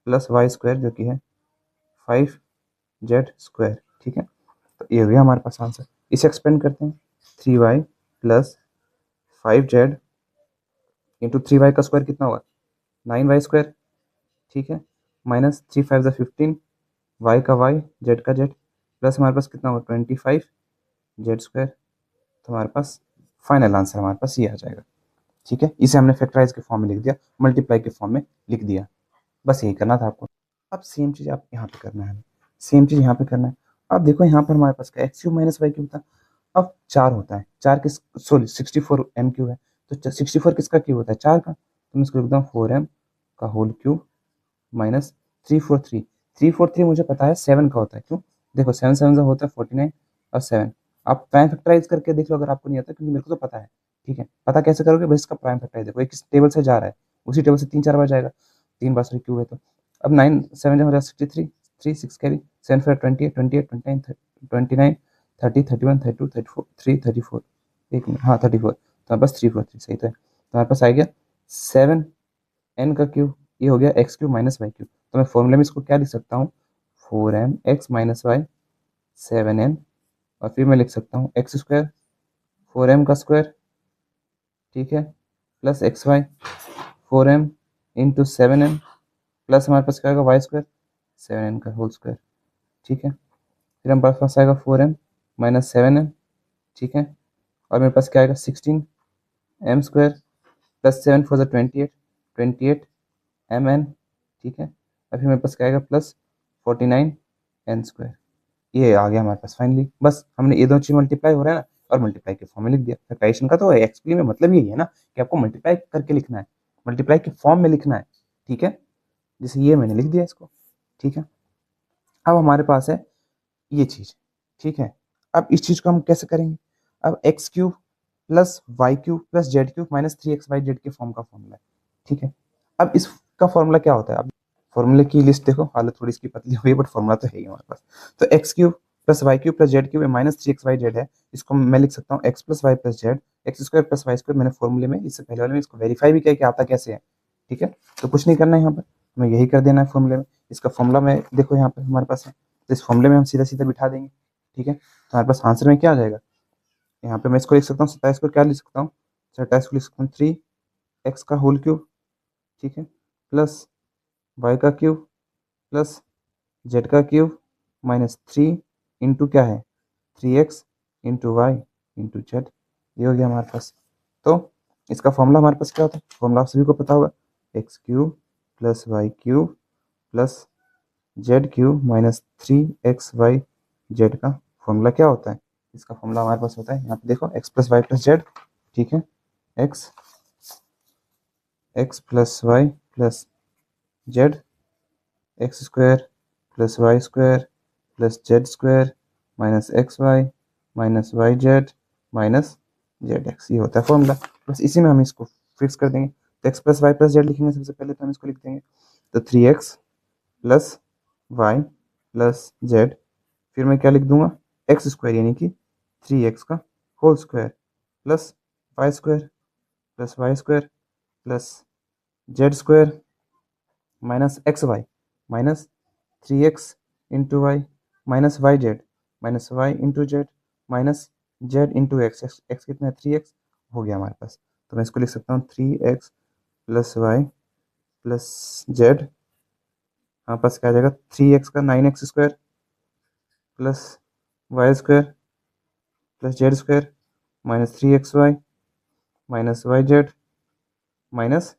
plus Y square जो कि है 5z स्क्वायर, ठीक है। तो ये हो गया हमारे पास आंसर। इसे एक्सपेंड करते हैं, 3y plus 5z into 3y का स्क्वायर कितना होगा 9y स्क्वायर, ठीक है, माइनस 3 5 15, वाई का वाई जेड का जेड, प्लस हमारे पास कितना होगा 25 जेड स्क्वायर। तो हमारे पास फाइनल आंसर हमारे पास ये आ जाएगा, ठीक है। इसे हमने फैक्टराइज के फॉर्म में लिख दिया, मल्टीप्लाई के फॉर्म में लिख दिया, बस यही करना था आपको। अब सेम चीज़ आप यहाँ पे करना है, सेम चीज़ यहाँ पे करना है। अब देखो यहाँ पर हमारे पास क्या x cube minus Y cube था, अब 4 होता है, 4 किस, सॉरी 64 एम क्यूब है, तो 64 किसका क्यूब होता है 4 का, तो मैं इसको लिखता हूँ 4m का होल क्यूब माइनस 343, 343 मुझे पता है 7 का होता है, क्यों, देखो 7 7 से होता है 49 और 7, आप प्राइम फैक्टराइज करके देख लो अगर आपको नहीं आता, क्योंकि मेरे को तो पता है, ठीक है। पता कैसे करोगे, बस इसका प्राइम फैक्टराइज देखो, एक टेबल से जा रहा है, उसी टेबल से 3 4 बार जाएगा, 3 बार सॉरी क्यूब है, तो अब 9 7 हो जाएगा 63, 3 6 कैरी 7 4 28 28 29 29 30 31 32 34 3 34, एक मिनट, हाँ 34, तो हमारे पास 343 सही तो है, तो हमारे पास आ गया 7 एन का क्यूब, ये हो गया x cube minus Y cube, तो मैं फॉर्मूले में इसको क्या लिख सकता हूँ 4m x minus Y 7n, और फिर मैं लिख सकता हूँ एक्स स्क्वायर 4m का स्क्वायर, ठीक है, plus x y 4m into 7n, plus हमारे पास क्या होगा वाई स्क्वायर 7n का होल स्क्वायर। ठीक है। फिर हमारे पास आएगा 4m माइनस 7m, ठीक है। और मेरे पास क्या आएगा 16m स्क्वायर प्लस 7 4 28 mn, ठीक है। और फिर मेरे पास क्या आएगा प्लस 49n स्क्वायर। ये आ गया हमारे पास फाइनली। बस हमने ये दोनों चीज मल्टीप्लाई हो रहा है ना, और मल्टीप्लाई के फॉर्म में लिख दिया। फैक्टराइजेशन का तो एक्चुअली में मतलब यही है ना कि आपको मल्टीप्लाई करके लिखना है, मल्टीप्लाई के फॉर्म में लिखना है, ठीक है। जैसे ये मैंने लिख दिया इसको, ठीक है। अब हमारे पास है ये चीज, ठीक है। अब इस चीज को हम कैसे करेंगे? अब x cube plus Y cube plus z cube minus 3xy z के फॉर्म का फॉर्मूला है, ठीक है। अब इसका फॉर्मूला क्या होता है? अब फॉर्मूले की लिस्ट देखो, हालत थोड़ी इसकी पतली हुई है बट फॉर्मूला तो है ही हमारे पास। तो x cube plus Y cube plus z cube minus 3xy z है। इसको मैं लिख सकता हूँ x plus y plus z, x square plus Y square. मैंने फॉर्मूले में इससे पहले वाले में इसको वेरीफाई भी किया कि आता कैसे है, ठीक है। तो कुछ नहीं करना है यहाँ पर, हमें यही कर देना है फॉर्मूले में। इसका फॉर्मूला में देखो यहाँ पे हमारे पास है, तो इस फॉर्मूले में हम सीधा सीधा बिठा देंगे, ठीक है। तो हमारे पास आंसर में क्या आ जाएगा? यहाँ पे मैं इसको लिख सकता हूँ 27 को क्या लिख सकता हूँ? 27 को लिख सकता हूँ 3x का होल क्यूब, ठीक है, प्लस वाई का क्यूब प्लस जेड का क्यूब माइनस 3 इंटू क्या है 3x into y into Z. ये हो गया हमारे पास। तो इसका फॉर्मूला हमारे पास क्या होता है? फॉर्मूला आप सभी को पता होगा, x cube plus Y cube plus z cube minus 3xy z का फॉर्मूला क्या होता है? इसका फॉर्मूला हमारे पास होता है, यहाँ पे देखो x plus y plus z, ठीक है। X plus y plus z, x square plus Y square plus Z square minus x y minus y z minus z x. ये होता है फॉर्मूला। बस इसी में हम इसको फिक्स कर देंगे। तो x plus y plus z लिखेंगे सबसे पहले, तो हम इसको लिख देंगे तो 3x plus y plus Z, फिर मैं क्या लिख दूंगा एक्स स्क्वायर यानी कि 3x का whole square plus Y square plus Z square minus x y minus 3x into y minus y into z minus z into x. X कितना है 3x हो गया हमारे पास। तो मैं इसको लिख सकता हूँ 3x plus y plus Z, हमारे पास क्या आ जाएगा 3x का 9x square plus Y square plus Z square minus 3xy minus y z minus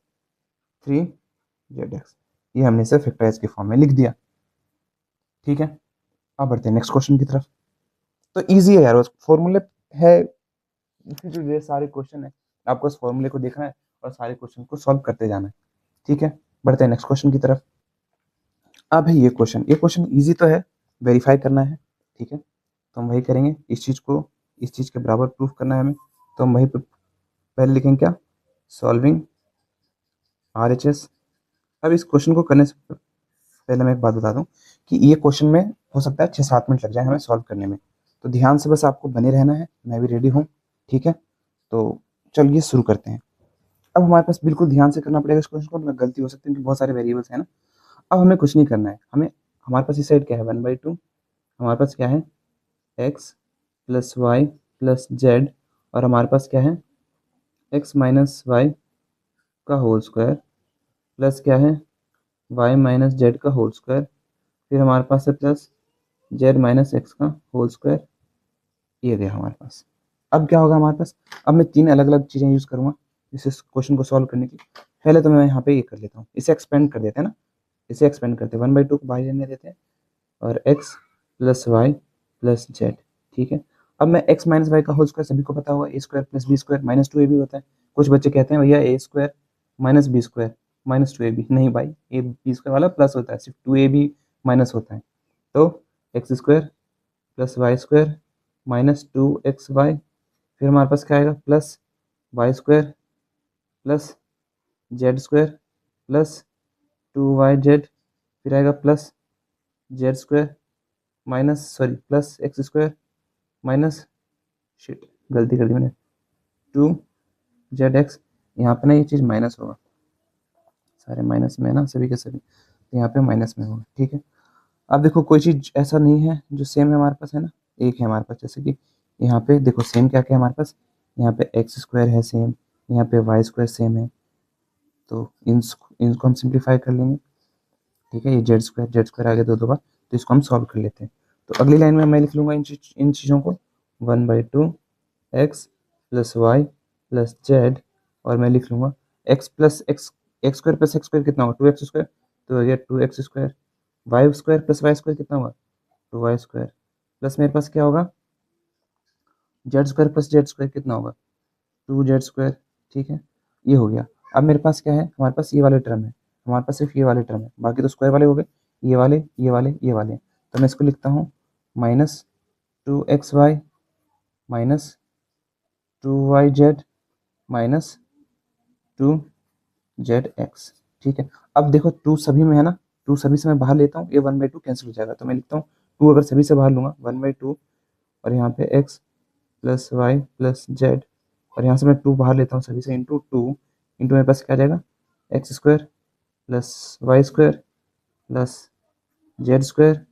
3zx। ये हमने इसे फैक्टराइज के फॉर्म में लिख दिया, ठीक है। अब बढ़ते हैं नेक्स्ट क्वेश्चन की तरफ। तो इजी है यार, उस फॉर्मूले है, इसके जो ये सारे क्वेश्चन है आपको उस फॉर्मूले को देखना है और सारे क्वेश्चन को सॉल्व करते जाना है, ठीक है। बढ़ते हैं नेक्स्ट क्वेश्चन की तरफ। अब है ये क्वेश्चन इजी तो है, वेरीफाई करना है, ठीक है। तो हम वही करेंगे, इस चीज़ को इस चीज़ के बराबर प्रूफ करना है हमें। तो हम वही पहले लिखेंगे क्या, सॉल्विंग RHS। अब इस क्वेश्चन को करने से पहले मैं एक बात बता दूं कि ये क्वेश्चन में हो सकता है 6-7 मिनट लग जाए हमें सॉल्व करने में, तो ध्यान से बस आपको बने रहना है। मैं भी रेडी हूँ, ठीक है। तो चलिए शुरू करते हैं। अब हमारे पास बिल्कुल ध्यान से करना पड़ेगा इस क्वेश्चन को, मैं गलती हो सकती है क्योंकि बहुत सारे वेरिएबल्स हैं ना। अब हमें कुछ नहीं करना है, हमारे पास इस साइड क्या है 1/2, हमारे पास क्या है x plus y plus z, और हमारे पास क्या है एक्स माइनस वाई का होल स्क्वायर प्लस क्या है वाई माइनस जेड का होल स्क्वायर, फिर हमारे पास है प्लस जेड माइनस एक्स का होल स्क्वायर। ये गया हमारे पास। अब क्या होगा हमारे पास? अब मैं 3 अलग अलग चीज़ें यूज़ करूँगा इस क्वेश्चन को सॉल्व करने की। पहले तो मैं यहाँ पे ये कर लेता हूँ, इसे एक्सपेंड कर देते हैं ना, इसे एक्सपेंड करते हैं 1/2 को बाहर रहने देते हैं और x plus y plus z, ठीक है। अब मैं एक्स माइनस वाई का होल स्क्वायर सभी को पता होगा a square plus B square minus 2ab होता है। कुछ बच्चे कहते हैं भैया a square minus B square minus 2ab, नहीं भाई, ए बी स्क्वायर वाला प्लस होता है, सिर्फ 2ab माइनस होता है। तो x square plus Y square minus 2xy, फिर हमारे पास क्या आएगा plus Y square plus Z square plus 2yz, फिर आएगा plus Z square minus plus x square minus shit गलती कर दी मैंने 2zx। यहाँ पे ना ये चीज़ माइनस होगा, सारे माइनस में है ना सभी के सभी, तो यहाँ पे माइनस में होगा, ठीक है। अब देखो कोई चीज़ ऐसा नहीं है जो सेम है हमारे पास, है ना, एक है हमारे पास। जैसे कि यहाँ पे देखो सेम क्या क्या है हमारे पास, यहाँ पे एक्स स्क्वायर है सेम, यहाँ पे वाई स्क्वायर सेम है, तो इनको हम सिंप्लीफाई कर लेंगे, ठीक है। ये जेड स्क्वायर आ गया दो बार, तो इसको हम सॉल्व कर लेते हैं। तो अगली लाइन में मैं लिख लूँगा इन चीज़ों को 1/2 x plus y plus z, और मैं लिख लूँगा x plus x, x square plus x square कितना होगा 2x², तो ये 2x², y square plus Y square कितना होगा 2y², प्लस मेरे पास क्या होगा z square plus Z square कितना होगा 2z²। ठीक है, ये हो गया। अब मेरे पास क्या है, हमारे पास ये वाले टर्म है, हमारे पास सिर्फ ये वाले टर्म है, बाकी तो स्क्वायर वाले हो गए, ये वाले ये वाले ये वाले। तो मैं इसको लिखता हूँ -2xy minus 2yz minus 2zx। ठीक है, अब देखो 2 सभी में है ना, 2 सभी से मैं बाहर लेता हूँ, ये 1/2 कैंसिल हो जाएगा, तो मैं लिखता हूँ 2 अगर सभी से बाहर लूँगा 1/2, और यहाँ पे x plus y plus z, और यहाँ से मैं 2 बाहर लेता हूँ सभी से, इंटू 2 इंटू मेरे पास क्या आ जाएगा x² plus Y square plus Z square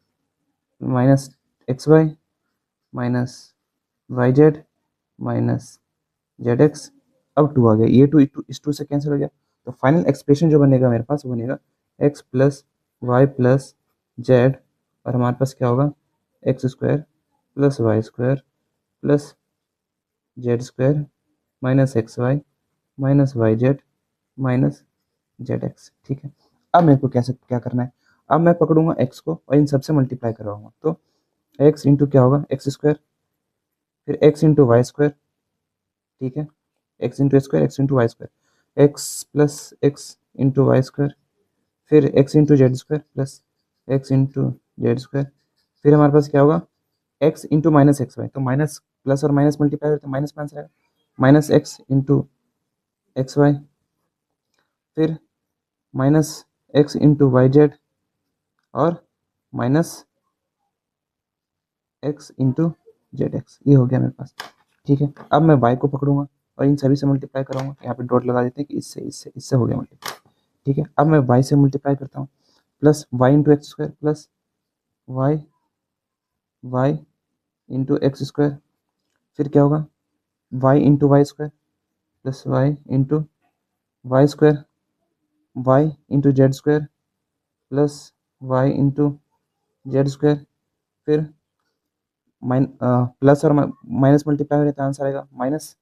minus xy minus y z minus z x. अब 2 आ गया, ये 2 इस 2 से कैंसिल हो गया, तो फाइनल एक्सप्रेशन जो बनेगा मेरे पास वो बनेगा x plus y plus z, और हमारे पास क्या होगा x² plus Y square plus Z square minus xy minus y z minus z x. ठीक है, अब मेरे को कैसे क्या करना है, अब मैं पकड़ूंगा x को और इन सबसे मल्टीप्लाई करवाऊंगा, तो x इंटू क्या होगा x², फिर x इंटू वाई स्क्वायर। ठीक है, x into square x into Y square, x plus x into Y square, फिर x into z square plus x into z square, फिर हमारे पास क्या होगा x into minus x y, तो माइनस प्लस और माइनस मल्टीप्लाई करते हैं माइनस में आंसर आएगा, minus x into x y, फिर minus x into y z, और minus x into z x. ये हो गया मेरे पास। ठीक है, अब मैं y को पकड़ूंगा और इन सभी से मल्टीप्लाई कराऊंगा, यहाँ पे डॉट लगा देते हैं कि इससे इससे इससे हो गया मल्टीप्लाई। ठीक है, अब मैं y से मल्टीप्लाई करता हूँ, plus y into x square plus y y into x square, फिर क्या होगा y into Y square plus y into Y square, y into z square plus y into z square, फिर प्लस और माइनस मल्टीप्लाई हो जाता है, आंसर आएगा minus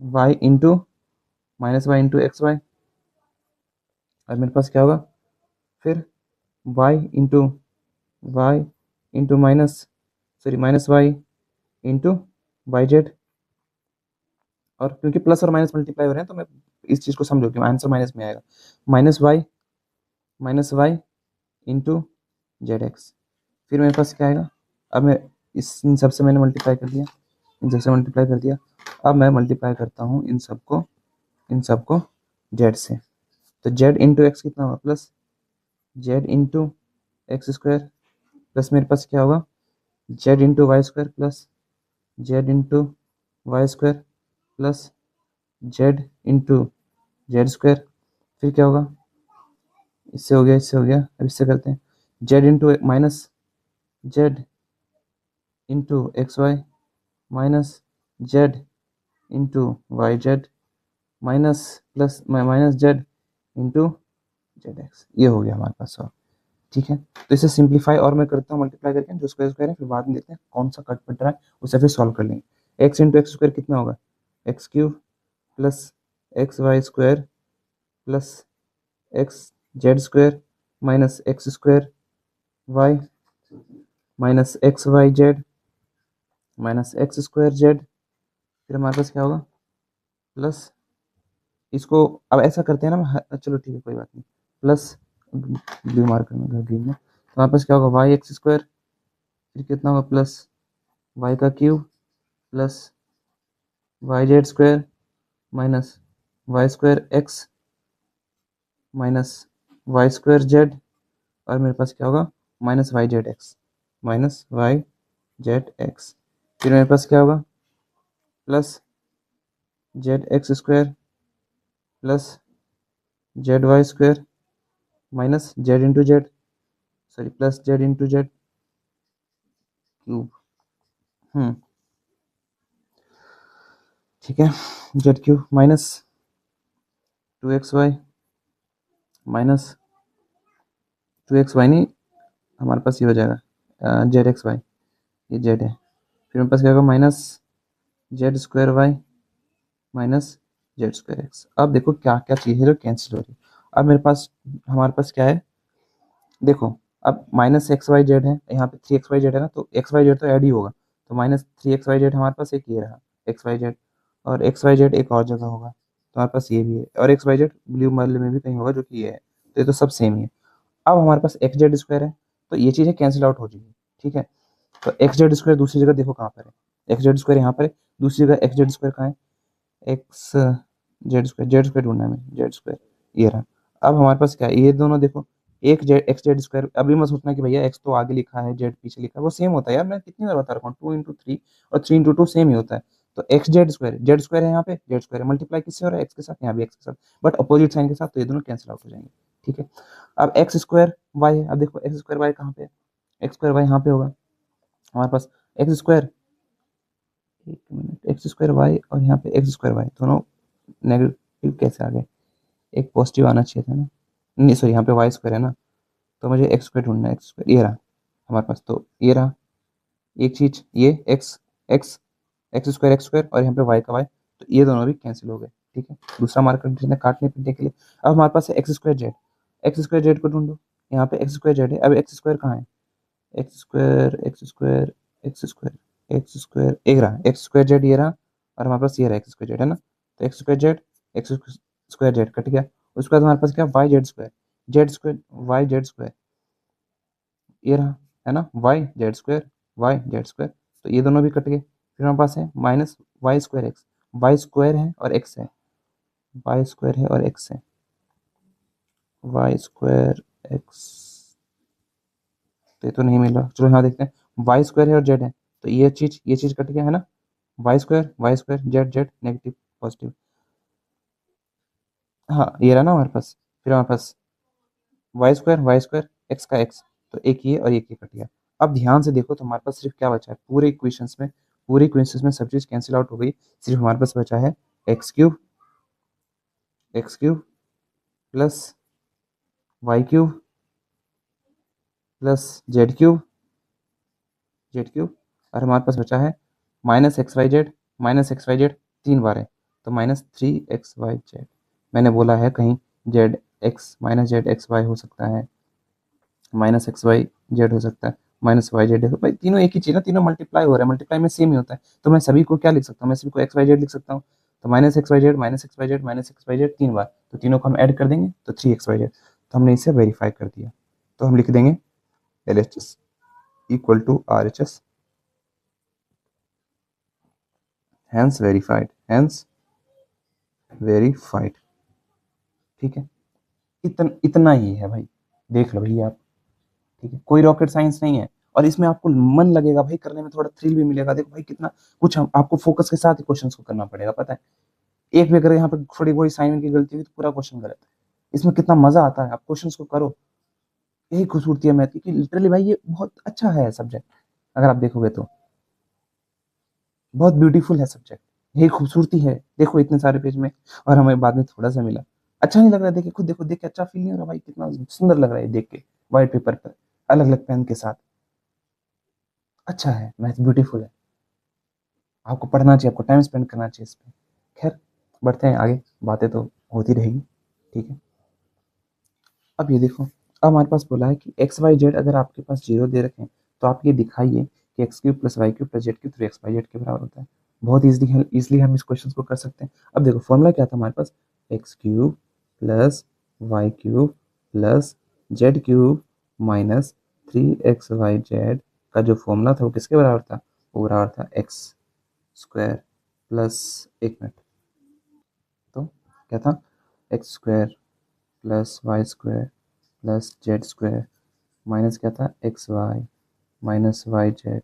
y into x y, और मेरे पास क्या होगा फिर y into minus y into y z, और क्योंकि प्लस और माइनस मल्टीप्लाई हो रहे हैं तो मैं इस चीज़ को समझो कि आंसर माइनस में आएगा, minus y into z x. फिर मेरे पास क्या आएगा, अब मैं इन सबसे मैंने मल्टीप्लाई कर दिया, इन सबसे मल्टीप्लाई कर दिया, अब मैं मल्टीप्लाई करता हूँ इन सबको जेड से, तो जेड इंटू एक्स कितना होगा plus z into x square, plus मेरे पास क्या होगा z into Y square plus z into Y square plus z into z square, फिर क्या होगा इससे हो गया इससे हो गया, अब इससे करते हैं z into minus z into x y minus z into y z minus plus minus z into z x. ये हो गया हमारे पास सॉल्व। ठीक है, तो इसे सिंप्लीफाई और मैं करता हूँ मल्टीप्लाई करके, जो स्क्वायर स्क्वायर है, फिर बाद में देखते हैं कौन सा कट पट रहा है, उसे फिर सॉल्व कर लेंगे। एक्स इंटू एक्स स्क्वायर कितना होगा x³ plus x y square plus x z square minus x square y minus x y z minus x square z, फिर हमारे पास क्या होगा प्लस, इसको अब ऐसा करते हैं ना, चलो ठीक है कोई बात नहीं, प्लस ब्लू मार्कर में ग्रीन में, तो हमारे पास क्या होगा वाई एक्स स्क्वायर, फिर कितना होगा प्लस वाई का cube plus y z square minus y square x minus y square z, और मेरे पास क्या होगा minus y z x minus y z x, फिर मेरे पास क्या होगा plus z x square plus z y square minus z into z, sorry plus z into z cube. ठीक है, Z cube minus 2xy minus 2xy नहीं हमारे पास ये हो जाएगा जेड एक्स वाई, ये जेड है, फिर मेरे पास क्या होगा minus z square y minus z square x. अब देखो क्या क्या चीज़ है जो कैंसिल हो रही है। अब मेरे पास हमारे पास क्या है, देखो अब माइनस एक्स वाई जेड है, यहाँ पे 3 XY Z है ना, तो एक्स वाई जेड तो ऐड ही होगा, तो -3 XY Z हमारे पास एक ये रहा एक्स वाई जेड, और एक्स वाई जेड एक और जगह होगा, तो हमारे पास ये भी है, और एक्स वाई जेड ब्लू वाले में भी कहीं होगा जो कि ये है, तो ये तो सब सेम ही है। अब हमारे पास एक्स जेड स्क्वायर है, तो ये चीज़ें कैंसिल आउट हो जाएगी, ठीक है। तो एक्स जेड स्क्वायर दूसरी जगह देखो कहाँ पर है, एक्स जेड स्क्वायर यहाँ पर है, दूसरी जगह एक्स जेड स्क्वायर कहाँ है, एक्स जेड स्क्वायर ढूंढना है हमें, जेड स्क्वायर ये रहा। अब हमारे पास क्या है, ये दोनों देखो, एक जेड एक्स जेड स्क्वायर, अभी मत सोचना कि भैया एक्स तो आगे लिखा है जेड पीछे लिखा है, वो सेम होता है यार, मैं कितनी बार बता रहा हूँ, 2 × 3 और 3 × 2 सेम ही होता है। तो एक्स जेड स्क्वायर है यहाँ पे, जेड स्क्वायर है, मल्टीप्लाई किससे हो रहा है, एक्स के साथ, यहाँ भी एक्स के साथ, बट अपोजिट साइन के साथ, तो ये दोनों कैंसिल आउट हो जाएंगे, ठीक है। अब एक्स स्क्वायर वाई है, अब देखो एक्स स्क्वायर वाई कहाँ पे है, एक्स स्क्वायर वाई यहाँ पे होगा हमारे पास, एक्स स्क्वायर, एक मिनट, एक्स स्क्वायर वाई और यहाँ पे एक्स स्क्वायर वाई दोनों नेगेटिव कैसे आ गए, एक पॉजिटिव आना चाहिए था ना, नहीं सॉरी, यहाँ पे वाई स्क्वायर है ना, तो मुझे एक्स स्क्वायर ढूंढना है, एक्स स्क्वायर ये रहा हमारे पास, तो ये रहा एक चीज, ये एक्स एक्स एक्स स्क्वायर और यहाँ पे वाई का वाई, तो ये दोनों भी कैंसिल हो गए, ठीक है। दूसरा मार्कर जिसने काटने पीटने के लिए, अब हमारे पास है एक्स स्क्वायर जेड को ढूंढो, यहाँ पे एक्स स्क्वायर जेड है, अब एक्स स्क्वायर कहाँ है, x square X square X square X square एक रहा, एक्स स्क्वायर जेड ये रहा, और हमारे पास ये रहा एक्स स्क्वायर जेड है ना, तो एक्स स्क्वायर जेड कट गया। उसके बाद हमारे पास क्या, z square y z square ये रहा, है ना, वाई जेड स्क्वायर, तो ये दोनों भी कट गए। फिर हमारे पास है माइनस वाई स्क्वायर है और एक्स है, वाई स्क्वायर है और एक्स है, वाई स्क्वायर एक्स, तो ये तो नहीं मिल रहा, चलो यहाँ देखते हैं, वाई स्क्वायर है और जेड है, तो ये चीज कट गया है ना, y square z z negative positive, हाँ ये रहा ना हमारे पास। फिर हमारे पास वाई स्क्वायर एक्स का एक्स, तो एक ये और एक ये कट गया। अब ध्यान से देखो तो हमारे पास सिर्फ क्या बचा है, पूरे इक्वेशंस में सब चीज कैंसिल आउट हो गई, सिर्फ हमारे पास बचा है x cube plus Y cube plus z cube, और हमारे पास बचा है माइनस एक्स वाई जेड 3 बार है, तो -3 XYZ। मैंने बोला है कहीं z x minus z x y हो सकता है, -XYZ हो सकता है, -YZ है, भाई तीनों एक ही चीज ना, तीनों मल्टीप्लाई हो रहा है, मल्टीप्लाई में सेम ही होता है, तो मैं सभी को क्या लिख सकता हूँ, मैं सभी को XYZ लिख सकता हूँ, तो -XYZ 3 बार, तो तीनों को हम ऐड कर देंगे तो 3 XYZ, तो हमने इसे वेरीफाई कर दिया, तो हम लिख देंगे LHS equal to RHS, hence verified, ठीक है। इतना ही है भाई, देख लो भैया आप, ठीक है, कोई रॉकेट साइंस नहीं है, और इसमें आपको मन लगेगा भाई करने में, थोड़ा थ्रिल भी मिलेगा, देखो भाई कितना कुछ आपको फोकस के साथ ही क्वेश्चंस को करना पड़ेगा, पता है, एक भी अगर यहाँ पे थोड़ी बहुत साइन की गलती हुई तो पूरा क्वेश्चन गलत है। इसमें कितना मजा आता है, आप क्वेश्चंस को करो, यही खूबसूरती है मैथ की, कि लिटरली भाई ये बहुत अच्छा है सब्जेक्ट, अगर आप देखोगे तो बहुत ब्यूटीफुल है सब्जेक्ट, यही खूबसूरती है, देखो इतने सारे पेज में, और हमें बाद में थोड़ा सा मिला, अच्छा नहीं लग रहा है, देखिए खुद देखो, देख के अच्छा फील नहीं हो रहा भाई, कितना सुंदर लग रहा है देख के, व्हाइट पेपर पर अलग अलग पेन के साथ, अच्छा है मैथ, ब्यूटीफुल है, आपको पढ़ना चाहिए, आपको टाइम स्पेंड करना चाहिए इस पे। खैर बढ़ते हैं आगे, बातें तो होती रहेगी, ठीक है। अब ये देखो, अब हमारे पास बोला है कि XYZ अगर आपके पास 0 दे रखें, तो आप ये दिखाइए कि x³ + y³ + z³ 3 XYZ के बराबर होता है। बहुत इजली हम इस क्वेश्चन को कर सकते हैं। अब देखो फॉर्मूला क्या था हमारे पास, x³ + y³ + z³ minus 3 XYZ का जो फॉर्मूला था वो किसके बराबर था, वो बराबर था एक्स स्क्वायर प्लस, एक मिनट, तो क्या था, x square plus Y square plus Z square minus क्या था, x y minus y z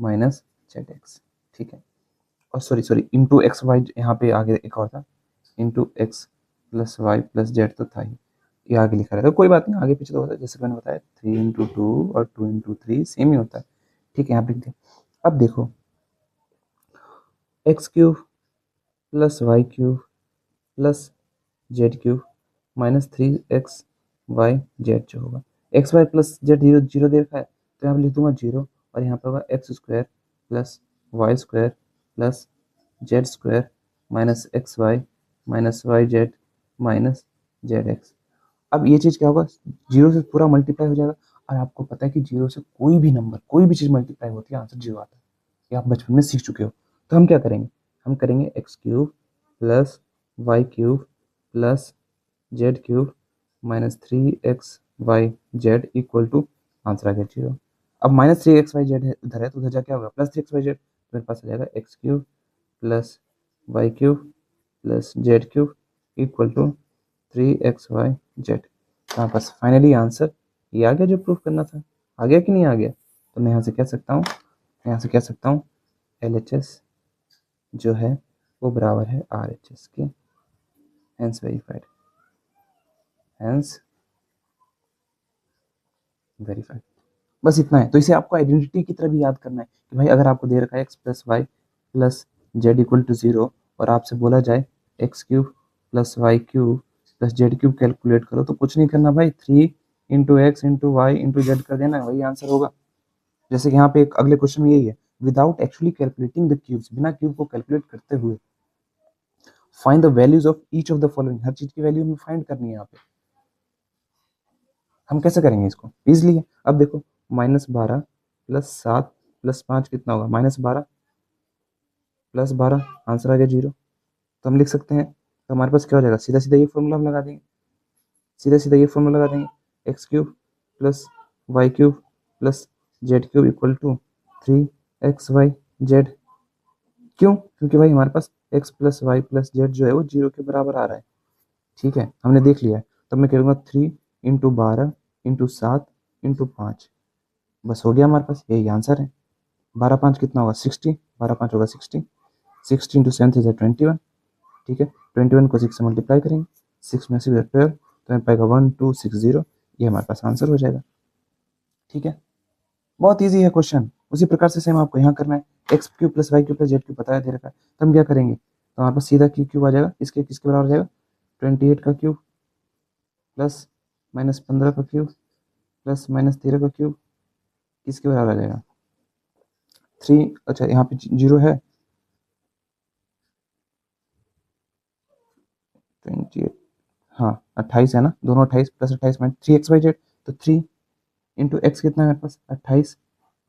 minus z x, ठीक है। और sorry sorry into x y, यहाँ पे आगे एक और था, into x plus y plus z तो था ही, ये आगे लिखा रहता है, कोई बात नहीं, आगे पीछे तो होता है, जैसे मैंने बताया 3 × 2 और 2 × 3 सेम ही होता है, ठीक है, यहाँ पे लिख दिया। अब देखो x³ + y³ + z³ -3 XYZ जो होगा, x Y plus z zero zero दे रखा है तो यहाँ पे लिख दूंगा जीरो, और यहाँ पे होगा x square plus Y square plus Z square minus y z minus z x. अब ये चीज़ क्या होगा, जीरो से पूरा मल्टीप्लाई हो जाएगा, और आपको पता है कि जीरो से कोई भी नंबर कोई भी चीज़ मल्टीप्लाई होती है आंसर जीरो आता है, ये आप बचपन में सीख चुके हो। तो हम क्या करेंगे, हम करेंगे x cube plus Y cube plus z cube minus three x y z equal to, answer आ गया जीरो। अब minus three x y z उधर है तो उधर जाके क्या होगा, plus three x y z, मेरे पास आ जाएगा x cube plus Y cube plus z cube equal to three x y z. हमारे पास फाइनली आंसर ये आ गया जो प्रूफ करना था। आ गया कि नहीं आ गया, तो मैं यहाँ से कह सकता हूँ, यहाँ से कह सकता हूँ LHS जो है वो बराबर है RHS के, हैंस वेरीफाइड, हैंस वेरीफाइड। बस इतना है। तो इसे आपको आइडेंटिटी की तरह भी याद करना है कि भाई अगर आपको दे रखा है x plus y plus z equal to zero, और आपसे बोला जाए x cube plus Y cube plus z cube calculate करो, तो कुछ नहीं करना भाई, three into x into y into z कर देना, वही आंसर होगा। जैसे कि यहाँ पे एक अगले क्वेश्चन में यही है, without actually calculating the cubes, बिना क्यूब को कैलकुलेट करते हुए find the values of each of the following, हर चीज की वैल्यू हमें फाइंड करनी है यहाँ पे। हम कैसे करेंगे इसको, इजिली है। अब देखो -12 प्लस 7 प्लस 5 कितना होगा, -12 प्लस 12, आंसर आ गया जीरो। तो हम लिख सकते हैं, तो हमारे पास क्या हो जाएगा, सीधा सीधा ये फॉर्मूला हम लगा देंगे, सीधा सीधा ये फॉर्मूला लगा देंगे, x cube plus Y cube plus z cube equal to three x y z. क्यों, क्योंकि भाई हमारे पास x plus y plus z जो है वो जीरो के बराबर आ रहा है। ठीक है, हमने देख लिया है। तो मैं करूँगा थ्री इंटू 12 इंटू 7 इंटू 5, बस हो गया हमारे पास, यही आंसर है। 12 5 कितना होगा 60, 12 5 होगा 60, 60 इंटू 7 इज 21। ठीक है, 21 को 6 से मल्टीप्लाई करेंगे, 6 में 6 12, तो हमें पाएगा 1260, ये हमारे पास आंसर हो जाएगा। ठीक है, बहुत ईजी है क्वेश्चन। उसी प्रकार से सेम आपको यहाँ करना है, x cube plus Y cube plus z cube बताया दे रखा है, तो हम क्या करेंगे, तो हमारे पास सीधा क्यू क्यूब आ जाएगा, इसके किसके बराबर आ जाएगा, 28 का क्यूब प्लस -15 का क्यूब प्लस -13 का क्यूब, किसके बराबर आ जाएगा, थ्री, अच्छा यहाँ पे जीरो है, 28, हाँ 28 है ना, दोनों 28 plus 28 minus three x y z, तो थ्री इंटू एक्स कितना है मेरे पास 28,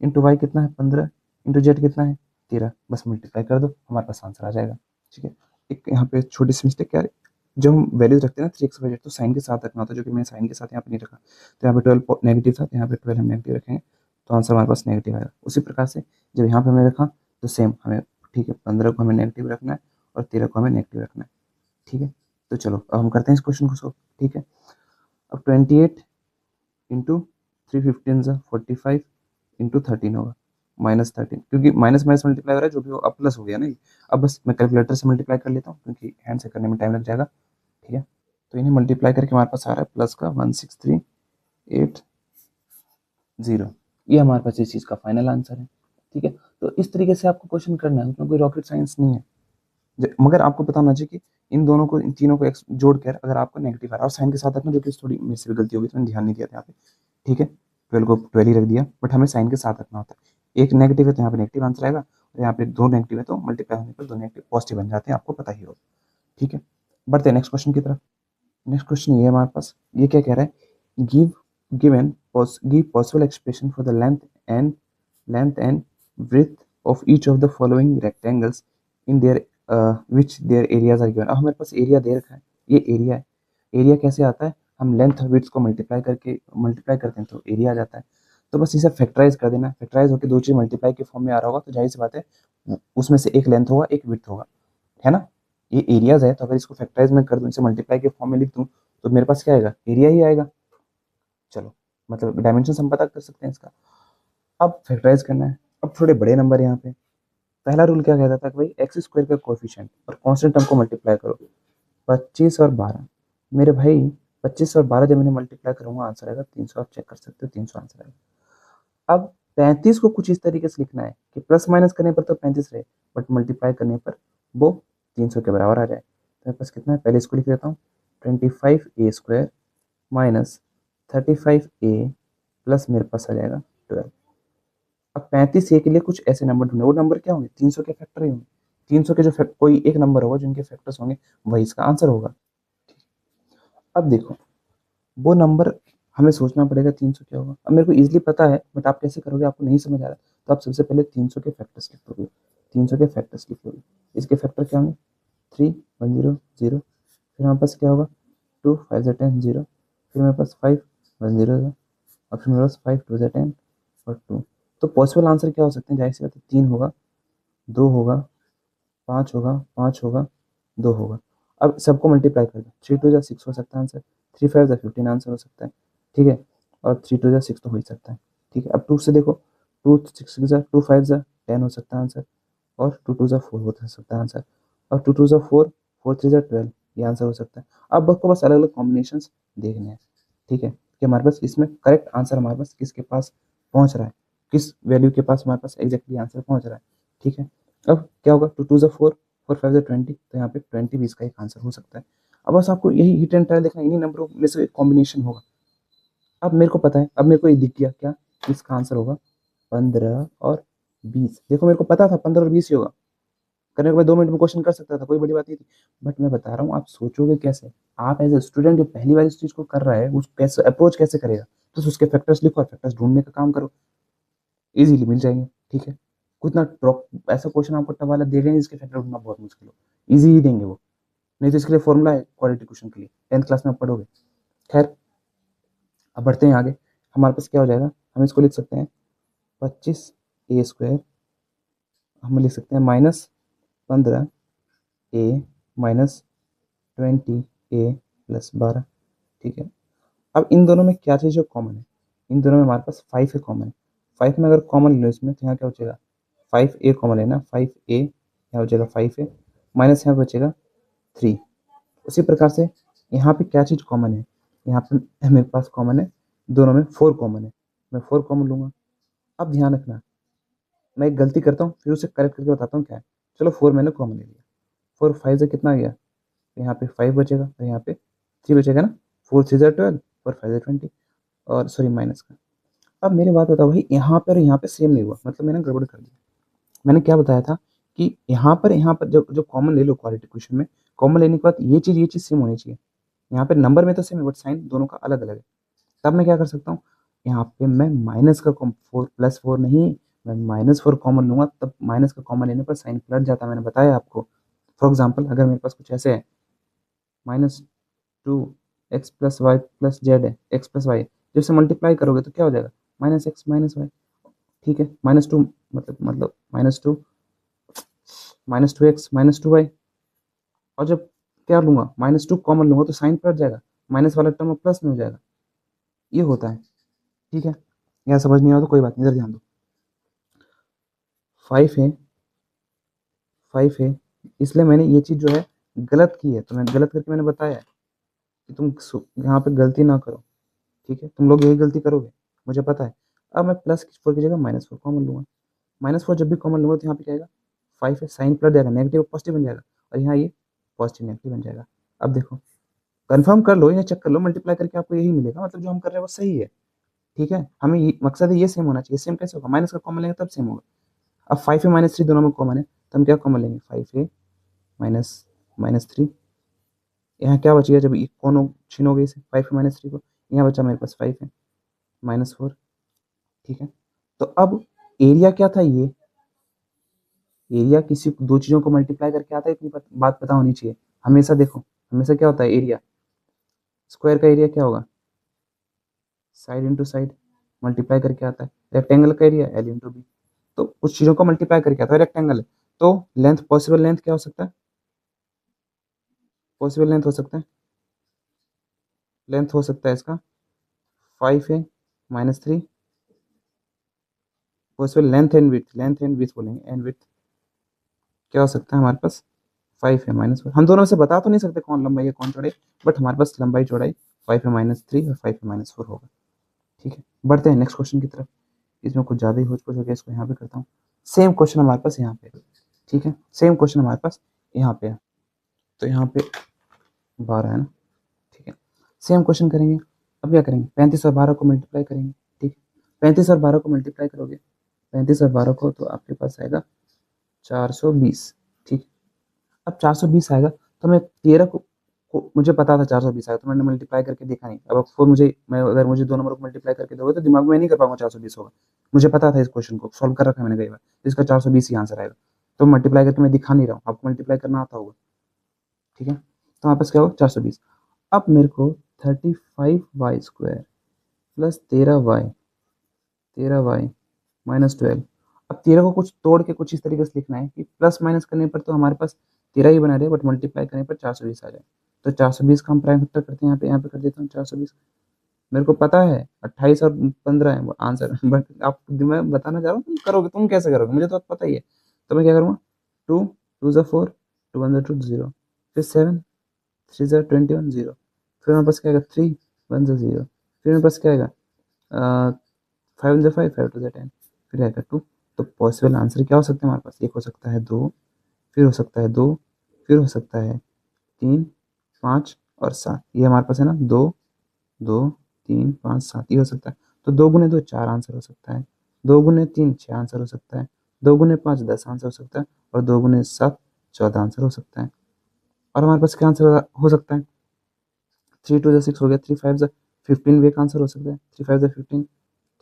इंटू वाई कितना है 15, इंटू जेड कितना है 13, बस मल्टीप्लाई कर दो, हमारे पास आंसर आ जाएगा। ठीक है, एक यहाँ पे छोटी सी मिस्टेक क्या है, जब हम वैल्यूज रखते हैं ना थ्री एक्स वाई जेड, तो साइन के साथ रखना होता है, जो कि मैं साइन के साथ यहाँ पे नहीं रखा, तो यहाँ पे 12 नेगेटिव था, तो यहाँ पे 12 हम नेगेटिव रखेंगे, तो आंसर हमारे पास नेगेटिव आएगा। उसी प्रकार से जब यहाँ पे हमने रखा तो सेम हमें, ठीक है, 15 को हमें नेगेटिव रखना है और 13 को हमें नेगेटिव रखना है। ठीक है, तो चलो अब हम करते हैं इस क्वेश्चन को सॉल्व। ठीक है, अब 28 इंटू 315 सा 45 इंटू 13 होगा -13, क्योंकि माइनस माइनस मल्टीप्लाई हो रहा है, जो भी हो अब प्लस हो गया ना ये। अब बस मैं कैलकुलेटर से मल्टीप्लाई कर लेता हूँ क्योंकि हैंड से करने में टाइम लग जाएगा। ठीक है, तो इन्हें मल्टीप्लाई करके हमारे पास आ रहा है प्लस का 16380, ये हमारे पास इस चीज़ का फाइनल आंसर है। ठीक है, तो इस तरीके से आपको क्वेश्चन करना है, उसमें कोई रॉकेट साइंस नहीं है। मगर आपको पता होना चाहिए कि इन दोनों को, इन तीनों को जोड़ कर अगर आपको नेगेटिव आ रहा है, और साइन के साथ रखना, जो कि थोड़ी मेरे से भी गलती होगी तो मैंने ध्यान नहीं दिया था यहाँ पे। ठीक है, 12 को 12 ही रख दिया, बट हमें साइन के साथ रखना होता है। एक नेगेटिव है तो यहाँ पे नेगेटिव आंसर आएगा, और यहाँ पे दो नेगेटिव है तो मल्टीप्लाई होने पर दो नेगेटिव पॉजिटिव बन जाते हैं, आपको पता ही होगा। ठीक है, बढ़ते हैं नेक्स्ट क्वेश्चन की तरफ। नेक्स्ट क्वेश्चन ये है हमारे पास, ये क्या कह रहा है, give possible expression for the length and width of each of the following rectangles in their which their areas are given. अब हमारे पास एरिया दे रखा है, ये एरिया है। एरिया कैसे आता है, हम लेंथ और विड्थ को मल्टीप्लाई करते हैं तो एरिया आ जाता है। तो बस इसे फैक्टराइज कर देना, फैक्टराइज होकर दो चीज मल्टीप्लाई के फॉर्म में आ रहा होगा, तो जाहिर सी बात है उसमें से एक लेंथ होगा एक विड्थ होगा, है ना। ये एरियाज है, तो अगर इसको फैक्टराइज में कर दूं, इसे मल्टीप्लाई के फॉर्म में लिख दूं, तो मेरे पास क्या आएगा, एरिया ही आएगा। चलो, मतलब डायमेंशन हम पता कर सकते हैं इसका। अब फैक्टराइज करना है, अब थोड़े बड़े नंबर यहाँ पे। पहला रूल क्या कहता था कि भाई एक्स स्क्वायर का कोएफिशिएंट और कांस्टेंट टर्म को मल्टीप्लाई करो, 25 और 12। मेरे भाई 25 और 12 जब मैंने मल्टीप्लाई करूंगा आंसर आएगा 300, आप चेक कर सकते हो 300 आंसर आएगा। अब 35 को कुछ इस तरीके से लिखना है कि प्लस माइनस करने पर तो 35 रहे, बट मल्टीप्लाई करने पर वो 300 के बराबर आ जाए। तो मेरे पास कितना है, पहले इसको लिख देता हूँ, 25 ए स्क्वायर माइनस 35A प्लस मेरे पास आ जाएगा 12। अब 35A के लिए कुछ ऐसे नंबर ढूंढे, वो नंबर क्या होंगे, 300 के फैक्टर ही होंगे। 300 के जो कोई एक नंबर होगा जिनके फैक्टर्स होंगे वही इसका आंसर होगा। अब देखो वो नंबर हमें सोचना पड़ेगा 300 क्या होगा। अब मेरे को इजीली पता है, बट आप कैसे करोगे, आपको नहीं समझ आ रहा तो आप सबसे पहले 300 के फैक्टर्स लिख दोगे। 300 के फैक्टर्स लिख दोगे, इसके फैक्टर क्या होंगे, 3 1 0 0, फिर हमारे पास क्या होगा 2 5 ज़ा 10 0, फिर मेरे पास 5 1 0 0, और फिर मेरे पास 5 2 ज़ा 10 और 2। तो पॉसिबल आंसर क्या हो सकते हैं, जाहिर सी बात है 3 होगा, 2 होगा, 5 होगा, 5 होगा, 2 होगा। अब सबको मल्टीप्लाई कर दो, 3 2 ज़ा 6 हो सकता है आंसर, 3 5 ज़ा 15 आंसर हो सकता है, ठीक है, और 3 2 ज़ा 6 तो हो ही सकता है, ठीक है। अब 2 से देखो, 2 6 ज़ा 2 5 ज़ा 10 हो सकता है आंसर, और 2 2 ज़ा 4 हो सकता है आंसर, और 2 2 ज़ा 4, 4 3 ज़ा 12, ये आंसर हो सकता है। अब आपको बस अलग अलग कॉम्बिनेशन देखने हैं, ठीक है, कि हमारे पास इसमें करेक्ट आंसर हमारे पास किसके पास पहुंच रहा है, किस वैल्यू के पास हमारे पास एग्जैक्टली आंसर पहुंच रहा है, ठीक है। अब क्या होगा, 2 2 ज़ा 4, 4 5 ज़ा 20, तो यहाँ पे 20 भी इसका एक आंसर हो सकता है। अब बस आपको यही हिट एंड ट्रायल देखना, इन्हीं नंबरों में से एक कॉम्बिनेशन होगा। अब मेरे को पता है, अब मेरे को ये दिख गया क्या, इसका आंसर होगा 15 और 20। देखो मेरे को पता था 15 और 20 ही होगा, करने के बाद 2 मिनट में क्वेश्चन कर सकता था, कोई बड़ी बात नहीं थी। बट मैं बता रहा हूँ आप सोचोगे कैसे, आप एज ए स्टूडेंट जो पहली बार इस चीज को कर रहा है उस कैसे अप्रोच कैसे करेगा, तो उसके फैक्टर्स लिखो और फैक्टर्स ढूंढने का काम करो, इजीली मिल जाएंगे, ठीक है। कुछ ना ड्रॉप ऐसा क्वेश्चन आपको टफ वाला दे देंगे जिसके फैक्टर ढूंढना बहुत मुश्किल हो, इजी ही देंगे वो, नहीं तो इसके लिए फॉर्मूला है क्वाड्रेटिक क्वेश्चन के लिए, 10th क्लास में आप पढ़ोगे। खैर अब बढ़ते हैं आगे, हमारे पास क्या हो जाएगा, हम इसको लिख सकते हैं 25A² हम लिख सकते हैं -15A माइनस 20A प्लस 12, ठीक है। अब इन दोनों में क्या चीज़ कॉमन है, इन दोनों में हमारे पास 5 है कॉमन है। 5 में अगर कॉमन लो इसमें तो यहाँ क्या बचेगा, 5A कॉमन है ना, 5A यहाँ बचेगा 5A माइनस यहाँ बचेगा 3। उसी प्रकार से यहाँ पे क्या चीज़ कॉमन है, यहाँ पे मेरे पास कॉमन है, दोनों में 4 कॉमन है, मैं 4 कॉमन लूँगा। अब ध्यान रखना, मैं एक गलती करता हूँ फिर उसे करेक्ट करके बताता हूँ क्या है। चलो 4 मैंने कॉमन ले लिया, 4 5 से कितना आ गया, तो यहाँ पे 5 बचेगा, तो यहाँ पे 3 बचेगा ना, 4 3 ज़ा 12 और 5 ज़ा 20, और सॉरी माइनस का। अब मेरी बात बताओ भाई, यहाँ पर यहाँ पे सेम नहीं हुआ, मतलब मैंने गड़बड़ कर दी। मैंने क्या बताया था कि यहाँ पर जो जो कॉमन ले लो क्वालिटी क्वेश्चन में, कॉमन लेने के बाद ये चीज़ सेम होनी चाहिए। यहाँ पे नंबर में तो सेम है बट साइन दोनों का अलग अलग है। तब मैं क्या कर सकता हूँ, यहाँ पे मैं माइनस का 4 प्लस 4 नहीं, मैं -4 कॉमन लूंगा, तब माइनस का कॉमन लेने पर साइन पलट जाता है, मैंने बताया आपको। फॉर एग्जाम्पल अगर मेरे पास कुछ ऐसे है, -2x+y+z है, x+y, जब से मल्टीप्लाई करोगे तो क्या हो जाएगा, -x -y, ठीक है, -2 मतलब -2 -2x -2y, और जब क्या लूंगा, -2 कॉमन लूंगा तो साइन पलट जाएगा, माइनस वाला टर्म प्लस में हो जाएगा, ये होता है, ठीक है। यहाँ समझ नहीं आया तो कोई बात नहीं, इधर ध्यान दो। 5 है, 5 है, इसलिए मैंने ये चीज़ जो है गलत की है, तो मैं गलत करके मैंने बताया है कि तुम यहाँ पे गलती ना करो, ठीक है, तुम लोग यही गलती करोगे, मुझे पता है। अब मैं +4 की जगह -4 कॉमन लूंगा, -4 जब भी कॉमन लूंगा तो यहाँ पे क्या आएगा, 5 है, साइन पलट जाएगा, नेगेटिव पॉजिटिव बन जाएगा, और यहाँ ये पॉजिटिव नेगेटिव बन जाएगा। अब देखो कंफर्म कर लो या चेक कर लो, मल्टीप्लाई करके आपको यही मिलेगा, मतलब जो हम कर रहे हैं वो सही है, ठीक है। हमें मकसद है ये सेम होना चाहिए, सेम कैसे होगा, माइनस का कॉमन लेंगे तब सेम होगा। अब 5A -3 दोनों में कॉमन है, तो हम क्या कॉमन लेंगे, 5A -3, यहाँ क्या बच गया, जब ये कौन छीनोगे इसे 5A -3 को, यहाँ बचा मेरे पास 5A -4, ठीक है। तो अब एरिया क्या था, ये एरिया किसी दो चीज़ों को मल्टीप्लाई करके आता है, इतनी बात पता होनी चाहिए हमेशा। देखो हमेशा क्या होता है, एरिया स्क्वायर का एरिया क्या होगा, साइड इंटू साइड मल्टीप्लाई करके आता है। रेक्टेंगल का एरिया L इंटू बी, तो कुछ चीज़ों को मल्टीप्लाई करके आता है, रेक्टेंगल है तो लेंथ, पॉसिबल लेंथ क्या हो सकता है, पॉसिबल लेंथ हो सकता है, लेंथ हो सकता है इसका 5A -3, possible length and width, length and width बोलेंगे, एंड विड्थ क्या हो सकता है हमारे पास, 5A -4। हम दोनों से बता तो नहीं सकते कौन लंबाई है कौन चौड़ाई, बट हमारे पास लंबाई चौड़ाई 5A -3 और 5A -4 होगा, ठीक है। बढ़ते हैं नेक्स्ट क्वेश्चन की तरफ, इसमें कुछ ज़्यादा ही हो हो गया, इसको यहाँ पे करता हूँ। सेम क्वेश्चन हमारे पास यहाँ पे, ठीक है, सेम क्वेश्चन हमारे पास यहाँ पे है, तो यहाँ पे 12 है ना, ठीक है। सेम क्वेश्चन करेंगे। अब क्या करेंगे, 35 और 12 को मल्टीप्लाई करेंगे। ठीक, 35 और 12 को मल्टीप्लाई करोगे, 35 और 12 को, तो आपके पास आएगा 420। ठीक, अब 420 आएगा, तो मैं 13 को मुझे पता था 420 आएगा, तो मैंने मल्टीप्लाई करके देखा नहीं। अब फिर अगर मुझे दो नंबर को मल्टीप्लाई करके दोगे तो दिमाग में नहीं कर पाऊंगा 420 होगा। मुझे पता था, इस क्वेश्चन को सॉल्व कर रखा है मैंने कई बार, तो इसका 420 ही आंसर आएगा। तो मल्टीप्लाई करके मैं दिखा नहीं रहा हूँ, आपको मल्टीप्लाई करना आता होगा। ठीक है, तो हमारे पास क्या होगा, 420। अब मेरे को 35y² प्लस 13y -12। अब 13 को कुछ तोड़ के कुछ इस तरीके से लिखना है कि प्लस माइनस करने पर तो हमारे पास 13 ही बना रहे, बट मल्टीप्लाई करने पर 420 आ जाए। तो 420 का हम प्राइम फैक्टर करते हैं, यहाँ पे कर देता हूँ 420। मेरे को पता है 28 और 15 है वो आंसर, बट आप, मैं बताना चाह रहा हूँ, तुम करोगे, तुम कैसे करोगे मुझे तो पता ही है। तो मैं क्या करूँगा, 2 2 ज़ा 4, 2 1 ज़ा 2 0, फिर 7 3 ज़ा 21 0, फिर हमारे पास क्या आएगा 3 1 ज़ा 0, फिर मेरे पास क्या आएगा 5 1 ज़ा 5 5 2 ज़ा 10, फिर आएगा 2। तो पॉसिबल आंसर क्या हो सकते हैं हमारे पास, एक हो सकता है 2, फिर हो सकता है 2, फिर हो सकता है 3 5 और 7। ये हमारे पास है ना, 2 2 3 5 7, ये हो सकता है। तो 2 गुने 2 4 आंसर हो सकता है, 2 गुने 3 6 आंसर हो सकता है, 2 गुने 5 10 आंसर हो सकता है, और 2 गुने 7 14 आंसर हो सकता है। और हमारे पास क्या आंसर हो सकता है, 3 2 ज़ा 6 हो गया, 3 5 ज़ा 15 भी एक आंसर हो सकता है, 3 5 ज़ा 15।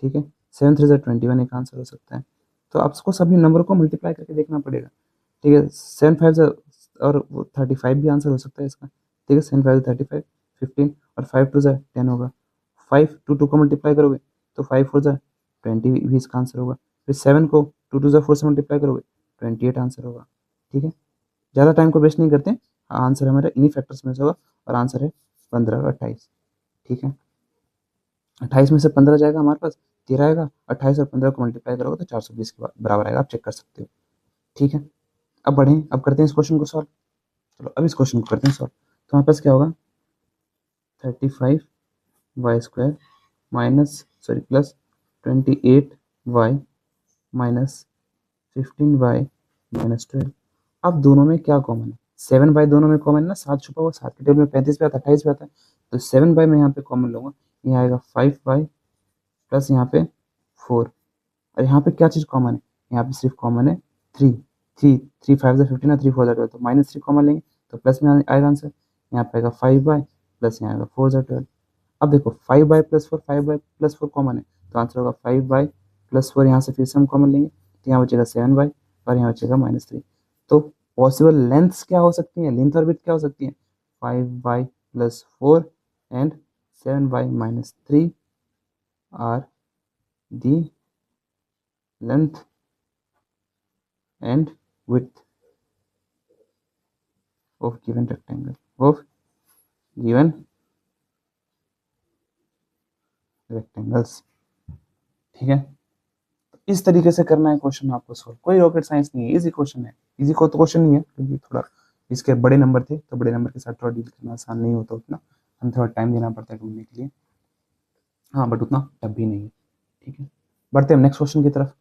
ठीक है, 7 3 ज़ा 21 एक आंसर हो सकता है। तो आपको सभी नंबर को मल्टीप्लाई करके देखना पड़ेगा। ठीक है, 7 5 ज़ा, और 35 भी आंसर हो सकता है इसका। ठीक है, 7 5 ज़ा 35, 15, और 5 2 ज़ा 10 होगा। 5 2 को मल्टीप्लाई करोगे तो 5 4 ज़ा 20 भी इसका आंसर होगा। फिर 7 को 2 2 ज़ा 4 से मल्टीप्लाई करोगे, 28 आंसर होगा। ठीक है, ज़्यादा टाइम को वेस्ट नहीं करते, आंसर हमारा इन्हीं फैक्टर्स में से होगा, और आंसर है 15 और 28। ठीक है, 28 में से 15 जाएगा हमारे पास, 13 आएगा, 28 और 15 को मल्टीप्लाई करोगे तो 420 के बराबर आएगा, आप चेक कर सकते हो। ठीक है, अब बढ़ें, अब करते हैं इस क्वेश्चन को सॉल्व। चलो अब इस क्वेश्चन को करते हैं सॉल्व। तो हमारे पास क्या होगा, 35y² प्लस 28y -15y -12। अब दोनों में क्या कॉमन है, 7 बाई दोनों में कॉमन है ना, 7 छुपा हुआ, 7 के टेबल में 35 पे आता है, 28 पे आता है। तो 7 बाई में यहाँ पे कॉमन लूंगा, यहाँ आएगा 5y प्लस यहाँ पे 4। और यहाँ पे क्या चीज़ कॉमन है, यहाँ पे सिर्फ कॉमन है 3। 3 5 ज़ा 15 है, 3 4 ज़ा 12, तो -3 कॉमन लेंगे तो प्लस में आएगा आंसर। यहाँ पे आएगा 5y प्लस यहाँ आएगा 4 ज़ा 12। अब देखो 5y plus 4, 5y plus 4 common है, तो आंसर होगा 5y प्लस 4। यहाँ से फिर से हम कॉमन लेंगे, तो यहाँ बचेगा 7y, और यहाँ बचेगा -3। तो पॉसिबल लेंथ्स क्या हो सकती हैं, लेंथ और विड्थ क्या हो सकती हैं, 5y plus 4 and 7y -3 are the length and width of given rectangle, of given rectangles। ठीक है, तो इस तरीके से करना है क्वेश्चन आपको सॉल्व, कोई रॉकेट साइंस नहीं है, इजी क्वेश्चन है। इजी को तो क्वेश्चन नहीं है, क्योंकि थोड़ा इसके बड़े नंबर थे, तो बड़े नंबर के साथ थोड़ा डील करना आसान नहीं होता उतना, हम थोड़ा टाइम देना पड़ता है ढूंढने के लिए। हाँ, बट उतना टफ भी नहीं है। ठीक है, बढ़ते हैं नेक्स्ट क्वेश्चन की तरफ।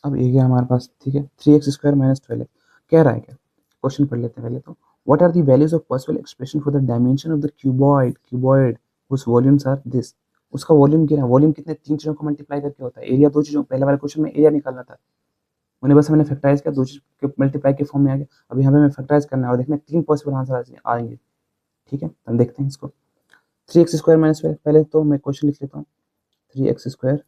अब ये गया हमारे पास, ठीक है, 3x² -12x कह रहा है क्या, क्वेश्चन पढ़ लेते हैं पहले तो। What are the values of possible expression for the dimension of the cuboid whose volumes are this। उसका वॉल्यूम क्या है, वॉल्यूम कितने, तीन चीजों को मल्टीप्लाई करके होता है, एरिया दो चीजों, पहले वाले क्वेश्चन में एरिया निकालना था, उन्हें बस मैंने फैक्टराइज किया, दो चीज के मल्टीप्लाई के फॉर्म में आ गया। अब यहाँ पे मैं फैक्टराइज करना है और देखना तीन पॉसिबल आंसर आएंगे। ठीक है, तो हम देखते हैं इसको। 3x² -12, पहले तो मैं क्वेश्चन लिख लेता हूँ, 3x²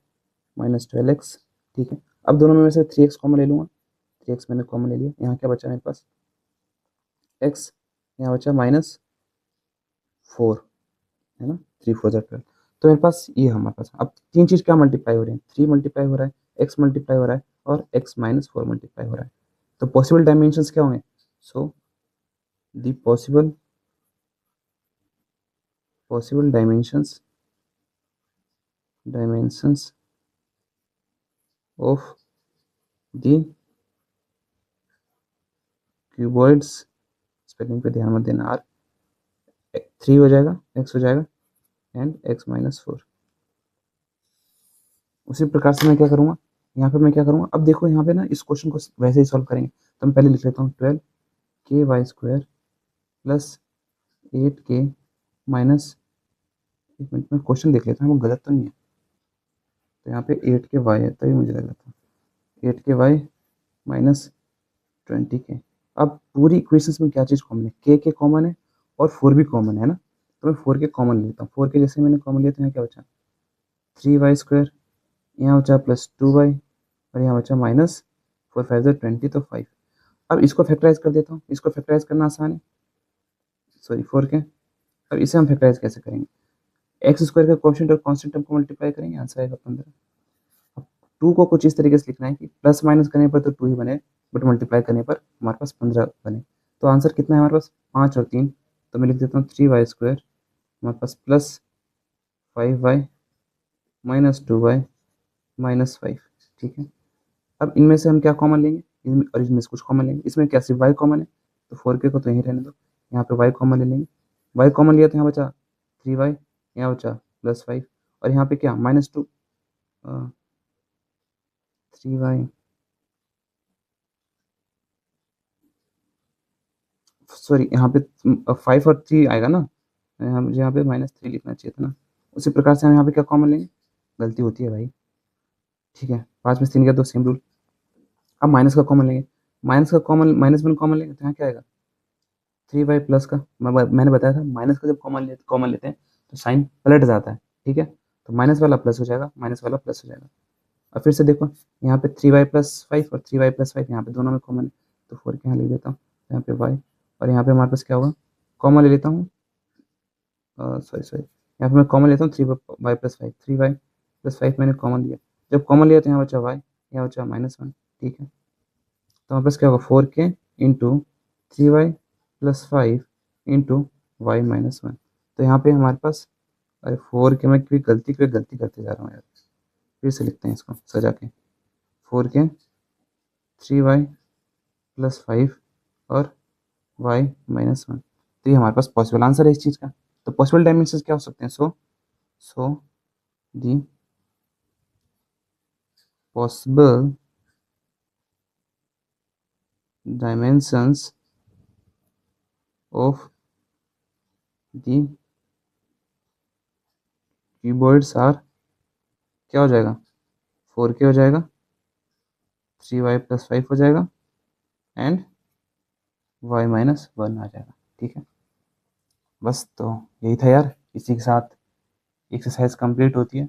-12x। ठीक है, अब दोनों में से 3x कॉमन ले लूंगा, 3x मैंने कॉमन ले लिया, यहाँ क्या बचा मेरे पास, x, यहाँ बचा -4, है ना, 3 4 12। तो मेरे पास ये हमारे पास, अब तीन चीज़ क्या मल्टीप्लाई हो रही है, 3 मल्टीप्लाई हो रहा है, x मल्टीप्लाई हो रहा है, और x -4 मल्टीप्लाई हो रहा है। तो पॉसिबल डायमेंशंस क्या होंगे, so the possible dimensions of the cuboids, spelling पे ध्यान मत देना, आर 3 हो जाएगा, x हो जाएगा, एंड x -4। उसी प्रकार से मैं क्या करूँगा, यहाँ पे मैं क्या करूँगा, अब देखो यहाँ पे ना इस क्वेश्चन को वैसे ही सॉल्व करेंगे। तो मैं पहले लिख लेता हूँ 12 ky² प्लस 8k एक मिनट में क्वेश्चन देख लेता हूँ, वो गलत तो नहीं है। तो यहाँ पे 8 के वाई है, तभी मुझे लग रहा था 8 के वाई माइनस 20 के। अब पूरी इक्वेशंस में क्या चीज़ कॉमन है, के कॉमन है और 4 भी कॉमन है ना, तो मैं 4 के कॉमन ले लेता हूँ। 4 के जैसे मैंने कॉमन लिया तो यहाँ क्या बचा 3y², यहाँ बचा +2y और यहाँ बचा माइनस 4 5 20 तो 5। अब इसको फैक्टराइज कर देता हूँ, इसको फैक्टराइज करना आसान है, सॉरी 4 के। अब इसे हम फैक्टराइज कैसे करेंगे, x² का कोएफिशिएंट और कांस्टेंट टर्म को मल्टीप्लाई करेंगे, आंसर आएगा 15। अब 2 को कुछ इस तरीके से लिखना है कि प्लस माइनस करने पर तो 2 ही बने, बट मल्टीप्लाई करने पर हमारे पास 15 बने। तो आंसर कितना है हमारे पास 5 और 3, तो मैं लिख देता हूँ 3y² हमारे पास plus 5y minus 2y minus 5। ठीक है, अब इनमें से हम क्या कॉमन लेंगे, और इनमें से कुछ कॉमन लेंगे। इसमें क्या सिर्फ y कॉमन है, तो 4 के को तो यहीं रहने दो, यहाँ पे y कॉमन ले लेंगे। y कॉमन लिया तो यहाँ बचा 3y, यहाँ बचा +5 और यहाँ पे क्या -2 3y, सॉरी यहाँ पे 5 और 3 आएगा ना, मुझे यहाँ पे -3 लिखना चाहिए था ना। उसी प्रकार से हम यहाँ पे क्या कॉमन लेंगे, गलती होती है भाई, ठीक है। 5 में से 3 गया तो सेम रूल। अब माइनस का कॉमन लेंगे, माइनस का कॉमन -1 कॉमन लेंगे तो यहाँ क्या आएगा 3y प्लस का, मैंने बताया था माइनस का जब कॉमन लेते हैं तो साइन पलट जाता है, ठीक है। तो माइनस वाला प्लस हो जाएगा, माइनस वाला प्लस हो जाएगा। और फिर से देखो यहाँ पे 3y+5 और 3y+5 यहाँ पे दोनों में कॉमन है, तो 4 के यहाँ लिख देता हूँ, यहाँ पे y और यहाँ पे हमारे पास क्या होगा, कॉमन ले लेता हूँ, सॉरी यहाँ पे मैं कॉमन लेता हूँ 3y+5, 3y+5 मैंने कॉमन लिया। जब कॉमन लिया तो यहाँ बचा y, यहाँ बचा -1, ठीक है। तो हमारे पास क्या होगा 4k into 3y+5 into y-1। तो यहाँ पे हमारे पास, अरे 4k मैं कोई गलती करते जा रहा हूँ यार, फिर से लिखते हैं इसको सजा के, 4k 3y+5 और y-1। तो ये हमारे पास पॉसिबल आंसर है इस चीज़ का। तो पॉसिबल डायमेंशन क्या हो सकते हैं, so the possible dimensions of the cuboids are, क्या हो जाएगा 4k हो जाएगा, 3y+5 हो जाएगा एंड y-1 आ जाएगा, ठीक है। बस तो यही था यार, इसी के साथ एक्सरसाइज कंप्लीट होती है।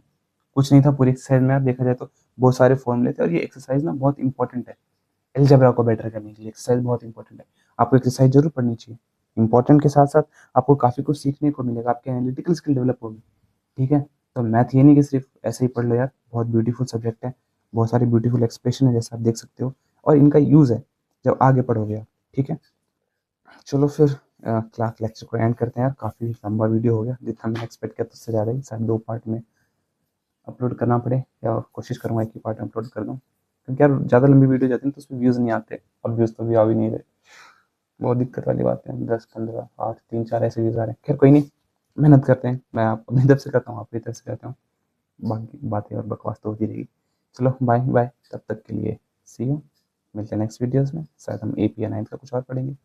कुछ नहीं था पूरी एक्सरसाइज में, यार देखा जाए तो बहुत सारे फॉर्मूले थे, और ये एक्सरसाइज ना बहुत इंपॉर्टेंट है अलजेब्रा को बेटर करने के लिए। एक्सरसाइज बहुत इंपॉर्टेंट है, आपको एक्सरसाइज जरूर पढ़नी चाहिए। इंपॉर्टेंट के साथ साथ आपको काफ़ी कुछ सीखने को मिलेगा, आपके एनालिटिकल स्किल डेवलप होगी, ठीक है। तो मैथ ये नहीं कि सिर्फ ऐसे ही पढ़ लो यार, बहुत ब्यूटीफुल सब्जेक्ट है, बहुत सारे ब्यूटीफुल एक्सप्रेशन है जैसे आप देख सकते हो, और इनका यूज़ है जब आगे पढ़ोगे आप, ठीक है। चलो फिर क्लास लेक्चर को एंड करते हैं यार, काफ़ी लंबा वीडियो हो गया, जितना मैंने एक्सपेक्ट किया उससे ज़्यादा ही, शायद 2 पार्ट में अपलोड करना पड़े, या कोशिश करूँगा एक ही पार्ट में अपलोड कर दूँ, क्योंकि यार ज़्यादा लंबी वीडियो जाती है तो उसमें व्यूज़ नहीं आते, और व्यूज़ तो भी आ भी नहीं रहे, बहुत दिक्कत वाली बात है। 10 15 8 3 4 ऐसे व्यूज़ आ रहे हैं, खैर कोई नहीं, मेहनत करते हैं, मैं आप अपनी तरफ से करता हूँ, अपनी तरफ से करता हूँ, बाकी बातें और बकवास तो होती रहेगी। चलो बाय बाय, तब तक के लिए सी यू, मिलते हैं नेक्स्ट वीडियोज़ में, शायद हम AP या 9 का कुछ और पढ़ेंगे।